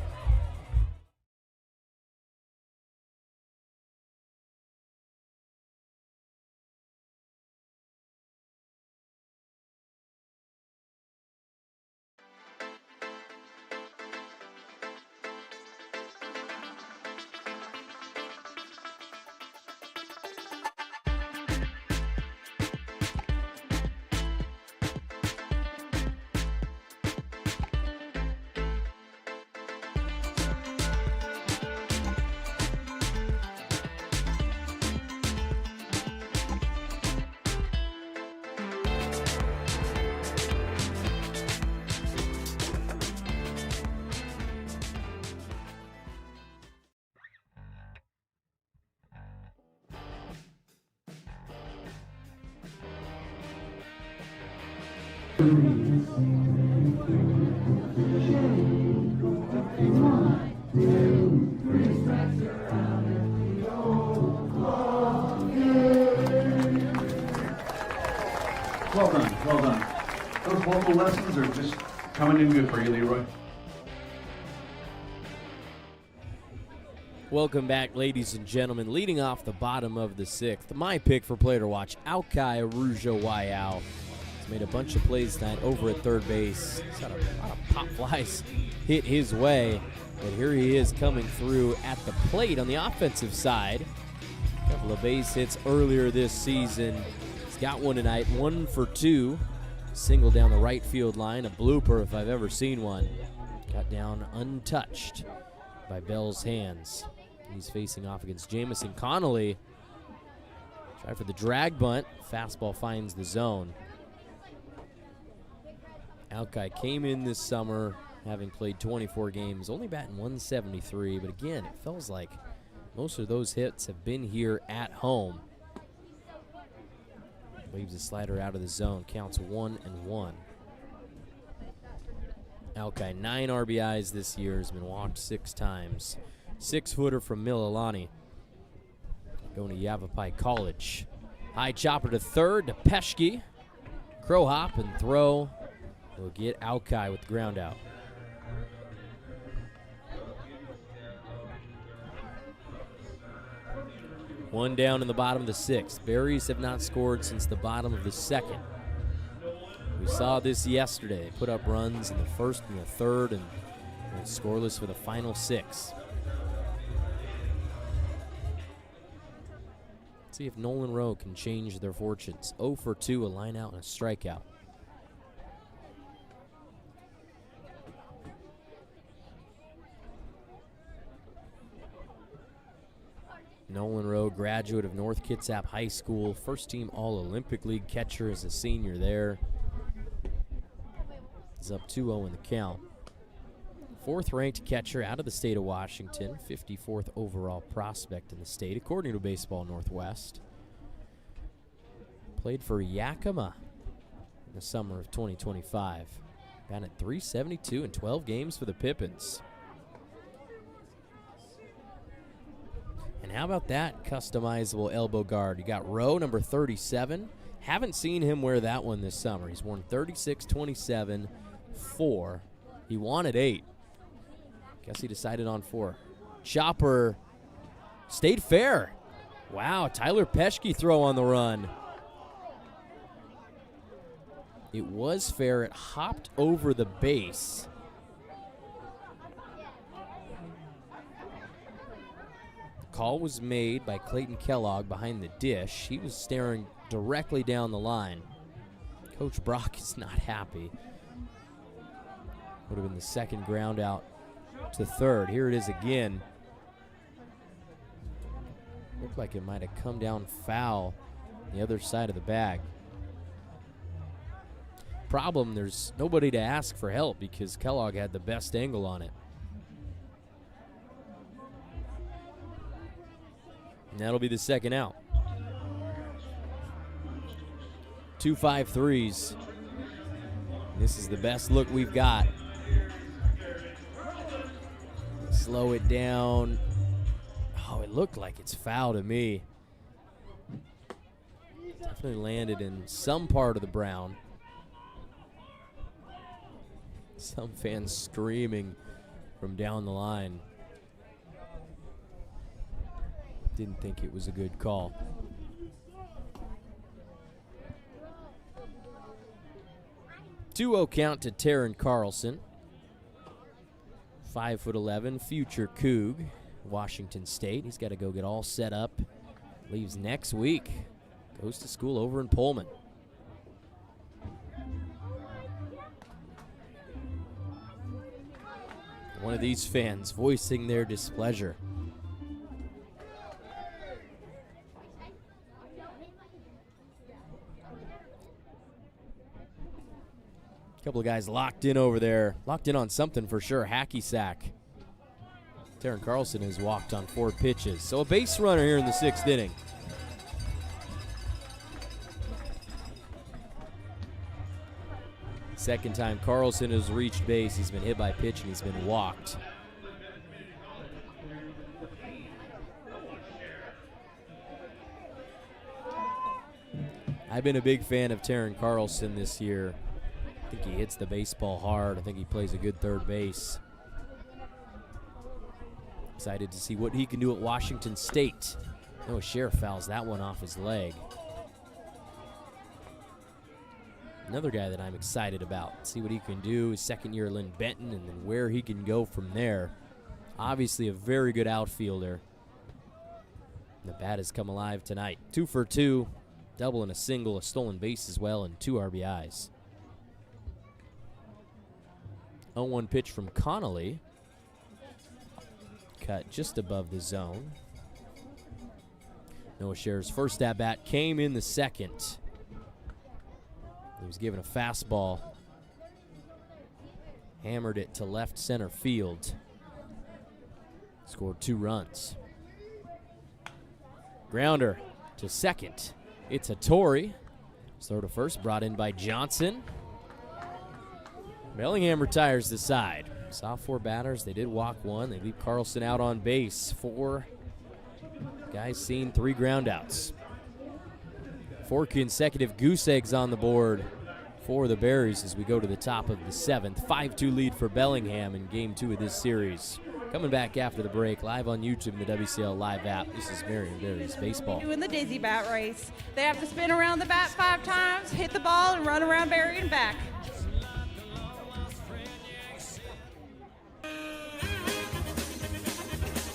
Well done, well done. Those vocal lessons are just coming in good for you, Leroy. Welcome back, ladies and gentlemen. Leading off the bottom of the 6th, my pick for player to watch, Alki Arujawayao. He's made a bunch of plays tonight over at third base. He's had a lot of pop flies hit his way, but here he is coming through at the plate on the offensive side. A couple of base hits earlier this season. He's got one tonight, 1 for 2. Single down the right field line, a blooper if I've ever seen one. Got down untouched by Bell's hands. He's facing off against Jamison Connolly. Try for the drag bunt. Fastball finds the zone. Alki came in this summer having played 24 games, only batting 173, but again, it feels like most of those hits have been here at home. Waves a slider out of the zone, counts 1-1. Alki, 9 RBIs this year, has been walked 6 times. 6-footer from Mililani. Going to Yavapai College. High chopper to third to Peschke. Crow hop and throw will get Alki with the ground out. One down in the bottom of the 6th. Berries have not scored since the bottom of the 2nd. We saw this yesterday. They put up runs in the 1st and the 3rd and went scoreless for the final 6. Let's see if Nolan Rowe can change their fortunes. 0 for 2, a line out and a strikeout. Nolan Rowe, graduate of North Kitsap High School, first team All-Olympic League catcher as a senior there. He's up 2-0 in the count. 4th ranked catcher out of the state of Washington, 54th overall prospect in the state, according to Baseball Northwest. Played for Yakima in the summer of 2025. Batting at .372 in 12 games for the Pippins. And how about that customizable elbow guard? You got Rowe, number 37. Haven't seen him wear that one this summer. He's worn 36, 27, 4. He wanted 8. Guess he decided on 4. Chopper stayed fair. Wow, Tyler Peschke throw on the run. It was fair. It hopped over the base. The call was made by Clayton Kellogg behind the dish. He was staring directly down the line. Coach Brock is not happy. Would have been the second ground out to third. Here it is again. Looked like it might have come down foul the other side of the bag. Problem, there's nobody to ask for help because Kellogg had the best angle on it. And that'll be the second out. 2-5-3s. This is the best look we've got. Slow it down. Oh, it looked like it's foul to me. Definitely landed in some part of the brown. Some fans screaming from down the line. Didn't think it was a good call. Two-0 count to Taryn Carlson. 5'11", future Coug, Washington State. He's got to go get all set up. Leaves next week. Goes to school over in Pullman. One of these fans voicing their displeasure. A couple of guys locked in over there. Locked in on something for sure. Hacky sack. Taryn Carlson has walked on 4 pitches. So a base runner here in the 6th inning. Second time Carlson has reached base. He's been hit by a pitch and he's been walked. I've been a big fan of Taryn Carlson this year. I think he hits the baseball hard. I think he plays a good third base. Excited to see what he can do at Washington State. Noah Sheriff fouls that one off his leg. Another guy that I'm excited about. See what he can do. His second year, Lynn Benton, and then where he can go from there. Obviously a very good outfielder. The bat has come alive tonight. 2 for 2. Double and a single, a stolen base as well, and 2 RBIs. 0-1 pitch from Connolly. Cut just above the zone. Noah Scher's first at-bat came in the second. He was given a fastball. Hammered it to left center field. Scored 2 runs. Grounder to second. It's a Torrey. Throw to first brought in by Johnson. Bellingham retires the side. Saw 4 batters. They did walk 1. They leave Carlson out on base. 4 guys seen, 3 groundouts. 4 consecutive goose eggs on the board for the Berries as we go to the top of the 7th. 5-2 lead for Bellingham in game 2 of this series. Coming back after the break, live on YouTube and the WCL Live app. This is Marion Berries Baseball. Doing the dizzy bat race. They have to spin around the bat 5 times, hit the ball, and run around Berry and back.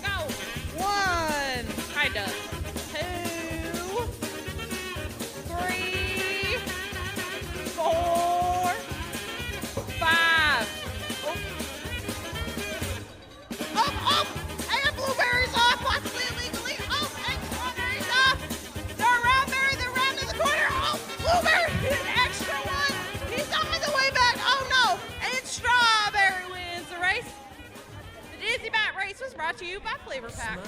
Go! 1, kind of. 2, 3, 4, 5. And blueberries off, possibly illegally. And strawberries off. They're around Berry, they're round in the corner. Blueberry, an extra one. He's on the way back. Oh no, and Strawberry wins the race. The Dizzy Bat Race was brought to you by Flavor Pack.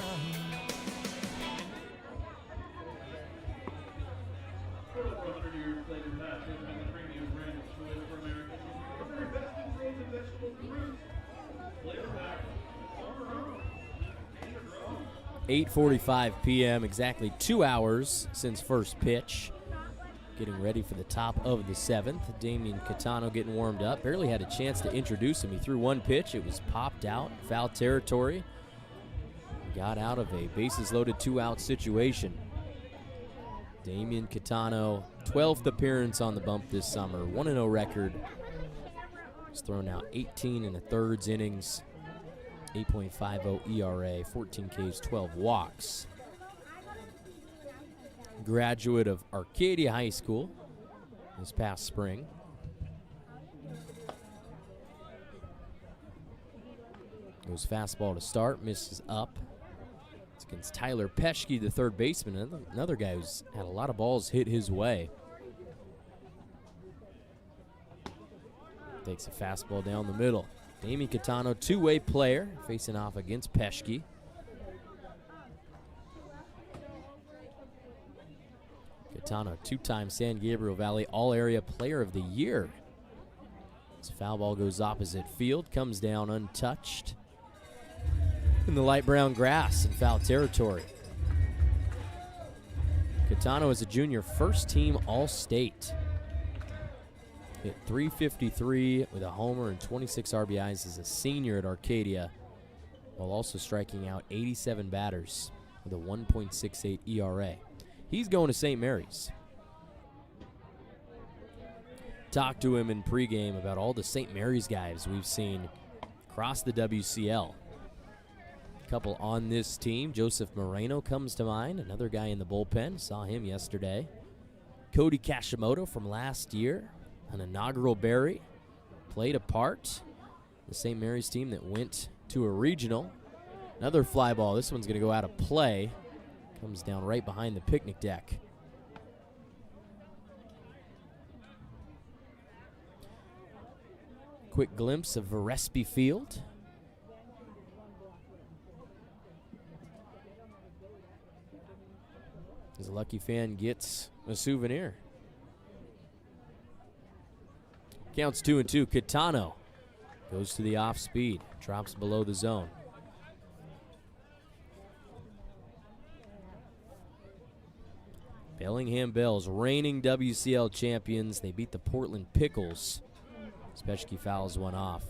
8:45 p.m., exactly 2 hours since first pitch. Getting ready for the top of the 7th. Damian Catano getting warmed up. Barely had a chance to introduce him. He threw one pitch. It was popped out, foul territory. Got out of a bases-loaded 2-out situation. Damian Catano, 12th appearance on the bump this summer, 1-0 record. He's thrown out 18 1/3 innings, 8.50 ERA, 14 Ks, 12 walks. Graduate of Arcadia High School this past spring. Goes fastball to start, misses up. It's against Tyler Peschke, the third baseman, another guy who's had a lot of balls hit his way. Takes a fastball down the middle. Damian Catano, two-way player, facing off against Peschke. Catano, two-time San Gabriel Valley All-Area Player of the Year. This foul ball goes opposite field, comes down untouched in the light brown grass in foul territory. Catano is a junior first-team All-State. Hit .353 with a homer and 26 RBIs as a senior at Arcadia, while also striking out 87 batters with a 1.68 ERA. He's going to St. Mary's. Talked to him in pregame about all the St. Mary's guys we've seen across the WCL. A couple on this team. Joseph Moreno comes to mind, another guy in the bullpen. Saw him yesterday. Cody Kashimoto from last year, an inaugural Berry, played a part. The St. Mary's team that went to a regional. Another fly ball. This one's going to go out of play. Comes down right behind the picnic deck. Quick glimpse of Verespi Field. As a lucky fan gets a souvenir. Counts 2-2. Catano goes to the off speed, drops below the zone. Bellingham Bells, reigning WCL champions. They beat the Portland Pickles. Peschke fouls one off.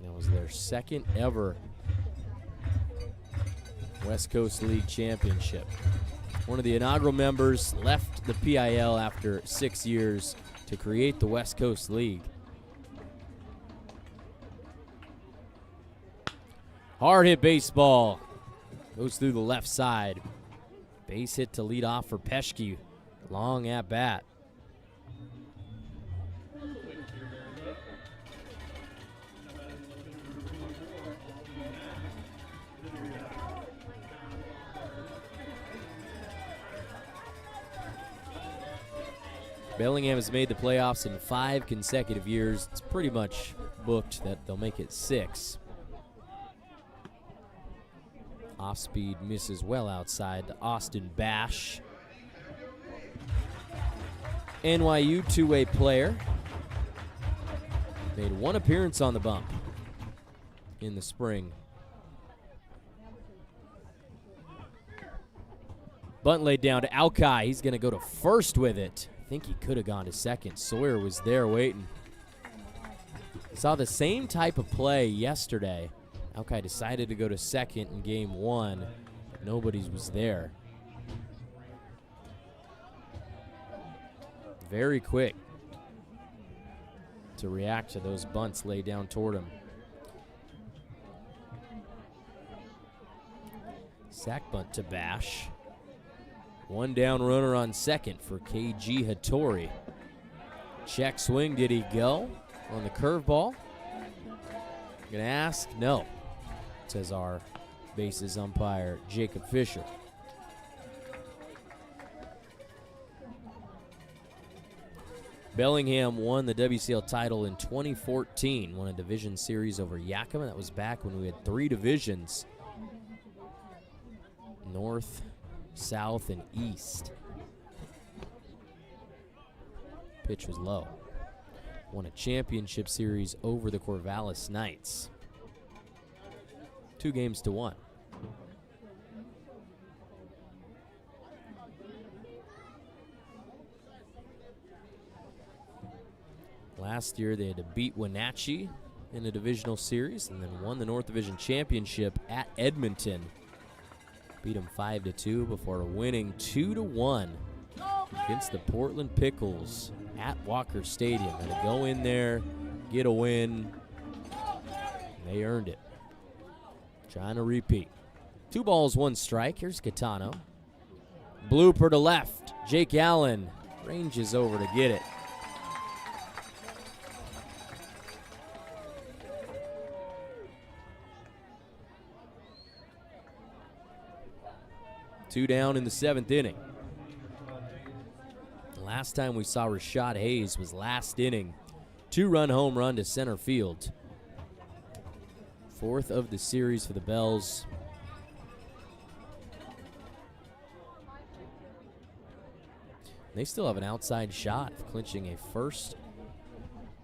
That was their second ever West Coast League championship. One of the inaugural members left the PIL after 6 years to create the West Coast League. Hard hit baseball. Goes through the left side. Base hit to lead off for Peschke. Long at bat. Bellingham has made the playoffs in 5 consecutive years. It's pretty much booked that they'll make it 6. Off speed misses well outside to Austin Bash. NYU two-way player. Made 1 appearance on the bump in the spring. Bunt laid down to Alki. He's going to go to first with it. I think he could have gone to second. Sawyer was there waiting. Saw the same type of play yesterday. Alki decided to go to second in game 1, but nobody was there. Very quick to react to those bunts laid down toward him. Sack bunt to Bash. 1 down runner on second for KG Hattori. Check swing, did he go on the curveball? Gonna ask, no, says our bases umpire, Jacob Fisher. Bellingham won the WCL title in 2014, won a division series over Yakima. That was back when we had 3 divisions, North, South, and East. Pitch was low. Won a championship series over the Corvallis Knights. 2-1. Last year they had to beat Wenatchee in a divisional series and then won the North Division Championship at Edmonton. Beat them 5-2 before winning 2-1 against the Portland Pickles at Walker Stadium. Had to go in there, get a win. They earned it. Trying to repeat. 2 balls, 1 strike. Here's Catano. Blooper to left. Jake Allen ranges over to get it. Two down in the 7th inning. The last time we saw Rashad Hayes was last inning. 2-run home run to center field. 4th of the series for the Bells. They still have an outside shot of clinching a first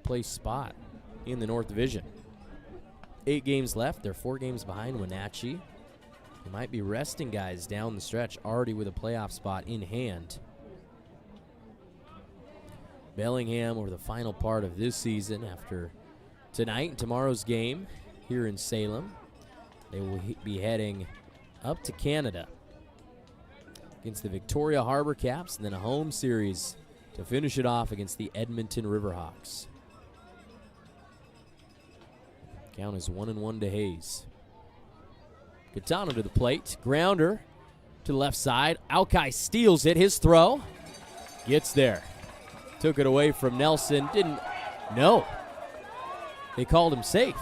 place spot in the North Division. 8 games left. They're 4 games behind Wenatchee. They might be resting guys down the stretch already with a playoff spot in hand. Bellingham over the final part of this season after tonight and tomorrow's game here in Salem. They will be heading up to Canada against the Victoria Harbor Caps and then a home series to finish it off against the Edmonton Riverhawks. Count is 1-1 to Hayes. Catano to the plate. Grounder to the left side. Alki steals it. His throw gets there. Took it away from Nelson. Didn't. No. They called him safe.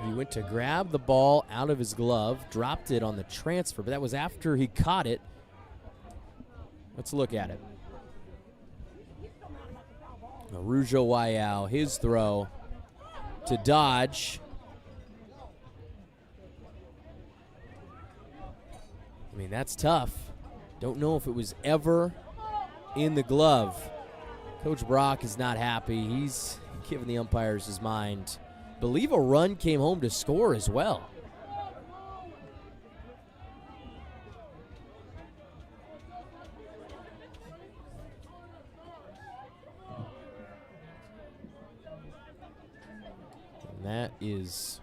He went to grab the ball out of his glove, dropped it on the transfer, but that was after he caught it. Let's look at it. Arujo Wayao, his throw to Dodge. I mean, that's tough. Don't know if it was ever in the glove. Coach Brock is not happy. He's giving the umpires his mind. Believe a run came home to score as well. And that is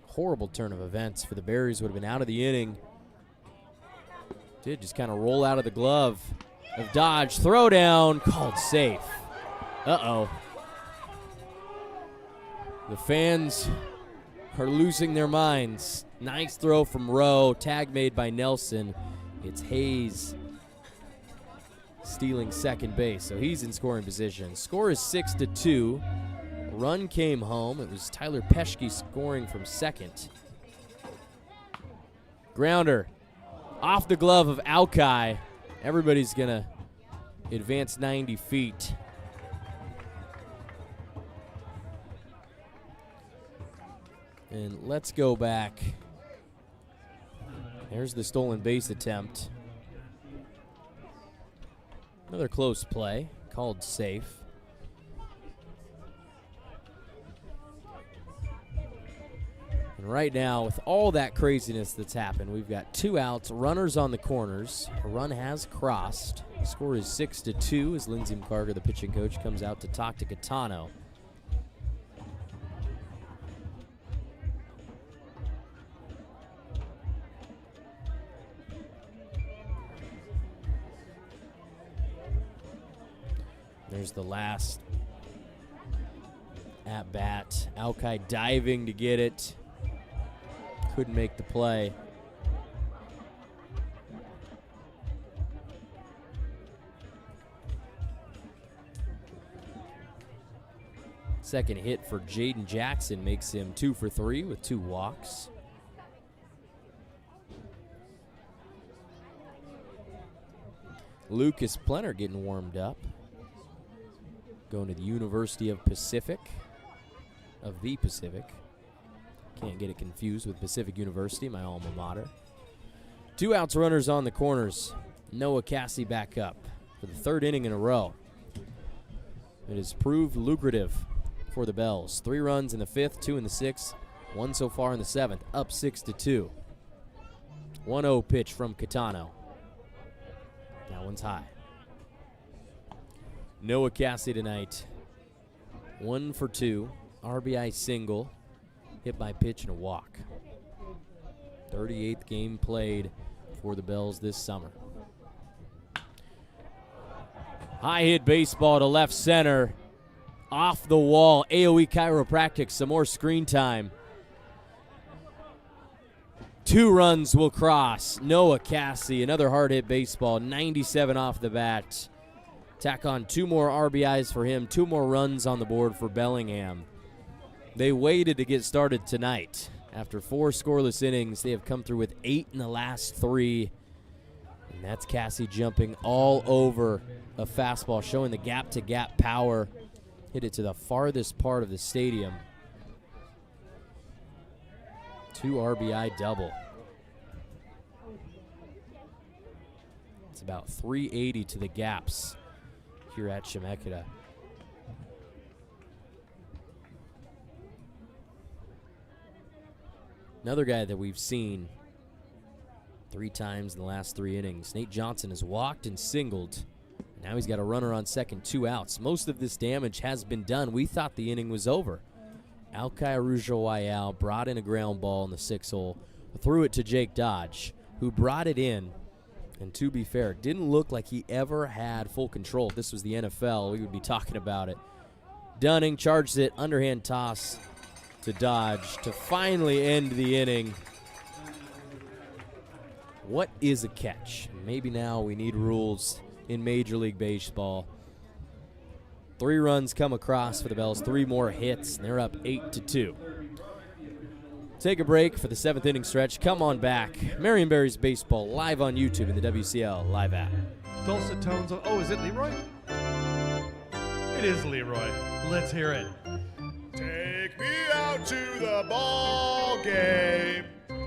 a horrible turn of events for the Berries. Would have been out of the inning. Did just kind of roll out of the glove of Dodge. Throw down, called safe. Uh-oh. The fans are losing their minds. Nice throw from Rowe. Tag made by Nelson. It's Hayes stealing second base, so he's in scoring position. Score is 6-2. Run came home. It was Tyler Peschke scoring from second. Grounder off the glove of Alki. Everybody's going to advance 90 feet. And let's go back. There's the stolen base attempt. Another close play, called safe. And right now, with all that craziness that's happened, we've got 2 outs, runners on the corners. A run has crossed. The score is 6-2 as Lindsey McCarter, the pitching coach, comes out to talk to Catano. There's the last at bat. Alki diving to get it. Couldn't make the play. Second hit for Jaden Jackson makes him 2 for 3 with 2 walks. Lucas Plenner getting warmed up. Going to the University of the Pacific. Can't get it confused with Pacific University, my alma mater. 2 outs, runners on the corners. Noah Cassie back up for the 3rd inning in a row. It has proved lucrative for the Bells. 3 runs in the 5th, 2 in the 6th, 1 so far in the 7th, up 6-2. 1-0 pitch from Catano. That one's high. Noah Cassie tonight, 1 for 2, RBI single, hit by pitch and a walk. 38th game played for the Bells this summer. High hit baseball to left center, off the wall. AOE Chiropractic, some more screen time. 2 runs will cross. Noah Cassie, another hard hit baseball, 97 off the bat. Tack on 2 more RBIs for him, 2 more runs on the board for Bellingham. They waited to get started tonight. After 4 scoreless innings, they have come through with 8 in the last 3. And that's Cassie jumping all over a fastball, showing the gap-to-gap power. Hit it to the farthest part of the stadium. 2 RBI double. It's about 380 to the gaps here at Chemeketa. Another guy that we've seen 3 times in the last 3 innings. Nate Johnson has walked and singled. Now he's got a runner on second, 2 outs. Most of this damage has been done. We thought the inning was over. Alkai Arujawayao brought in a ground ball in the 6th hole, threw it to Jake Dodge, who brought it in. And to be fair, didn't look like he ever had full control. If this was the NFL, we would be talking about it. Dunning charged it, underhand toss to Dodge to finally end the inning. What is a catch? Maybe now we need rules in Major League Baseball. 3 runs come across for the Bells, 3 more hits, and they're up 8-2. Take a break for the 7th inning stretch. Come on back. Marion Berries Baseball live on YouTube in the WCL Live app. Dulcet tones of, oh, is it Leroy? It is Leroy. Let's hear it. Take me out to the ball game. Take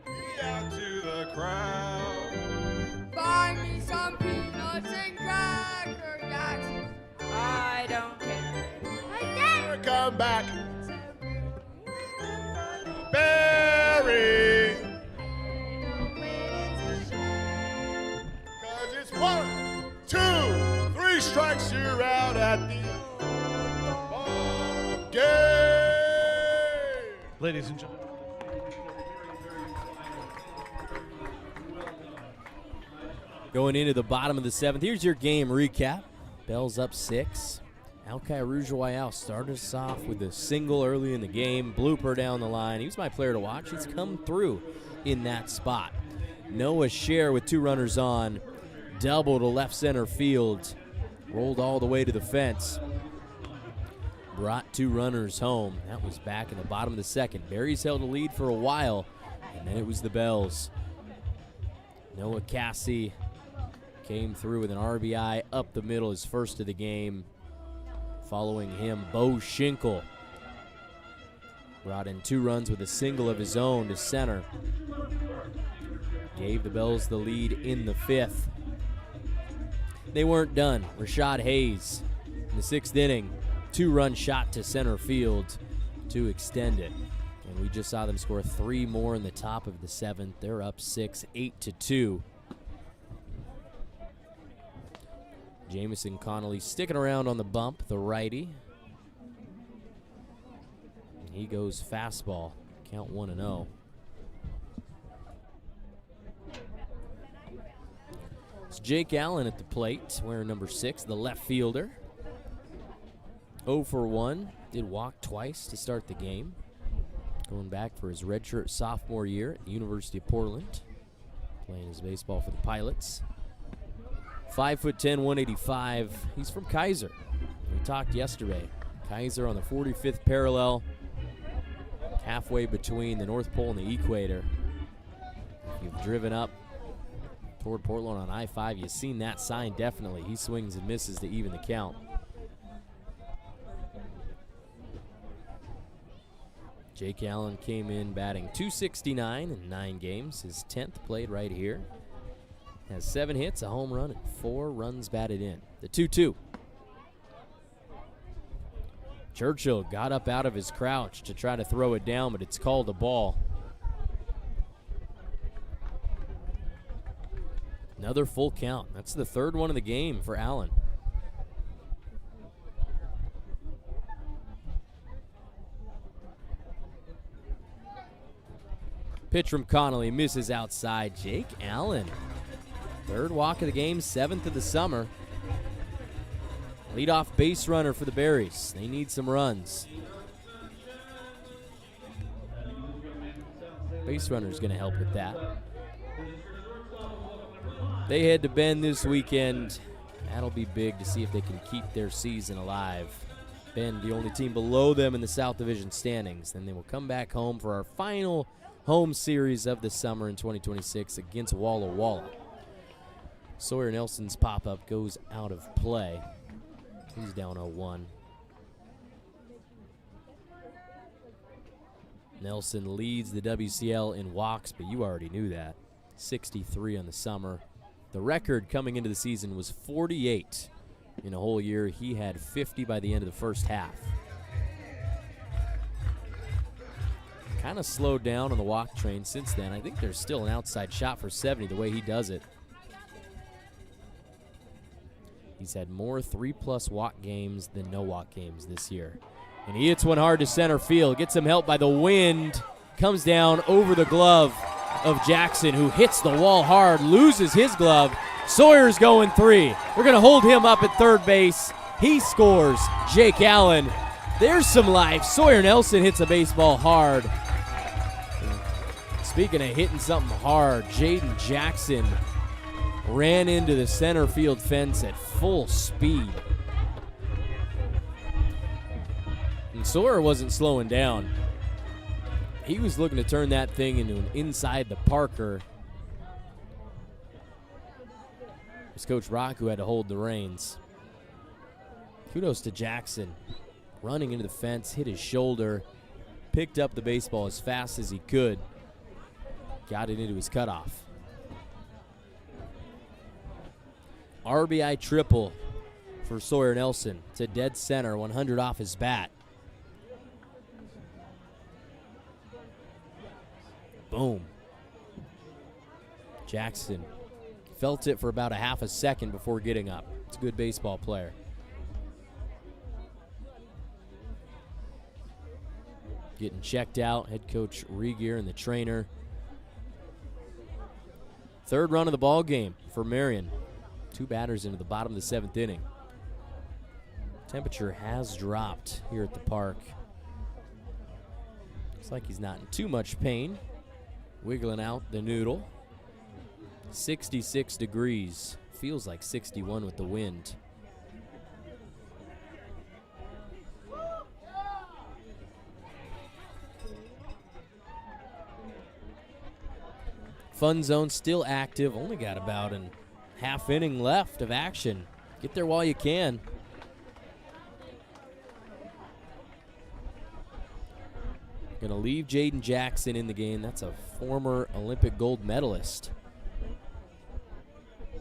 me out to the crowd. Buy me some peanuts and cracker jacks. I don't care. Never come back. Berry. 'Cause it's 1, 2, 3 strikes, you're out at the ball game. Ladies and gentlemen. Going into the bottom of the 7th, here's your game recap. Bells up 6. Alkai Arujawayao started us off with a single early in the game. Blooper down the line. He was my player to watch. He's come through in that spot. Noah Scher with 2 runners on. Double to left center field. Rolled all the way to the fence. Brought 2 runners home. That was back in the bottom of the 2nd. Berries held a lead for a while, and then it was the Bells. Noah Cassie came through with an RBI up the middle, his first of the game. Following him, Bo Schinkel brought in 2 runs with a single of his own to center. Gave the Bells the lead in the 5th. They weren't done. Rashad Hayes in the 6th inning, 2-run shot to center field to extend it. And we just saw them score 3 more in the top of the 7th. They're up 6, 8-2. Jamison Connolly sticking around on the bump, the righty. And he goes fastball, count 1-0. It's Jake Allen at the plate, wearing number 6, the left fielder. 0 for 1, did walk twice to start the game. Going back for his redshirt sophomore year at the University of Portland. Playing his baseball for the Pilots. 5'10", 185. He's from Kaiser. We talked yesterday. Kaiser on the 45th parallel, halfway between the North Pole and the equator. If you've driven up toward Portland on I-5, you've seen that sign definitely. He swings and misses to even the count. Jake Allen came in batting .269 in 9 games. His 10th played right here. Has 7 hits, a home run, and 4 runs batted in. The 2-2. Churchill got up out of his crouch to try to throw it down, but it's called a ball. Another full count. That's the 3rd one of the game for Allen. Pitch from Connolly misses outside. Jake Allen, 3rd walk of the game, 7th of the summer. Leadoff base runner for the Berries. They need some runs. Base runner's going to help with that. They head to Bend this weekend. That'll be big to see if they can keep their season alive. Bend, the only team below them in the South Division standings. Then they will come back home for our final home series of the summer in 2026 against Walla Walla. Sawyer Nelson's pop-up goes out of play. He's down 0-1. Nelson leads the WCL in walks, but you already knew that. 63 on the summer. The record coming into the season was 48 in a whole year. He had 50 by the end of the first half. Kind of slowed down on the walk train since then. I think there's still an outside shot for 70 the way he does it. He's had more 3+ walk games than no walk games this year. And he hits one hard to center field. Gets some help by the wind. Comes down over the glove of Jackson, who hits the wall hard, loses his glove. Sawyer's going 3. We're going to hold him up at 3rd base. He scores. Jake Allen. There's some life. Sawyer Nelson hits a baseball hard. Speaking of hitting something hard, Jaden Jackson ran into the center field fence at full speed. And Sawyer wasn't slowing down. He was looking to turn that thing into an inside the Parker. It was Coach Rock who had to hold the reins. Kudos to Jackson. Running into the fence, hit his shoulder, picked up the baseball as fast as he could, got it into his cutoff. RBI triple for Sawyer Nelson to dead center, 100 off his bat. Boom. Jackson felt it for about a half a second before getting up. It's a good baseball player. Getting checked out, head coach Regier and the trainer. 3rd run of the ball game for Marion. 2 batters into the bottom of the 7th inning. Temperature has dropped here at the park. Looks like he's not in too much pain. Wiggling out the noodle. 66 degrees. Feels like 61 with the wind. Fun zone still active. Only got about a half inning left of action. Get there while you can. Going to leave Jaden Jackson in the game. That's a former Olympic gold medalist.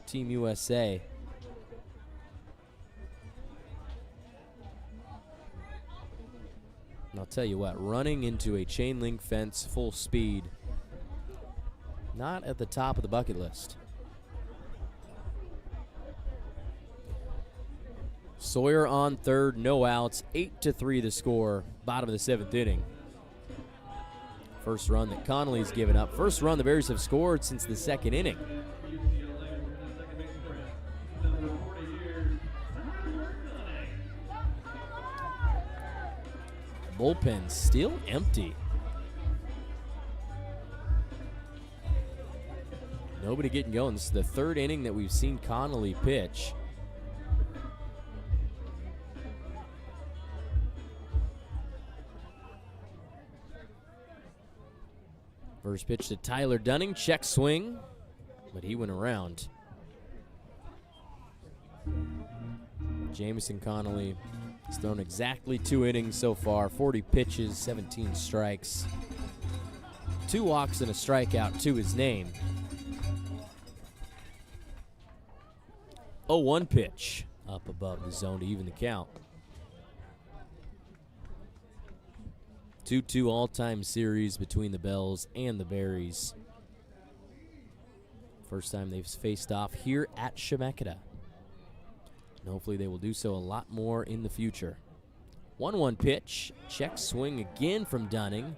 Team USA. And I'll tell you what, running into a chain link fence full speed, not at the top of the bucket list. Sawyer on 3rd, no outs, 8-3 the score, bottom of the 7th inning. First run that Connolly's given up. First run the Berries have scored since the 2nd inning. Bullpen still empty. Nobody getting going. This is the 3rd inning that we've seen Connolly pitch. First pitch to Tyler Dunning, check swing, but he went around. Jamison Connolly has thrown exactly 2 innings so far, 40 pitches, 17 strikes, 2 walks and a strikeout to his name. 0-1 pitch up above the zone to even the count. 2-2 all-time series between the Bells and the Berries. First time they've faced off here at Chemeketa. And hopefully they will do so a lot more in the future. 1-1 pitch, check swing again from Dunning.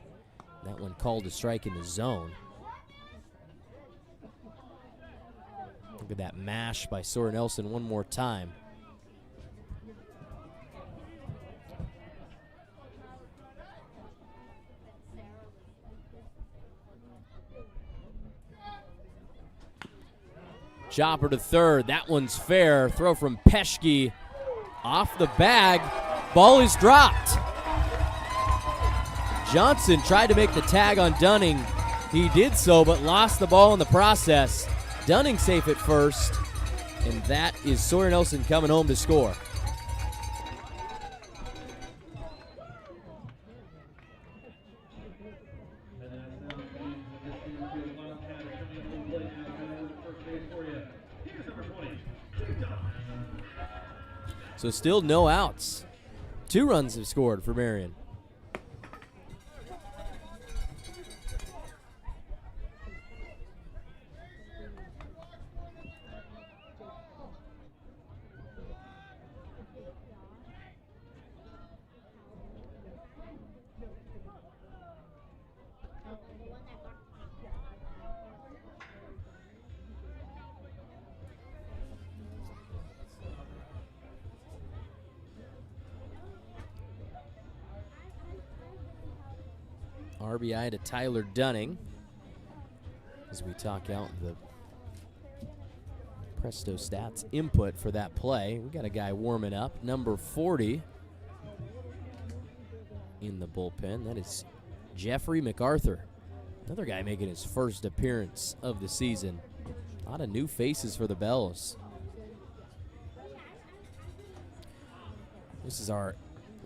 That one called a strike in the zone. Look at that mash by Sora Nelson one more time. Chopper to third. That one's fair. Throw from Peschke off the bag. Ball is dropped. Johnson tried to make the tag on Dunning. He did so, but lost the ball in the process. Dunning safe at first, and that is Sawyer Nelson coming home to score. So still no outs. 2 runs have scored for Marion. RBI to Tyler Dunning as we talk out the Presto Stats input for that play. We got a guy warming up, number 40 in the bullpen. That is Jeffrey MacArthur, another guy making his first appearance of the season. A lot of new faces for the Bells. This is our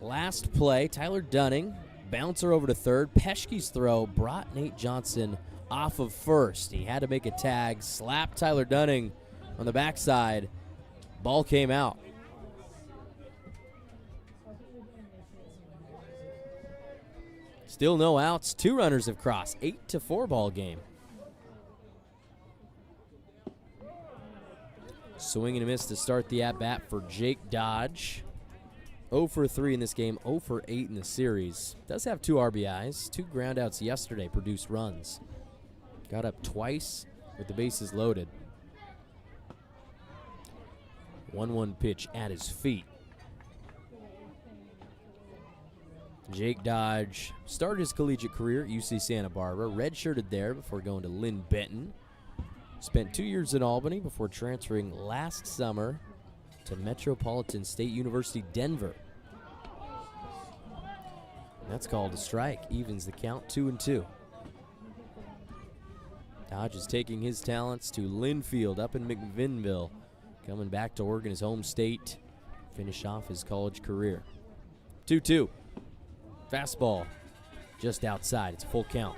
last play. Tyler Dunning, bouncer over to third. Peschke's throw brought Nate Johnson off of first. He had to make a tag, slapped Tyler Dunning on the backside. Ball came out. Still no outs. 2 runners have crossed. 8-4 ball game. Swing and a miss to start the at-bat for Jake Dodge. 0 for 3 in this game, 0 for 8 in the series. Does have 2 RBIs, 2 groundouts yesterday, produced runs. Got up twice with the bases loaded. 1-1 pitch at his feet. Jake Dodge started his collegiate career at UC Santa Barbara, redshirted there before going to Lynn Benton. Spent 2 years in Albany before transferring last summer to Metropolitan State University, Denver. That's called a strike. Evens the count, 2-2. Dodge is taking his talents to Linfield up in McMinnville. Coming back to Oregon, his home state. Finish off his college career. 2-2. Fastball just outside. It's a full count.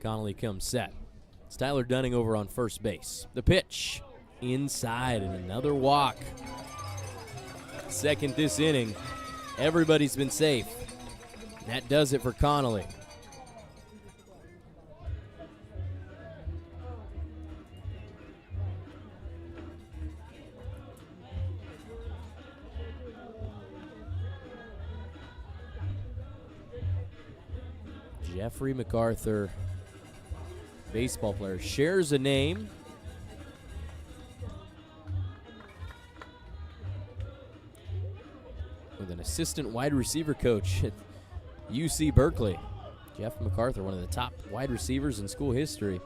Connolly comes set. It's Tyler Dunning over on first base. The pitch inside and another walk. Second this inning. Everybody's been safe. That does it for Connolly. Jeffrey MacArthur, baseball player, shares a name with an assistant wide receiver coach at UC Berkeley. Jeff MacArthur, one of the top wide receivers in school history.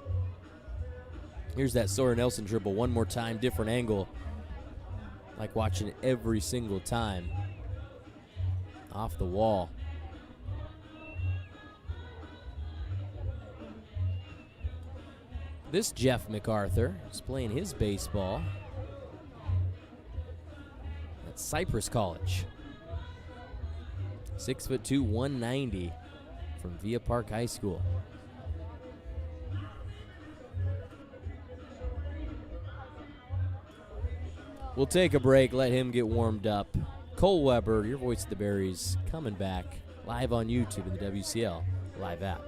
Here's that Sawyer Nelson dribble one more time, different angle. Like watching it every single time. Off the wall. This Jeff MacArthur is playing his baseball at Cypress College. 6'2", 190 from Via Park High School. We'll take a break, let him get warmed up. Cole Weber, your voice of the Berries, coming back live on YouTube in the WCL live app.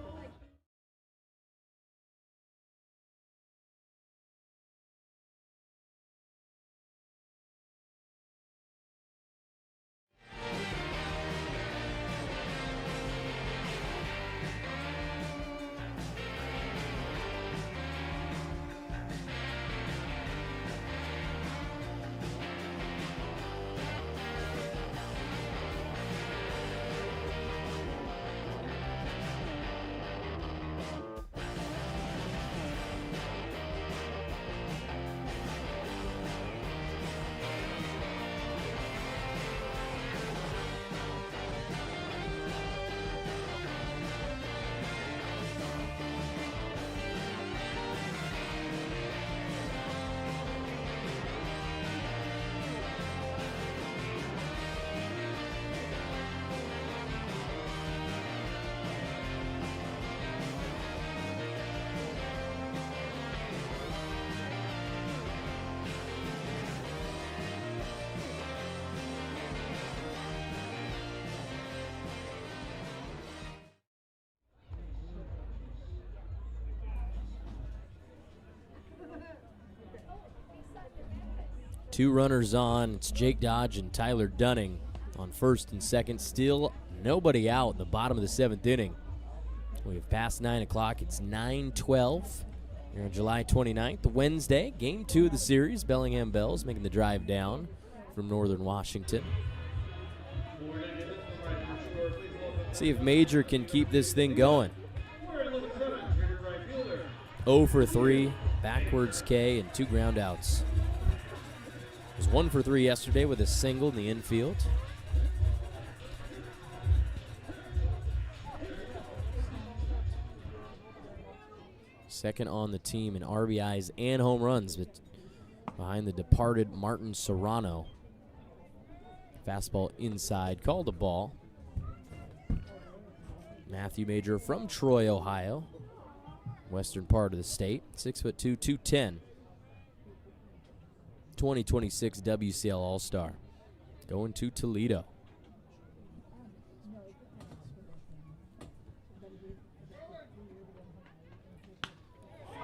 Two runners on. It's Jake Dodge and Tyler Dunning on first and second. Still nobody out in the bottom of the 7th inning. We have passed 9 o'clock. It's 9:12 here on July 29th, Wednesday. Game 2 of the series. Bellingham Bells making the drive down from Northern Washington. See if Major can keep this thing going. 0 for 3, backwards K, and 2 ground outs. Was 1 for 3 yesterday with a single in the infield. Second on the team in RBIs and home runs, but behind the departed Martin Serrano. Fastball inside, called a ball. Matthew Major from Troy, Ohio, western part of the state, 6'2", 210. 2026 WCL All-Star. Going to Toledo.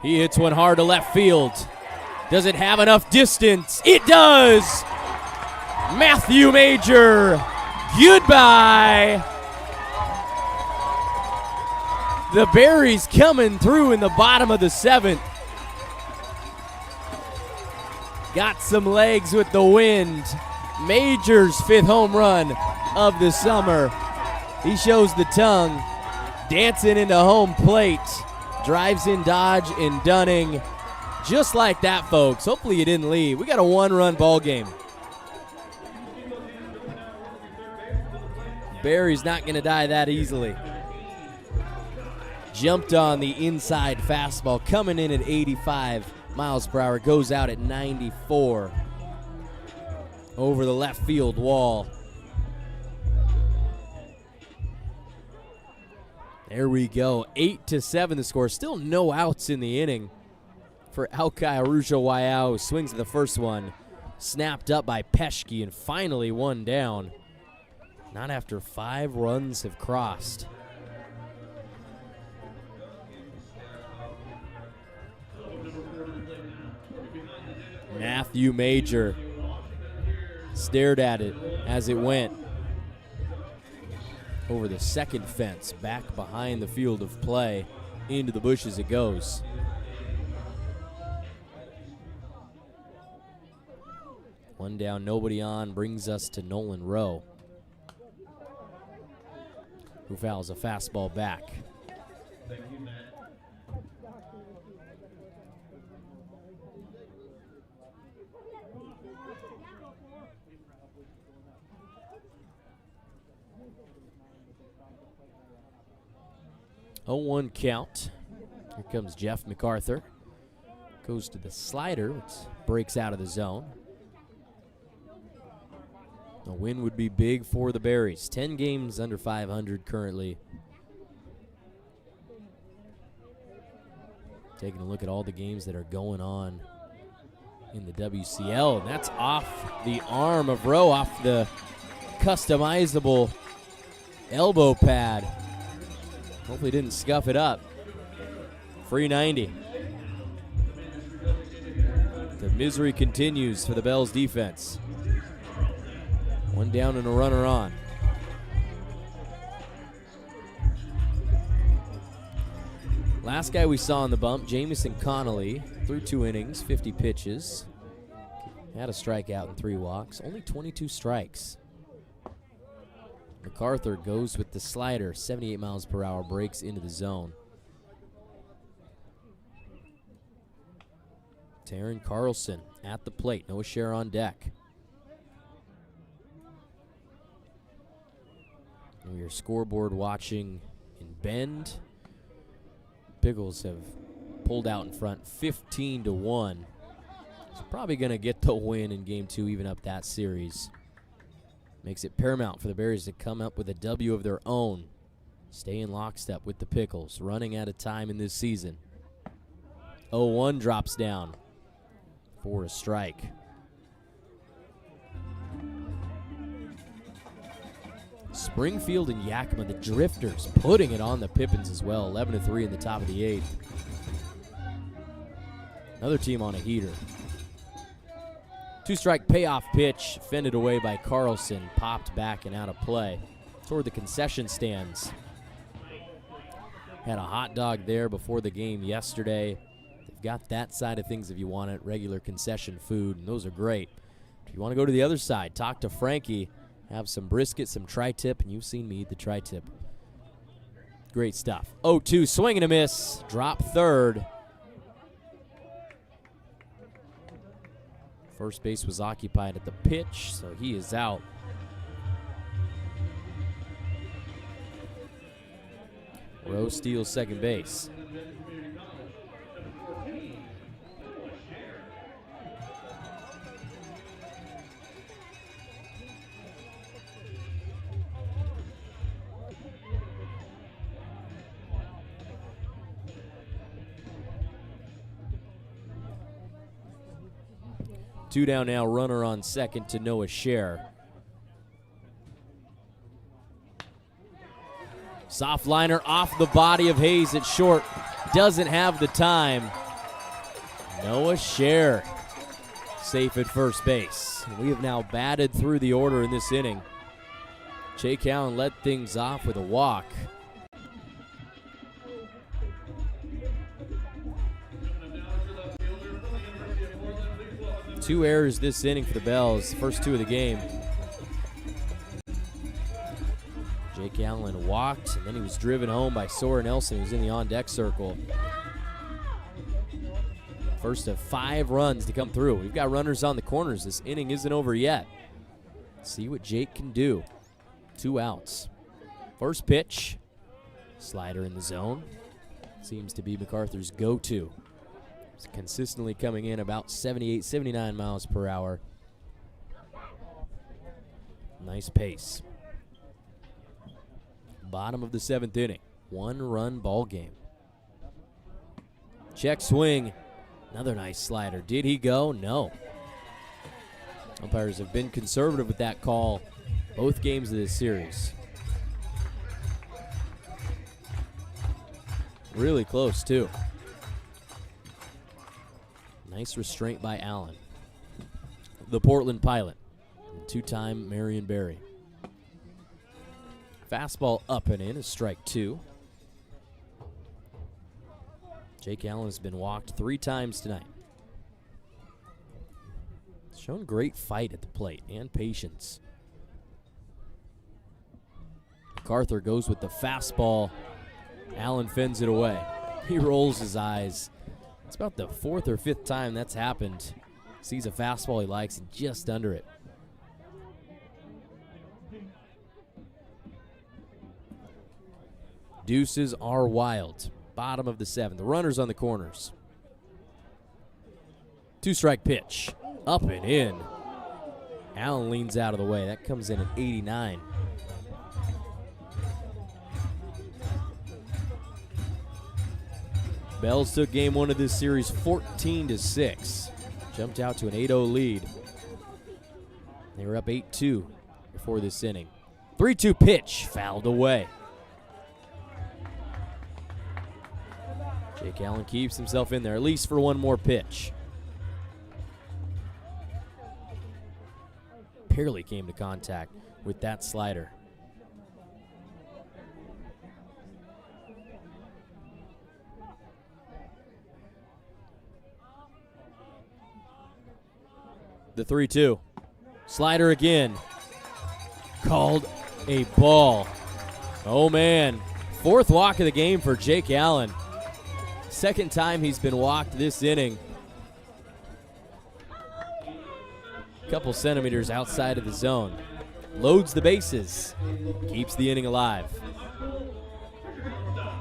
He hits one hard to left field. Does it have enough distance? It does! Matthew Major, goodbye! The Berries coming through in the bottom of the 7th. Got some legs with the wind. Major's 5th home run of the summer. He shows the tongue, dancing into home plate. Drives in Dodge and Dunning. Just like that, folks. Hopefully you didn't leave. We got a 1-run ball game. Berry's not going to die that easily. Jumped on the inside fastball, coming in at 85 miles per hour, goes out at 94 over the left field wall. There we go, 8-7 the score. Still no outs in the inning for Alkai Arusha-Waiau. Swings at the first one, snapped up by Peschke, and finally one down. Not after 5 runs have crossed. Matthew Major stared at it as it went over the second fence, back behind the field of play. Into the bushes it goes. One down, nobody on, brings us to Nolan Rowe, who fouls a fastball back. Thank you, Matt. 0-1 count. Here comes Jeff MacArthur. Goes to the slider, which breaks out of the zone. A win would be big for the Berries. 10 games under 500 currently. Taking a look at all the games that are going on in the WCL. And that's off the arm of Rowe, off the customizable elbow pad. Hopefully didn't scuff it up. Free 90. The misery continues for the Bells defense. One down and a runner on. Last guy we saw on the bump, Jamison Connolly, threw 2 innings, 50 pitches. Had a strikeout and 3 walks, only 22 strikes. MacArthur goes with the slider, 78 miles per hour, breaks into the zone. Taryn Carlson at the plate, Noah Scher on deck. And we are scoreboard watching in Bend. Pickles have pulled out in front 15-1. So probably going to get the win in game 2, even up that series. Makes it paramount for the Berries to come up with a W of their own. Stay in lockstep with the Pickles, running out of time in this season. 0-1 drops down for a strike. Springfield and Yakima, the Drifters, putting it on the Pippins as well. 11-3 in the top of the 8th. Another team on a heater. 2-strike payoff pitch, fended away by Carlson, popped back and out of play toward the concession stands. Had a hot dog there before the game yesterday. They've got that side of things if you want it, regular concession food, and those are great. If you want to go to the other side, talk to Frankie, have some brisket, some tri-tip, and you've seen me eat the tri-tip. Great stuff. 0-2, swing and a miss, drop third. First base was occupied at the pitch, so he is out. Rowe steals second base. Two down now, runner on second to Noah Scher. Soft liner off the body of Hayes at short. Doesn't have the time. Noah Scher safe at first base. We have now batted through the order in this inning. Jake Allen led things off with a walk. Two errors this inning for the Bells, first 2 of the game. Jake Allen walked, and then he was driven home by Soren Nelson, who was in the on-deck circle. First of 5 runs to come through. We've got runners on the corners. This inning isn't over yet. See what Jake can do. 2 outs. First pitch, slider in the zone. Seems to be MacArthur's go-to. Consistently coming in about 78, 79 miles per hour. Nice pace. Bottom of the 7th inning. 1-run ball game. Check swing. Another nice slider. Did he go? No. Umpires have been conservative with that call both games of this series. Really close, too. Nice restraint by Allen. The Portland Pilot, 2-time Marion Berry. Fastball up and in is strike 2. Jake Allen has been walked 3 times tonight. Shown great fight at the plate and patience. MacArthur goes with the fastball. Allen fends it away. He rolls his eyes. It's about the 4th or 5th time that's happened. Sees a fastball he likes and just under it. Deuces are wild. Bottom of the 7th. The runners on the corners. 2-strike pitch. Up and in. Allen leans out of the way. That comes in at 89. Bells took game one of this series 14-6. Jumped out to an 8-0 lead. They were up 8-2 before this inning. 3-2 pitch, fouled away. Jake Allen keeps himself in there, at least for one more pitch. Barely came to contact with that slider. The 3-2. Slider again. Called a ball. Oh, man. Fourth walk of the game for Jake Allen. Second time he's been walked this inning. Couple centimeters outside of the zone. Loads the bases. Keeps the inning alive.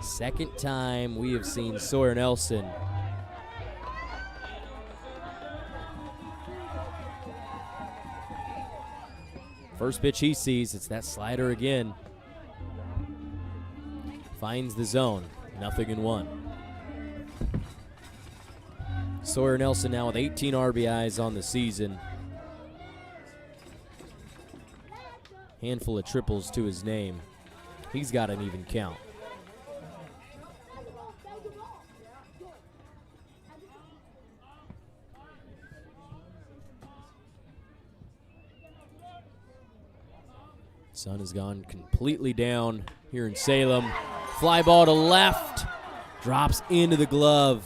Second time we have seen Sawyer Nelson first pitch he sees, it's that slider again. Finds the zone, 0-1. Sawyer Nelson now with 18 RBIs on the season. Handful of triples to his name. He's got an even count. Sun has gone completely down here in Salem. Fly ball to left. Drops into the glove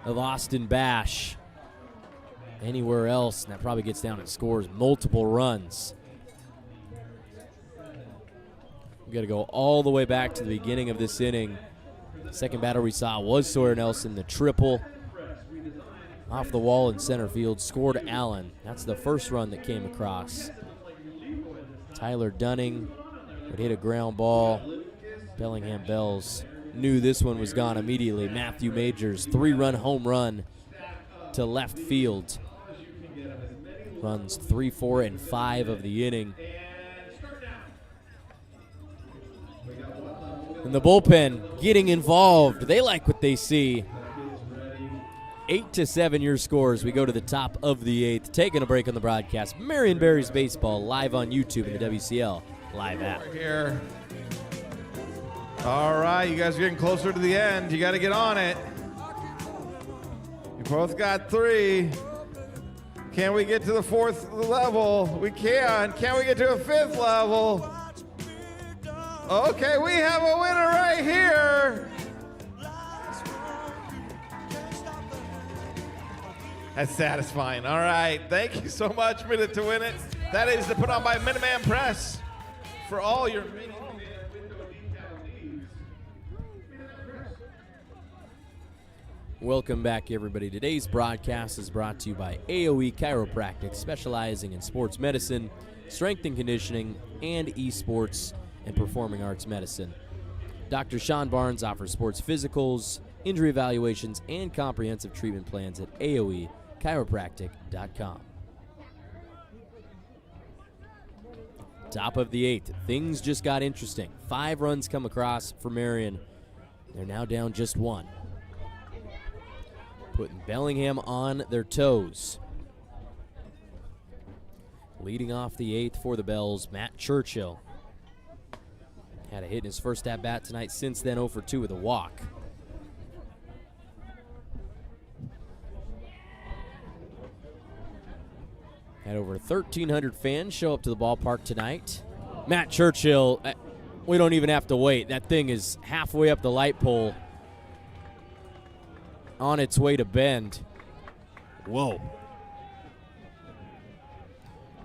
of Austin Bash. Anywhere else, and that probably gets down and scores multiple runs. We got to go all the way back to the beginning of this inning. Second batter we saw was Sawyer Nelson, the triple. Off the wall in center field, scored Allen. That's the first run that came across. Tyler Dunning would hit a ground ball. Bellingham Bells knew this one was gone immediately. Matthew Majors, 3-run home run to left field. Runs 3, 4, and 5 of the inning. And the bullpen getting involved. They like what they see. 8-7 your scores. We go to the top of the 8th. Taking a break on the broadcast. Marion Berries Baseball live on YouTube and the WCL live app. Here. All right, you guys are getting closer to the end. You got to get on it. You both got 3. Can we get to the 4th level? We can. Can we get to a 5th level? Okay, we have a winner right here. That's satisfying. All right. Thank you so much, Minute to Win It. That is put on by Minuteman Press for all your mini window decal needs. Welcome back, everybody. Today's broadcast is brought to you by AOE Chiropractic, specializing in sports medicine, strength and conditioning, and esports and performing arts medicine. Dr. Sean Barnes offers sports physicals, injury evaluations, and comprehensive treatment plans at AOEchiropractic.com. Top of the 8th. Things just got interesting. 5 runs come across for Marion. They're now down just 1. Putting Bellingham on their toes. Leading off the 8th for the Bells, Matt Churchill. Had a hit in his first at-bat tonight. Since then, 0 for 2 with a walk. Had over 1,300 fans show up to the ballpark tonight. Matt Churchill, we don't even have to wait. That thing is halfway up the light pole, on its way to bend. Whoa.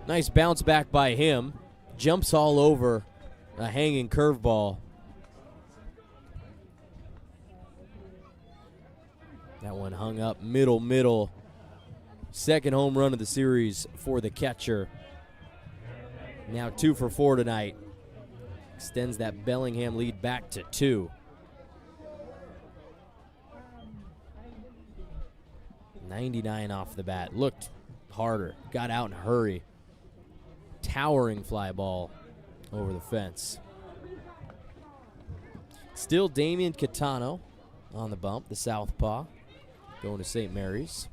Nice bounce back by him. Jumps all over a hanging curveball. That one hung up middle. Second home run of the series for the catcher. Now 2 for 4 tonight. Extends that Bellingham lead back to 2. 99 off the bat. Looked harder. Got out in a hurry. Towering fly ball over the fence. Still Damian Catano on the bump, the southpaw, going to St. Mary's.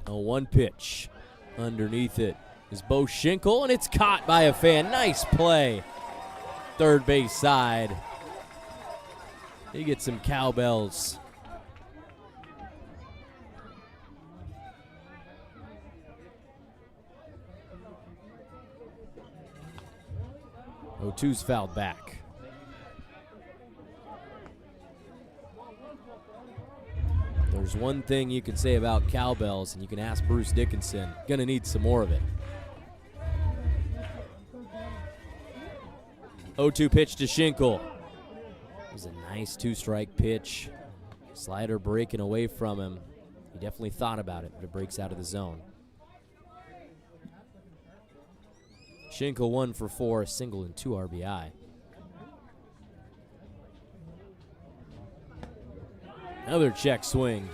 A 1 pitch. Underneath it is Bo Schinkel, and it's caught by a fan. Nice play. Third base side. He gets some cowbells. O2's fouled back. There's one thing you can say about cowbells, and you can ask Bruce Dickinson. Gonna need some more of it. 0-2 pitch to Schinkel. It was a nice 2-strike pitch. Slider breaking away from him. He definitely thought about it, but it breaks out of the zone. Schinkel 1 for 4, a single and 2 RBI. Another check swing.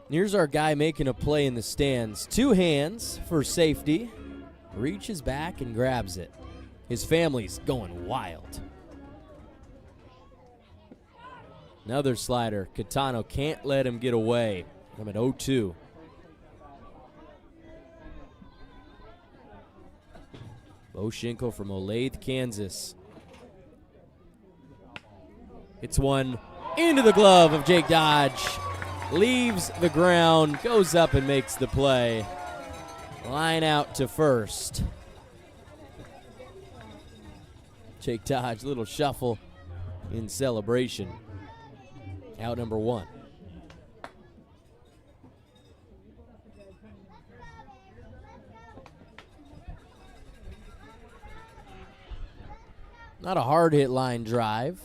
Here's our guy making a play in the stands. 2 hands for safety. Reaches back and grabs it. His family's going wild. Another slider. Catano can't let him get away. I'm at 0-2. Bo Schinkel from Olathe, Kansas. It's one into the glove of Jake Dodge. Leaves the ground, goes up and makes the play. Line out to first. Jake Dodge, little shuffle in celebration. Out number 1. Not a hard hit line drive.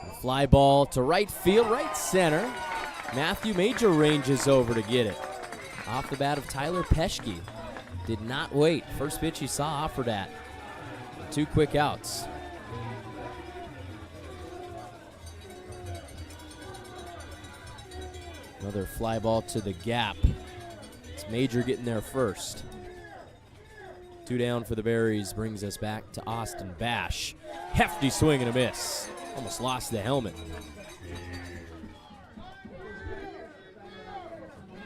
A fly ball to right field, right center. Matthew Major ranges over to get it. Off the bat of Tyler Peschke. Did not wait. First pitch he saw offered at. 2 quick outs. Another fly ball to the gap. It's Major getting there first. 2 down for the Berries brings us back to Austin Bash. Hefty swing and a miss. Almost lost the helmet.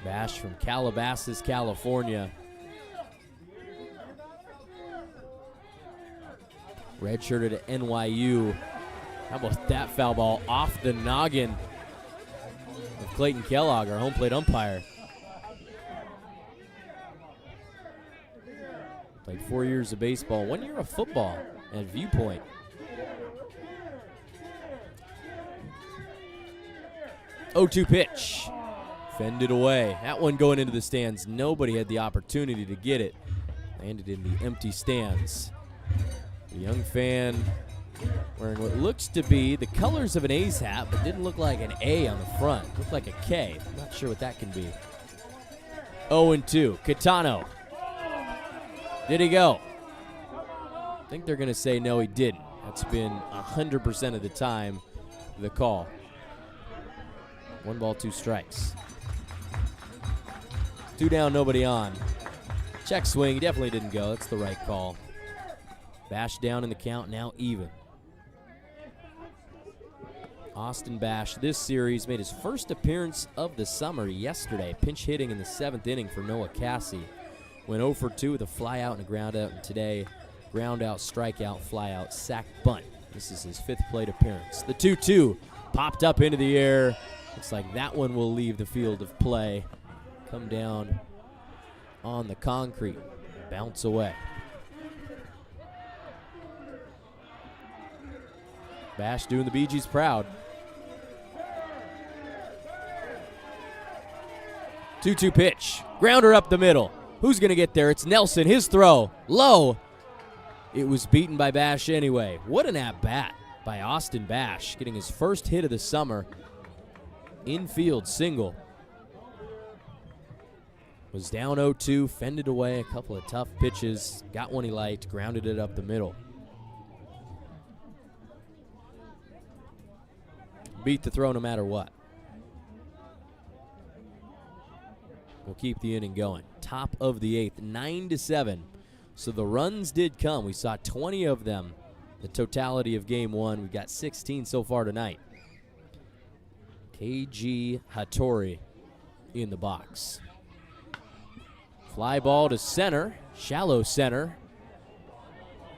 Bash from Calabasas, California. Redshirted at NYU. How about that foul ball off the noggin of Clayton Kellogg, our home plate umpire. Played 4 years of baseball, 1 year of football at Viewpoint. Oh, 2 pitch. Fended away. That one going into the stands. Nobody had the opportunity to get it. Landed in the empty stands. A young fan wearing what looks to be the colors of an A's hat, but didn't look like an A on the front. Looked like a K. I'm not sure what that can be. 0-2. Catano. Did he go? I think they're going to say no, he didn't. That's been 100% of the time the call. 1 ball, 2 strikes. 2 down, nobody on. Check swing, definitely didn't go. That's the right call. Bash down in the count, now even. Austin Bash this series made his first appearance of the summer yesterday. Pinch hitting in the 7th inning for Noah Cassie. Went 0 for 2 with a fly out and a ground out, and today, ground out, strikeout, fly out, sack, bunt. This is his 5th plate appearance. The 2-2 popped up into the air. Looks like that one will leave the field of play. Come down on the concrete, bounce away. Bash doing the Bee Gees proud. 2-2 pitch, grounder up the middle. Who's going to get there? It's Nelson. His throw. Low. It was beaten by Bash anyway. What an at-bat by Austin Bash, getting his first hit of the summer. Infield single. Was down 0-2, fended away a couple of tough pitches, got one he liked, grounded it up the middle. Beat the throw no matter what. We'll keep the inning going. Top of the 8th, 9-7. So the runs did come. We saw 20 of them, the totality of game 1. We've got 16 so far tonight. KG Hattori in the box. Fly ball to center, shallow center.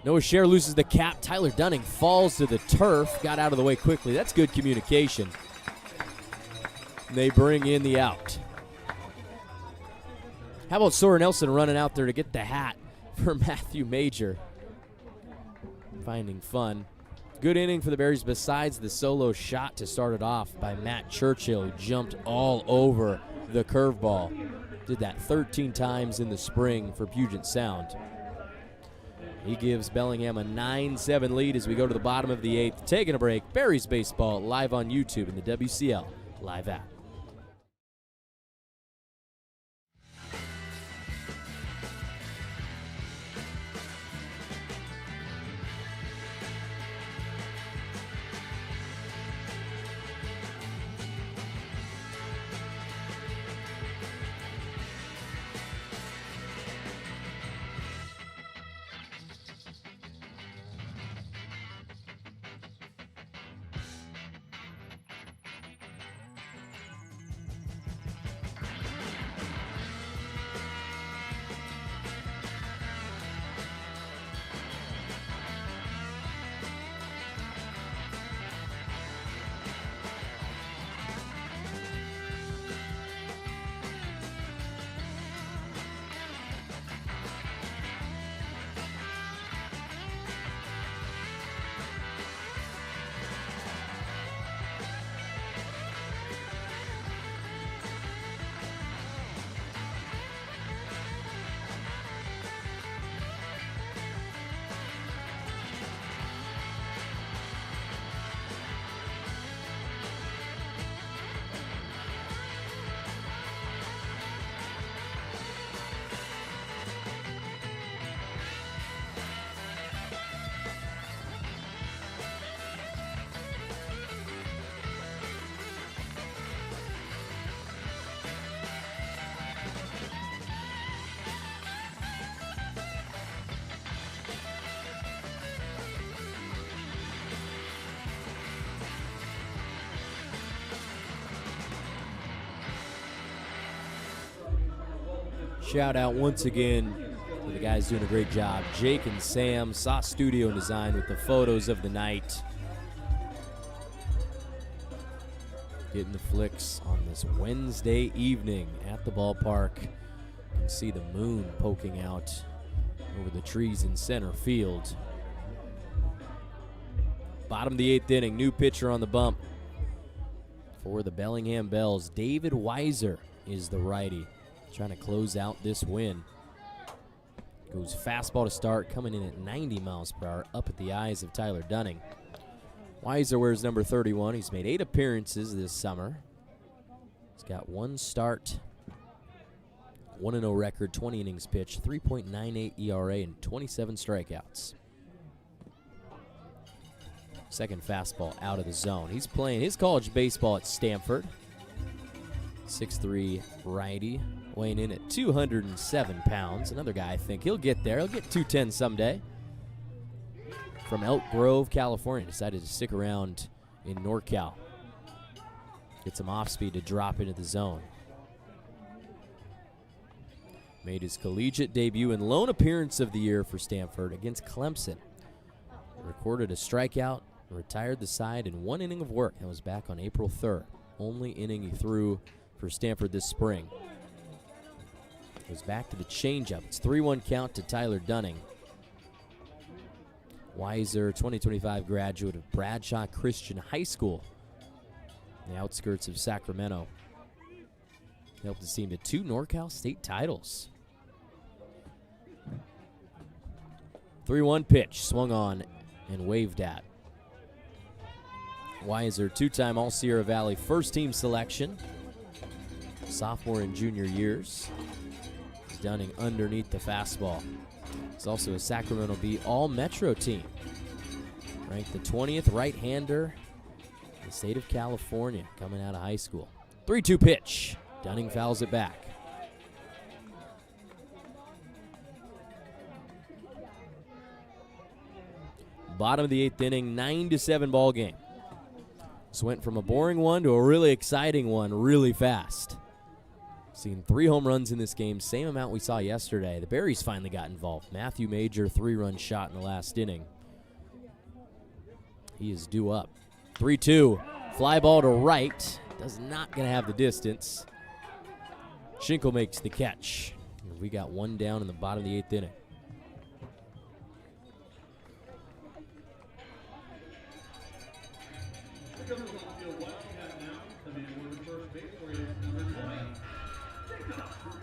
Noah Scher loses the cap. Tyler Dunning falls to the turf, got out of the way quickly. That's good communication. They bring in the out. How about Soren Nelson running out there to get the hat for Matthew Major? Finding fun. Good inning for the Berries besides the solo shot to start it off by Matt Churchill, who jumped all over the curveball. Did that 13 times in the spring for Puget Sound. He gives Bellingham a 9-7 lead as we go to the bottom of the 8th. Taking a break. Berries baseball live on YouTube and the WCL live app. Shout out once again to the guys doing a great job. Jake and Sam, Sauce Studio Design with the photos of the night. Getting the flicks on this Wednesday evening at the ballpark. You can see the moon poking out over the trees in center field. Bottom of the 8th inning, new pitcher on the bump for the Bellingham Bells. David Weiser is the righty, trying to close out this win. Goes fastball to start, coming in at 90 miles per hour, up at the eyes of Tyler Dunning. Weiser wears number 31. He's made 8 appearances this summer. He's got 1 start, 1-0 record, 20 innings pitched, 3.98 ERA, and 27 strikeouts. Second fastball out of the zone. He's playing his college baseball at Stanford. 6'3" righty, weighing in at 207 pounds. Another guy, I think he'll get there. He'll get 210 someday. From Elk Grove, California. Decided to stick around in NorCal. Get some off speed to drop into the zone. Made his collegiate debut and lone appearance of the year for Stanford against Clemson. Recorded a strikeout, retired the side in 1 inning of work. That was back on April 3rd. Only inning he threw for Stanford this spring. Goes back to the changeup. It's 3-1 count to Tyler Dunning. Weiser, 2025 graduate of Bradshaw Christian High School in the outskirts of Sacramento. Helped his team to 2 NorCal state titles. 3-1 pitch, swung on and waved at. Weiser, 2-time All-Sierra Valley first team selection. Sophomore and junior years. Dunning underneath the fastball. He's also a Sacramento Bee All-Metro team. Ranked the 20th right-hander in the state of California coming out of high school. 3-2 pitch. Dunning fouls it back. Bottom of the 8th inning, 9-7 ball game. This went from a boring one to a really exciting one really fast. Seen 3 home runs in this game, same amount we saw yesterday. The Berries finally got involved. Matthew Major, 3-run shot in the last inning. He is due up. 3-2, fly ball to right. Does not gonna have the distance. Schinkel makes the catch. We got one down in the bottom of the 8th inning.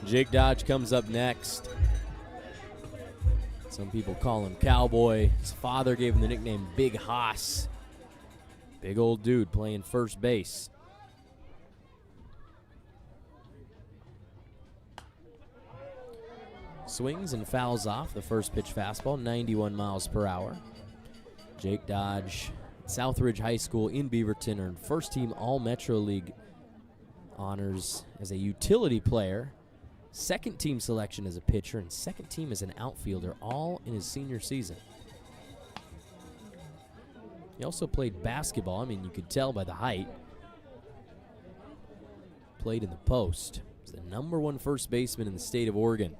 Jake Dodge comes up next. Some people call him Cowboy. His father gave him the nickname Big Hoss. Big old dude playing first base. Swings and fouls off the first pitch fastball, 91 miles per hour. Jake Dodge, Southridge High School in Beaverton, earned first team All-Metro League honors as a utility player, second team selection as a pitcher, and second team as an outfielder, all in his senior season. He also played basketball. I mean, you could tell by the height. Played in the post. He's the #1 first baseman in the state of Oregon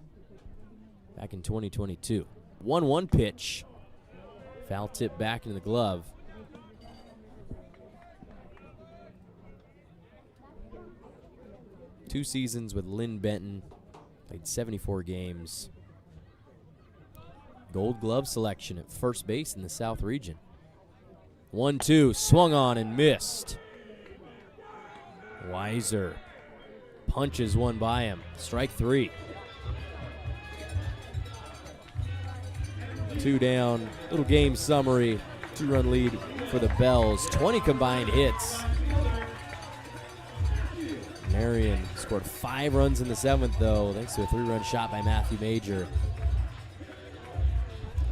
back in 2022. 1-1 pitch. Foul tip back into the glove. Two seasons with Lynn Benton. Played 74 games. Gold Glove selection at first base in the South region. 1-2, swung on and missed. Weiser punches one by him. Strike 3. 2 down. Little game summary. 2-run lead for the Bells. 20 combined hits. Marion scored 5 runs in the 7th, though, thanks to a 3-run shot by Matthew Major.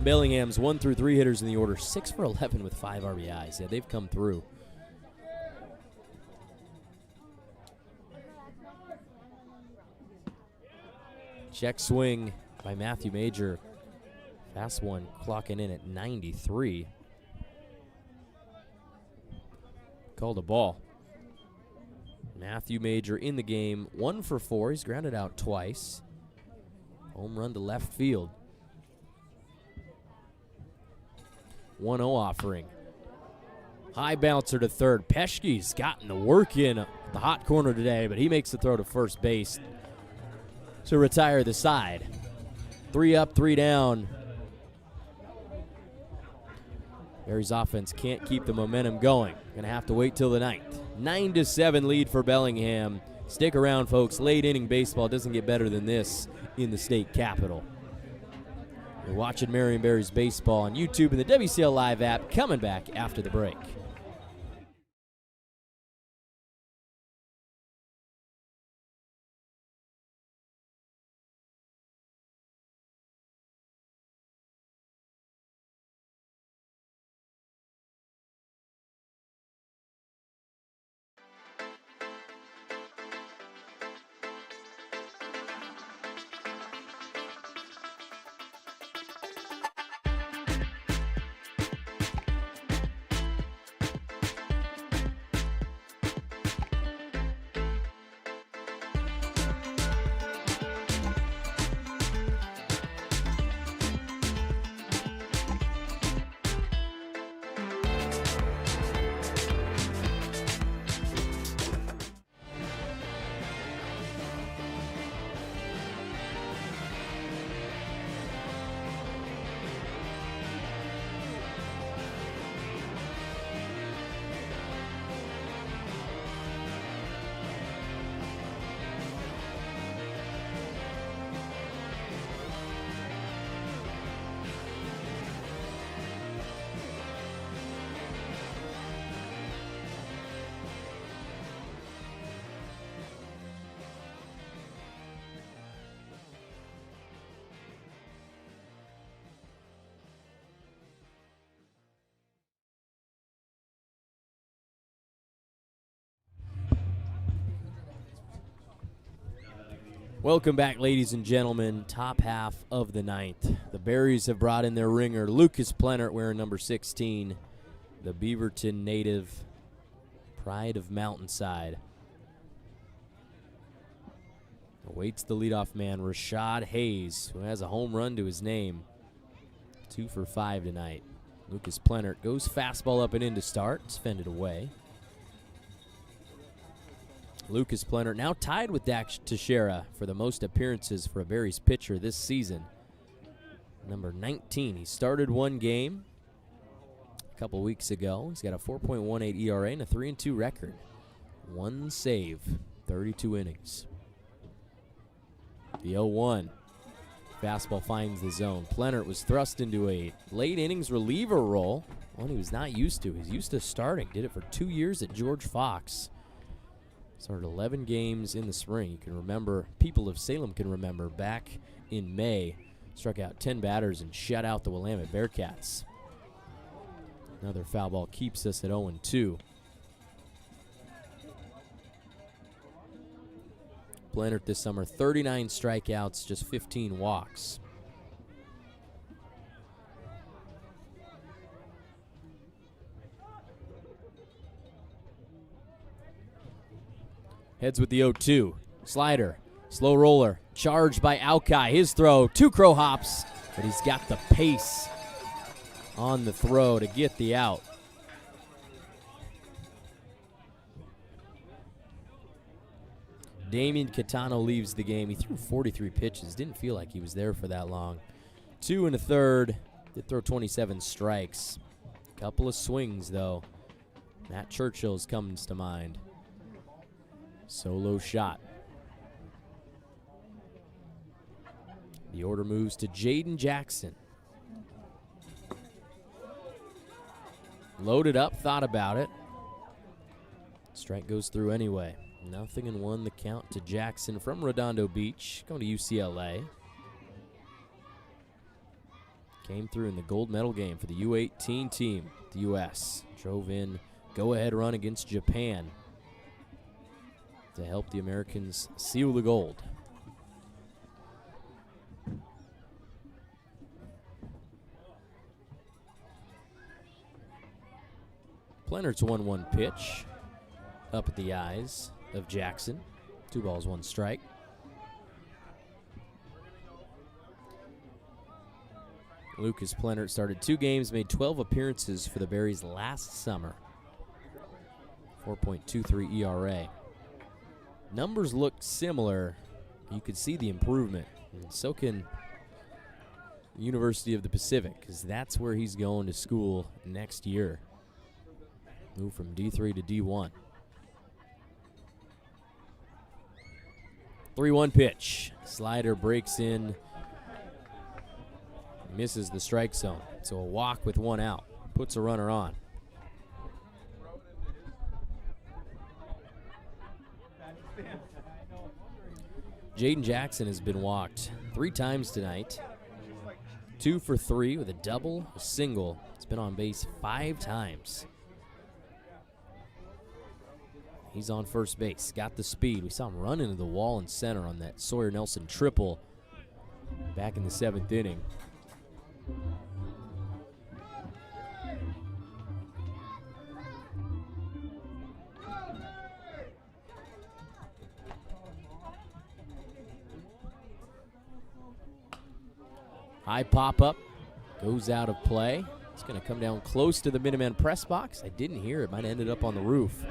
Bellingham's 1 through 3 hitters in the order, 6 for 11 with 5 RBIs. Yeah, they've come through. Check swing by Matthew Major. Fast one clocking in at 93. Called a ball. Matthew Major in the game, 1 for 4. He's grounded out twice. Home run to left field. 1-0 offering. High bouncer to third. Peschke's gotten the work in the hot corner today, but he makes the throw to first base to retire the side. 3 up, 3 down. Berries offense can't keep the momentum going. Gonna have to wait till the 9th. 9-7 lead for Bellingham. Stick around, folks. Late inning baseball doesn't get better than this in the state capital. You're watching Marion Berries baseball on YouTube and the WCL Live app. Coming back after the break. Welcome back, ladies and gentlemen. Top half of the ninth. The Berries have brought in their ringer, Lucas Plenert, wearing number 16, the Beaverton native, pride of Mountainside. Awaits the leadoff man, Rashad Hayes, who has a home run to his name. 2 for 5 tonight. Lucas Plenert goes fastball up and in to start. It's fended away. Lucas Plenert now tied with Dak Teixeira for the most appearances for a Berries pitcher this season. Number 19. He started one game a couple weeks ago. He's got a 4.18 ERA and a 3-2 record. One save, 32 innings. The 0-1. Fastball finds the zone. Plenert was thrust into a late innings reliever role, one he was not used to. He's used to starting. Did it for 2 years at George Fox. Started 11 games in the spring. You can remember, people of Salem can remember, back in May, struck out 10 batters and shut out the Willamette Bearcats. Another foul ball keeps us at 0-2. Plenert this summer, 39 strikeouts, just 15 walks. Heads with the 0-2. Slider, slow roller, charged by Alki. His throw, 2 crow hops, but he's got the pace on the throw to get the out. Damian Catano leaves the game. He threw 43 pitches. Didn't feel like he was there for that long. 2 1/3. Did throw 27 strikes. Couple of swings, though. Matt Churchill's comes to mind. Solo shot. The order moves to Jaden Jackson. Loaded up, thought about it. Strike goes through anyway. 0-1 the count to Jackson from Redondo Beach, going to UCLA. Came through in the gold medal game for the U18 team. The U.S. drove in go-ahead run against Japan to help the Americans seal the gold. Plenter's 1-1 pitch up at the eyes of Jackson. 2 balls, 1 strike. Lucas Plenert started 2 games, made 12 appearances for the Berries last summer. 4.23 ERA. Numbers look similar. You could see the improvement. And so can University of the Pacific, because that's where he's going to school next year. Move from D3 to D1. 3-1 pitch. Slider breaks in. Misses the strike zone. So a walk with 1 out. Puts a runner on. Jaden Jackson has been walked 3 times tonight. 2 for 3 with a double, a single. He's been on base 5 times. He's on first base, got the speed. We saw him run into the wall in center on that Sawyer Nelson triple back in the 7th inning. High pop-up, goes out of play. It's going to come down close to the Minuteman press box. I didn't hear it, might have ended up on the roof.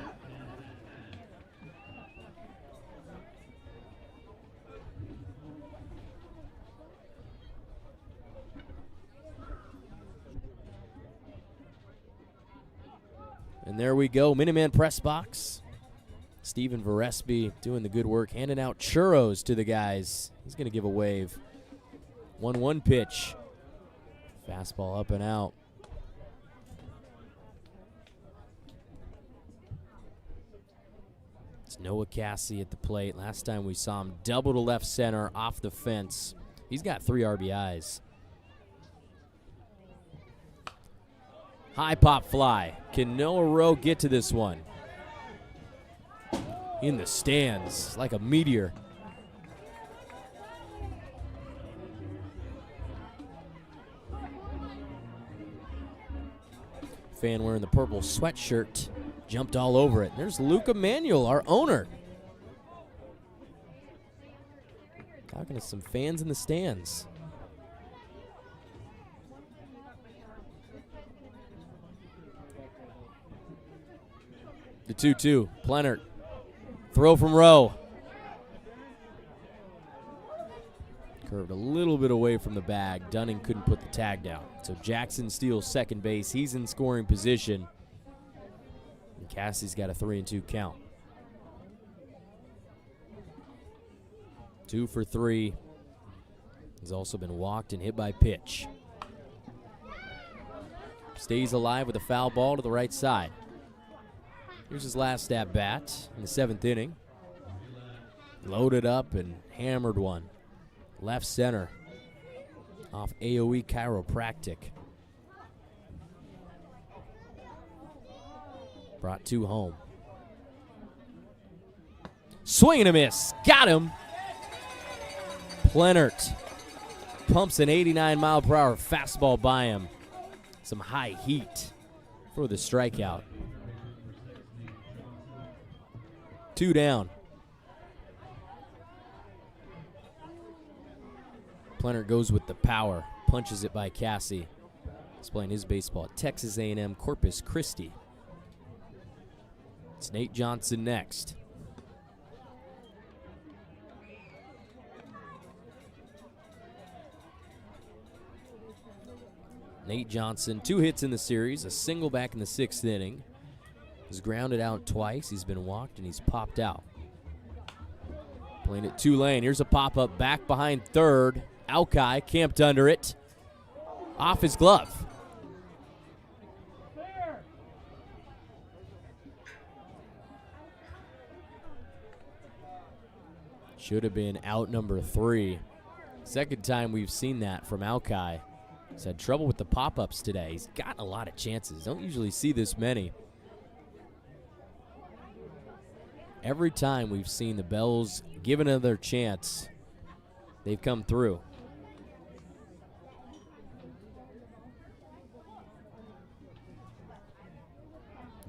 And there we go, Minuteman press box. Stephen Varesby doing the good work, handing out churros to the guys. He's going to give a wave. 1-1 pitch. Fastball up and out. It's Noah Cassie at the plate. Last time we saw him, double to left center off the fence. He's got 3 RBIs. High pop fly. Can Noah Rowe get to this one? In the stands, like a meteor. fan wearing the purple sweatshirt jumped all over it. There's Luke Emanuel, our owner. Talking to some fans in the stands. The 2-2, Plenert. Throw from Rowe. Curved a little bit away from the bag. Dunning couldn't put the tag down. So Jackson steals second base. He's in scoring position. And Cassie's got a 3-2 count. 2 for 3. He's also been walked and hit by pitch. Stays alive with a foul ball to the right side. Here's his last at bat in the 7th inning. Loaded up and hammered one. Left center off AOE Chiropractic. Brought 2 home. Swing and a miss. Got him. Plenert pumps an 89-mile-per-hour fastball by him. Some high heat for the strikeout. 2 down. Plenert goes with the power, punches it by Cassie. He's playing his baseball at Texas A&M Corpus Christi. It's Nate Johnson next. Nate Johnson, 2 hits in the series, a single back in the 6th inning. He's grounded out twice. He's been walked and he's popped out. Playing at Tulane. Here's a pop-up back behind third. Alki camped under it. Off his glove. Should have been out number 3. Second time we've seen that from Alki. He's had trouble with the pop-ups today. He's gotten a lot of chances. Don't usually see this many. Every time we've seen the Bells give another chance, they've come through.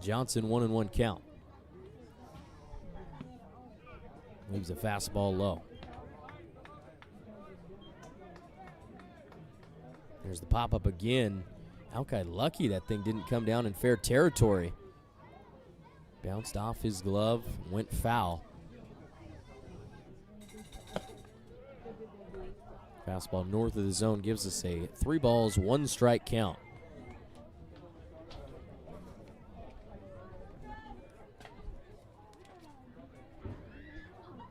Johnson 1-1 count. Leaves a fastball low. There's the pop-up again. Alki lucky that thing didn't come down in fair territory. Bounced off his glove, went foul. Fastball north of the zone gives us a 3 balls, 1 strike count.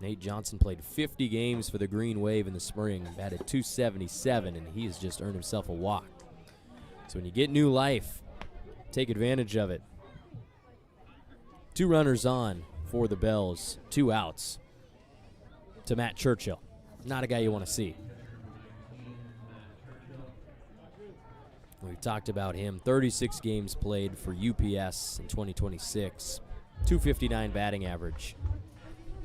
Nate Johnson played 50 games for the Green Wave in the spring, batted .277, and he has just earned himself a walk. So when you get new life, take advantage of it. 2 runners on for the Bells, 2 outs to Matt Churchill. Not a guy you want to see. We've talked about him. 36 games played for UPS in 2026. .259 batting average.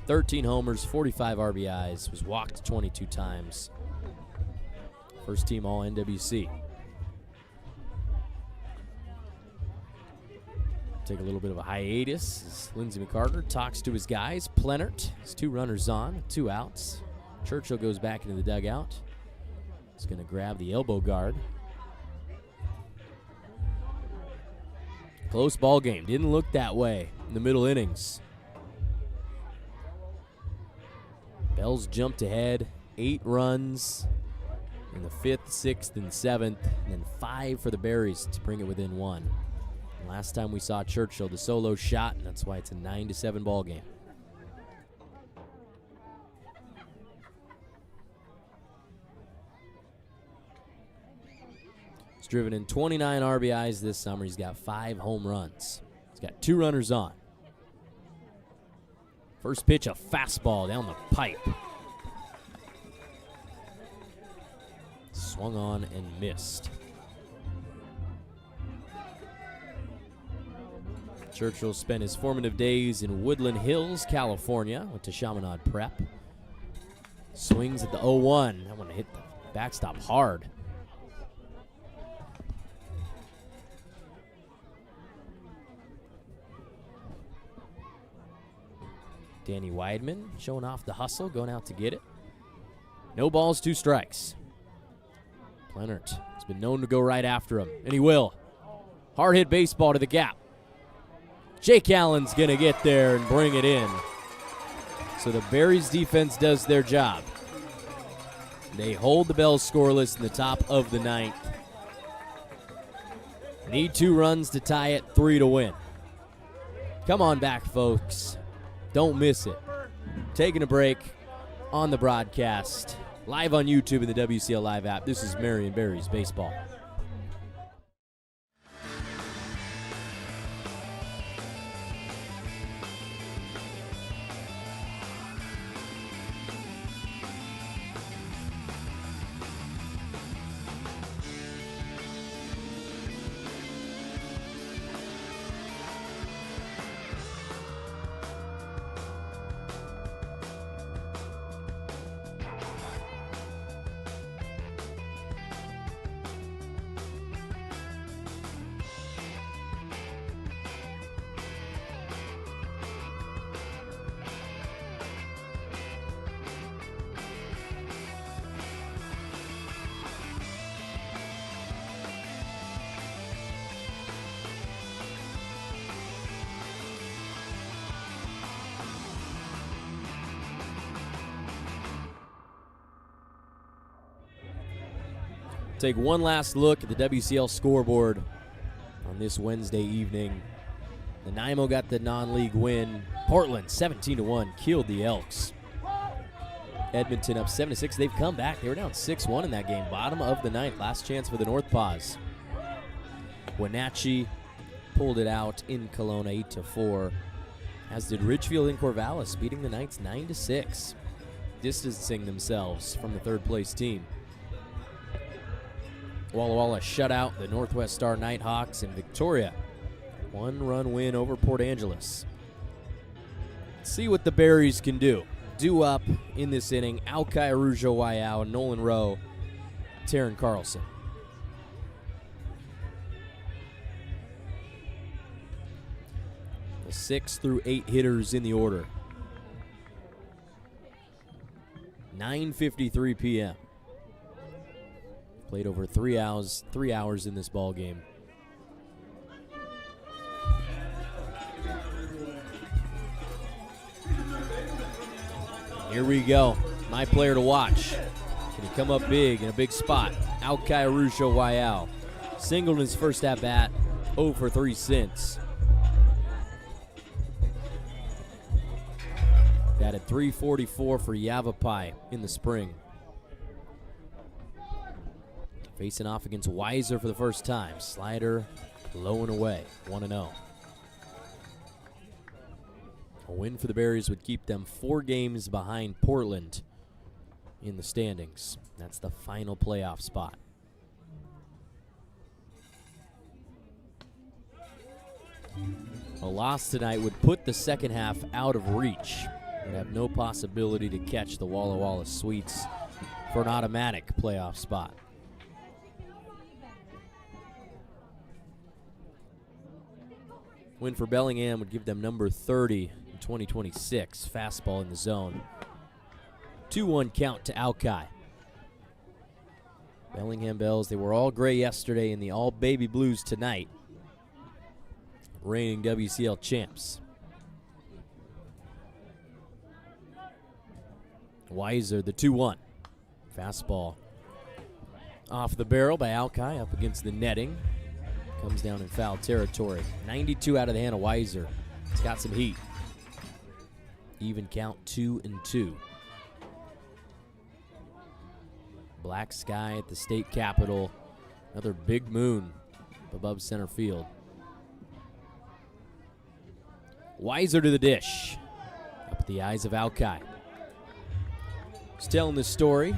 13 homers, 45 RBIs, was walked 22 times. First team all NWC. Take a little bit of a hiatus as Lindsey McCarter talks to his guys. Plenert has 2 runners on, 2 outs. Churchill goes back into the dugout. He's going to grab the elbow guard. Close ball game. Didn't look that way in the middle innings. Bells jumped ahead, 8 runs in the 5th, 6th, and 7th, and then 5 for the Berries to bring it within 1. And last time we saw Churchill, the solo shot, and that's why it's a 9-7 ball game. He's driven in 29 RBIs this summer. He's got 5 home runs. He's got 2 runners on. First pitch, a fastball down the pipe. Swung on and missed. Churchill spent his formative days in Woodland Hills, California. Went to Chaminade Prep. Swings at the 0-1. That one hit the backstop hard. Danny Weidman showing off the hustle, going out to get it. No balls, 2 strikes. Leonard has been known to go right after him, and he will. Hard hit baseball to the gap. Jake Allen's going to get there and bring it in. So the Berries defense does their job. They hold the Bells scoreless in the top of the 9th. Need 2 runs to tie it, 3 to win. Come on back, folks. Don't miss it. Taking a break on the broadcast. Live on YouTube and the WCL Live app. This is Marion Berries Baseball. Take one last look at the WCL scoreboard on this Wednesday evening. Nanaimo got the non-league win. Portland 17-1 killed the Elks. Edmonton up 7-6. They've come back. They were down 6-1 in that game. Bottom of the 9th. Last chance for the North Paws. Wenatchee pulled it out in Kelowna 8-4. As did Ridgefield and Corvallis, beating the Knights 9-6. Distancing themselves from the 3rd place team. Walla Walla shut out the Northwest Star Nighthawks, and Victoria 1-run win over Port Angeles. Let's see what the Berries can do. Due up in this inning, Alkai Arujo Waiau, Nolan Rowe, Taryn Carlson. The 6 through 8 hitters in the order. 9:53 p.m. Played over 3 hours in this ball game. Here we go. My player to watch. Can he come up big in a big spot? Alkai Arujo Waiau. Singled in his first at bat, 0 for 3 since. Batted .344 for Yavapai in the spring. Facing off against Weiser for the first time. Slider low and away, 1-0. A win for the Berries would keep them 4 games behind Portland in the standings. That's the final playoff spot. A loss tonight would put the second half out of reach. Would have no possibility to catch the Walla Walla Sweets for an automatic playoff spot. Win for Bellingham would give them number 30 in 2026. Fastball in the zone. 2-1 count to Alkai. Bellingham Bells, they were all gray yesterday and the all baby blues tonight. Reigning WCL champs. Weiser, the 2-1. Fastball off the barrel by Alkai, up against the netting. Comes down in foul territory. 92 out of the hand of Weiser. It's got some heat. Even count, 2-2. Black sky at the state capitol. Another big moon above center field. Weiser to the dish. Up at the eyes of Alkai. He's telling this story.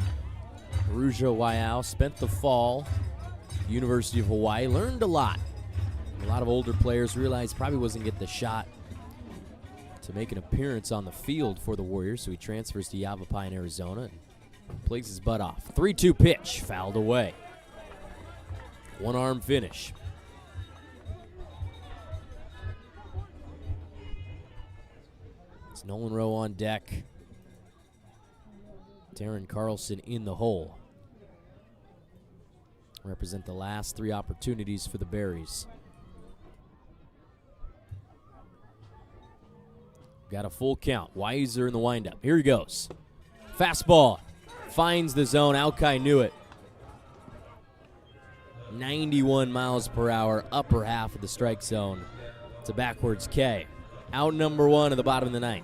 Arujo Waiau spent the fall. University of Hawaii, learned a lot. A lot of older players realized probably wasn't getting the shot to make an appearance on the field for the Warriors, so he transfers to Yavapai in Arizona and plays his butt off. 3-2 pitch, fouled away. One-arm finish. It's Nolan Rowe on deck. Taryn Carlson in the hole. Represent the last 3 opportunities for the Berries. Got a full count. Weiser in the windup. Here he goes. Fastball. Finds the zone. Alki knew it. 91 miles per hour, upper half of the strike zone. It's a backwards K. Out number 1 at the bottom of the 9th.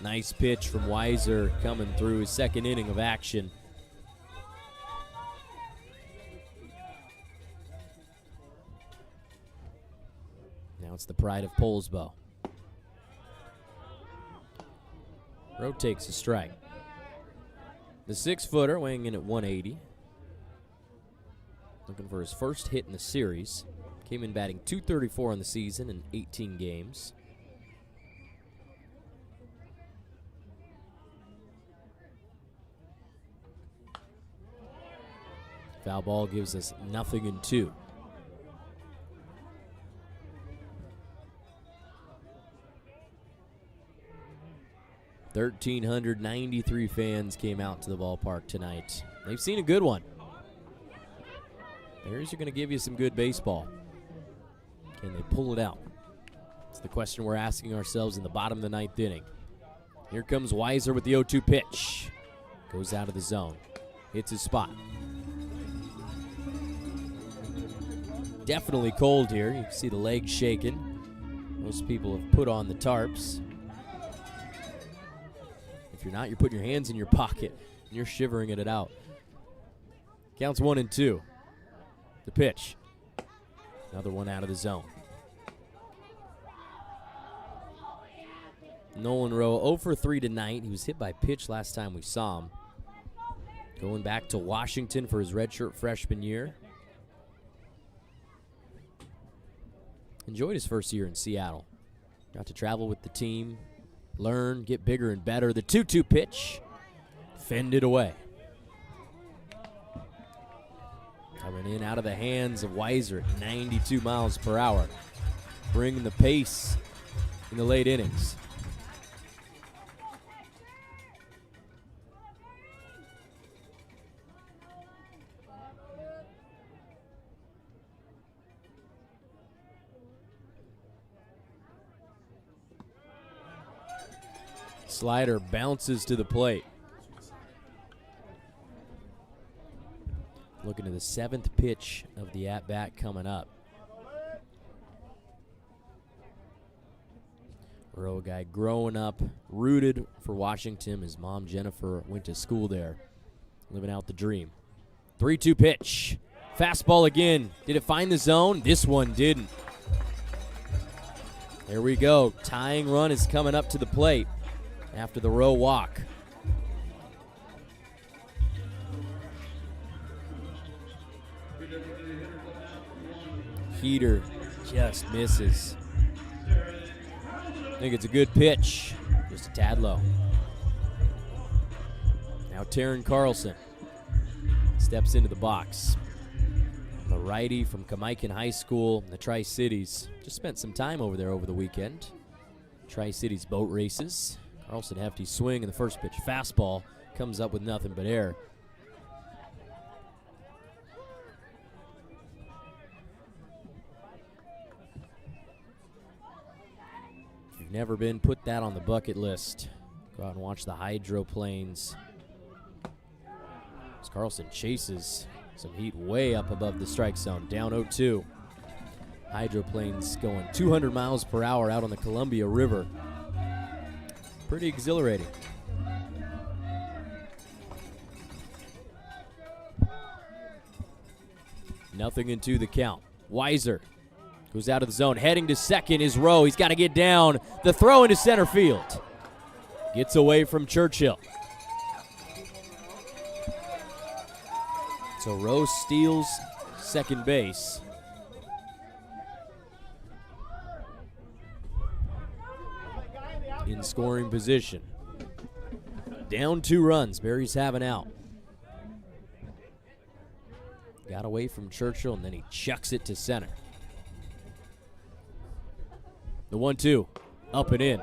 Nice pitch from Weiser coming through his second inning of action. Now it's the pride of Polesbo. Rowe takes a strike. The 6-footer weighing in at 180. Looking for his first hit in the series. Came in batting .234 on the season in 18 games. Foul ball gives us 0-2. $1,393 fans came out to the ballpark tonight. They've seen a good one. Bears are going to give you some good baseball. Can they pull it out? It's the question we're asking ourselves in the bottom of the 9th inning. Here comes Weiser with the 0-2 pitch. Goes out of the zone. Hits his spot. Definitely cold here. You can see the legs shaking. Most people have put on the tarps. If you're not, you're putting your hands in your pocket and you're shivering it out. Counts 1-2. The pitch. Another one out of the zone. Nolan Rowe 0 for 3 tonight. He was hit by pitch last time we saw him. Going back to Washington for his redshirt freshman year. Enjoyed his first year in Seattle. Got to travel with the team, learn, get bigger and better. The 2-2 pitch, fended away. Coming in out of the hands of Weiser at 92 miles per hour. Bringing the pace in the late innings. Slider bounces to the plate. Looking to the 7th pitch of the at-bat coming up. Rowe guy growing up, rooted for Washington. His mom, Jennifer, went to school there, living out the dream. 3-2 pitch. Fastball again. Did it find the zone? This one didn't. There we go. Tying run is coming up to the plate after the Rowe walk. Heater just misses. I think it's a good pitch, just a tad low. Now Taryn Carlson steps into the box. The righty from Kamaikan High School in the Tri-Cities. Just spent some time over there over the weekend. Tri-Cities boat races. Carlson hefty swing in the first pitch. Fastball comes up with nothing but air. If you've never been, put that on the bucket list. Go out and watch the hydroplanes. As Carlson chases some heat way up above the strike zone. Down 0-2. Hydroplanes going 200 miles per hour out on the Columbia River. Pretty exhilarating. Nothing into the count. Weiser goes out of the zone. Heading to second is Rowe. He's got to get down. The throw into center field. Gets away from Churchill. So Rowe steals second base. In scoring position. Down 2 runs. Berries have an out. Got away from Churchill, and then he chucks it to center. The 1-2, up and in.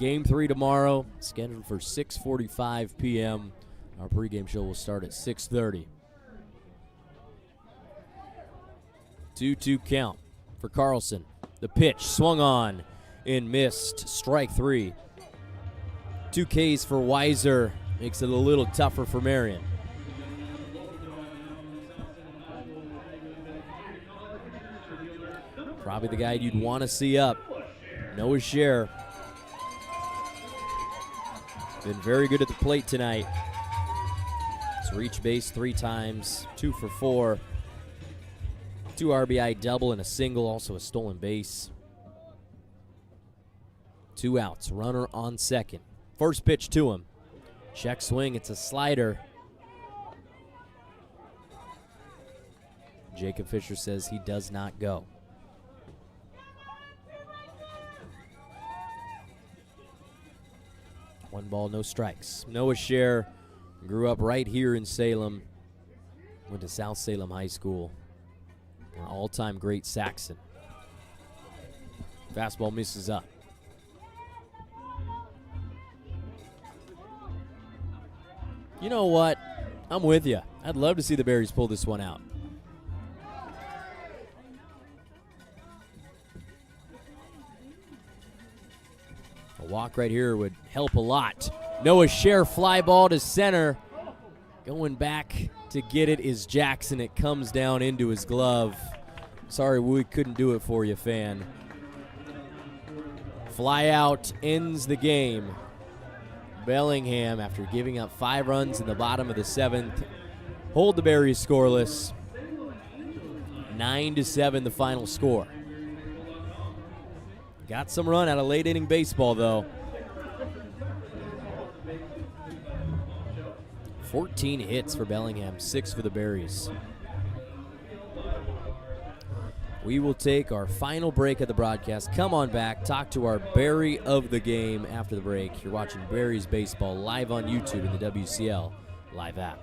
Game 3 tomorrow, scheduled for 6:45 p.m. Our pregame show will start at 6:30. 2-2 count for Carlson. The pitch swung on and missed. Strike 3. 2 Ks for Weiser. Makes it a little tougher for Marion. Probably the guy you'd want to see up. Noah Scher. Been very good at the plate tonight. He's reached base 3 times, 2 for 4. 2 RBI double and a single, also a stolen base. 2 outs, runner on second. First pitch to him. Check swing, it's a slider. Jacob Fisher says he does not go. One ball, no strikes. Noah Scher grew up right here in Salem. Went to South Salem High School. An all-time great Saxon. Fastball misses up. You know what? I'm with you. I'd love to see the Berries pull this one out. A walk right here would help a lot. Noah Scher fly ball to center. Going back to get it is Jackson. It comes down into his glove. Sorry we couldn't do it for you, fan. Fly out ends the game. Bellingham, after giving up 5 runs in the bottom of the 7th, hold the Berries scoreless. 9-7 the final score. Got some run out of late inning baseball, though. 14 hits for Bellingham, 6 for the Berries. We will take our final break of the broadcast. Come on back, talk to our Berry of the game after the break. You're watching Berries Baseball live on YouTube in the WCL Live app.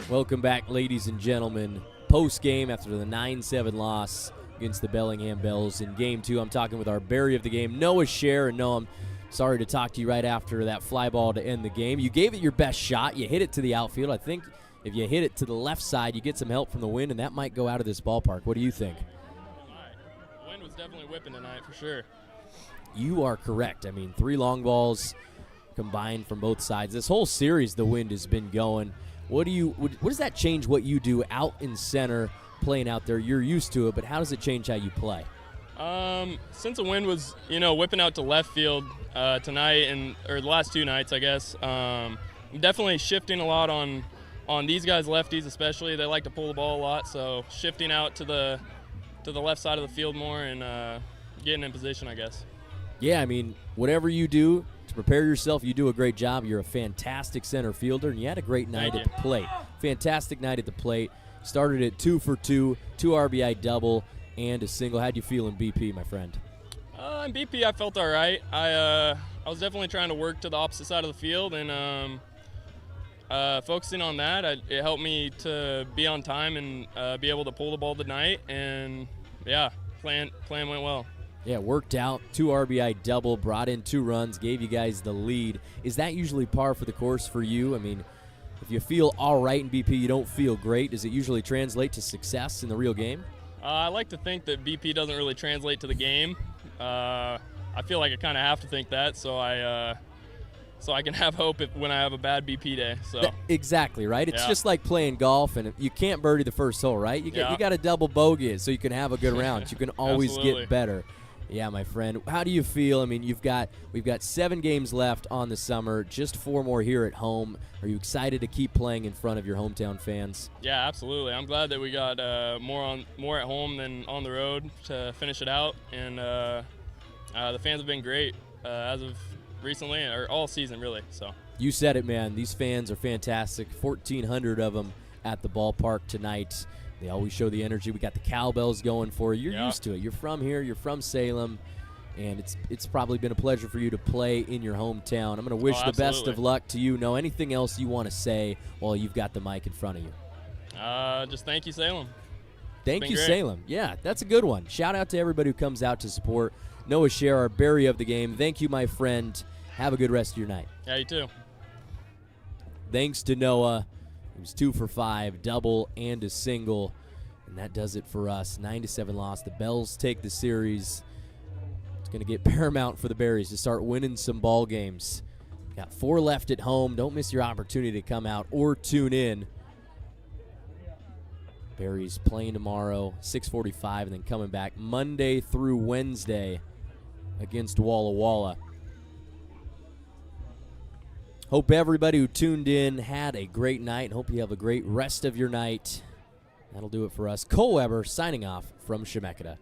Welcome back, ladies and gentlemen. Post-game after the 9-7 loss against the Bellingham Bells in Game 2. I'm talking with our Berry of the game, Noah Scher. And Noah, I'm sorry to talk to you right after that fly ball to end the game. You gave it your best shot. You hit it to the outfield. I think if you hit it to the left side, you get some help from the wind, and that might go out of this ballpark. What do you think? The wind was definitely whipping tonight, for sure. You are correct. I mean, 3 long balls combined from both sides. This whole series, the wind has been going. What does that change what you do out in center, playing out there? You're used to it, but how does it change how you play? Since the wind was, whipping out to left field tonight or the last 2 nights, I guess, I'm definitely shifting a lot on these guys, lefties especially. They like to pull the ball a lot, so shifting out to the left side of the field more and getting in position, I guess. Yeah, I mean, whatever you do to prepare yourself, you do a great job. You're a fantastic center fielder, and you had a great night at the plate. Fantastic night at the plate. Started at 2 for 2, 2 RBI double, and a single. How'd you feel in BP, my friend? In BP, I felt all right. I was definitely trying to work to the opposite side of the field, and focusing on that, it helped me to be on time and be able to pull the ball tonight. And yeah, plan went well. Yeah, worked out. 2 RBI double, brought in 2 runs, gave you guys the lead. Is that usually par for the course for you? I mean, if you feel all right in BP, you don't feel great. Does it usually translate to success in the real game? I like to think that BP doesn't really translate to the game. I feel like I kind of have to think that, so I can have hope when I have a bad BP day. So exactly right. It's just like playing golf, and you can't birdie the first hole, right? You got to double bogey it so you can have a good round. You can always get better. Yeah, my friend. How do you feel? I mean, we've got 7 games left on the summer, just 4 more here at home. Are you excited to keep playing in front of your hometown fans? Yeah, absolutely. I'm glad that we got more at home than on the road to finish it out, and the fans have been great as of recently, or all season really. So you said it, man. These fans are fantastic. 1,400 of them at the ballpark tonight. They always show the energy. We got the cowbells going for you. You're used to it. You're from here. You're from Salem, and it's probably been a pleasure for you to play in your hometown. I'm going to wish the best of luck to you. Know anything else you want to say while you've got the mic in front of you? Just thank you, Salem. Thank you, Salem. Yeah, that's a good one. Shout out to everybody who comes out to support Noah Scher, our berry of the game. Thank you, my friend. Have a good rest of your night. Yeah, you too. Thanks to Noah. He was 2 for 5, double and a single, and that does it for us. 9-7 loss. The Bells take the series. It's going to get paramount for the Berries to start winning some ball games. Got 4 left at home. Don't miss your opportunity to come out or tune in. Berries playing tomorrow, 6:45, and then coming back Monday through Wednesday against Walla Walla. Hope everybody who tuned in had a great night, and hope you have a great rest of your night. That'll do it for us. Cole Weber signing off from Chemeketa.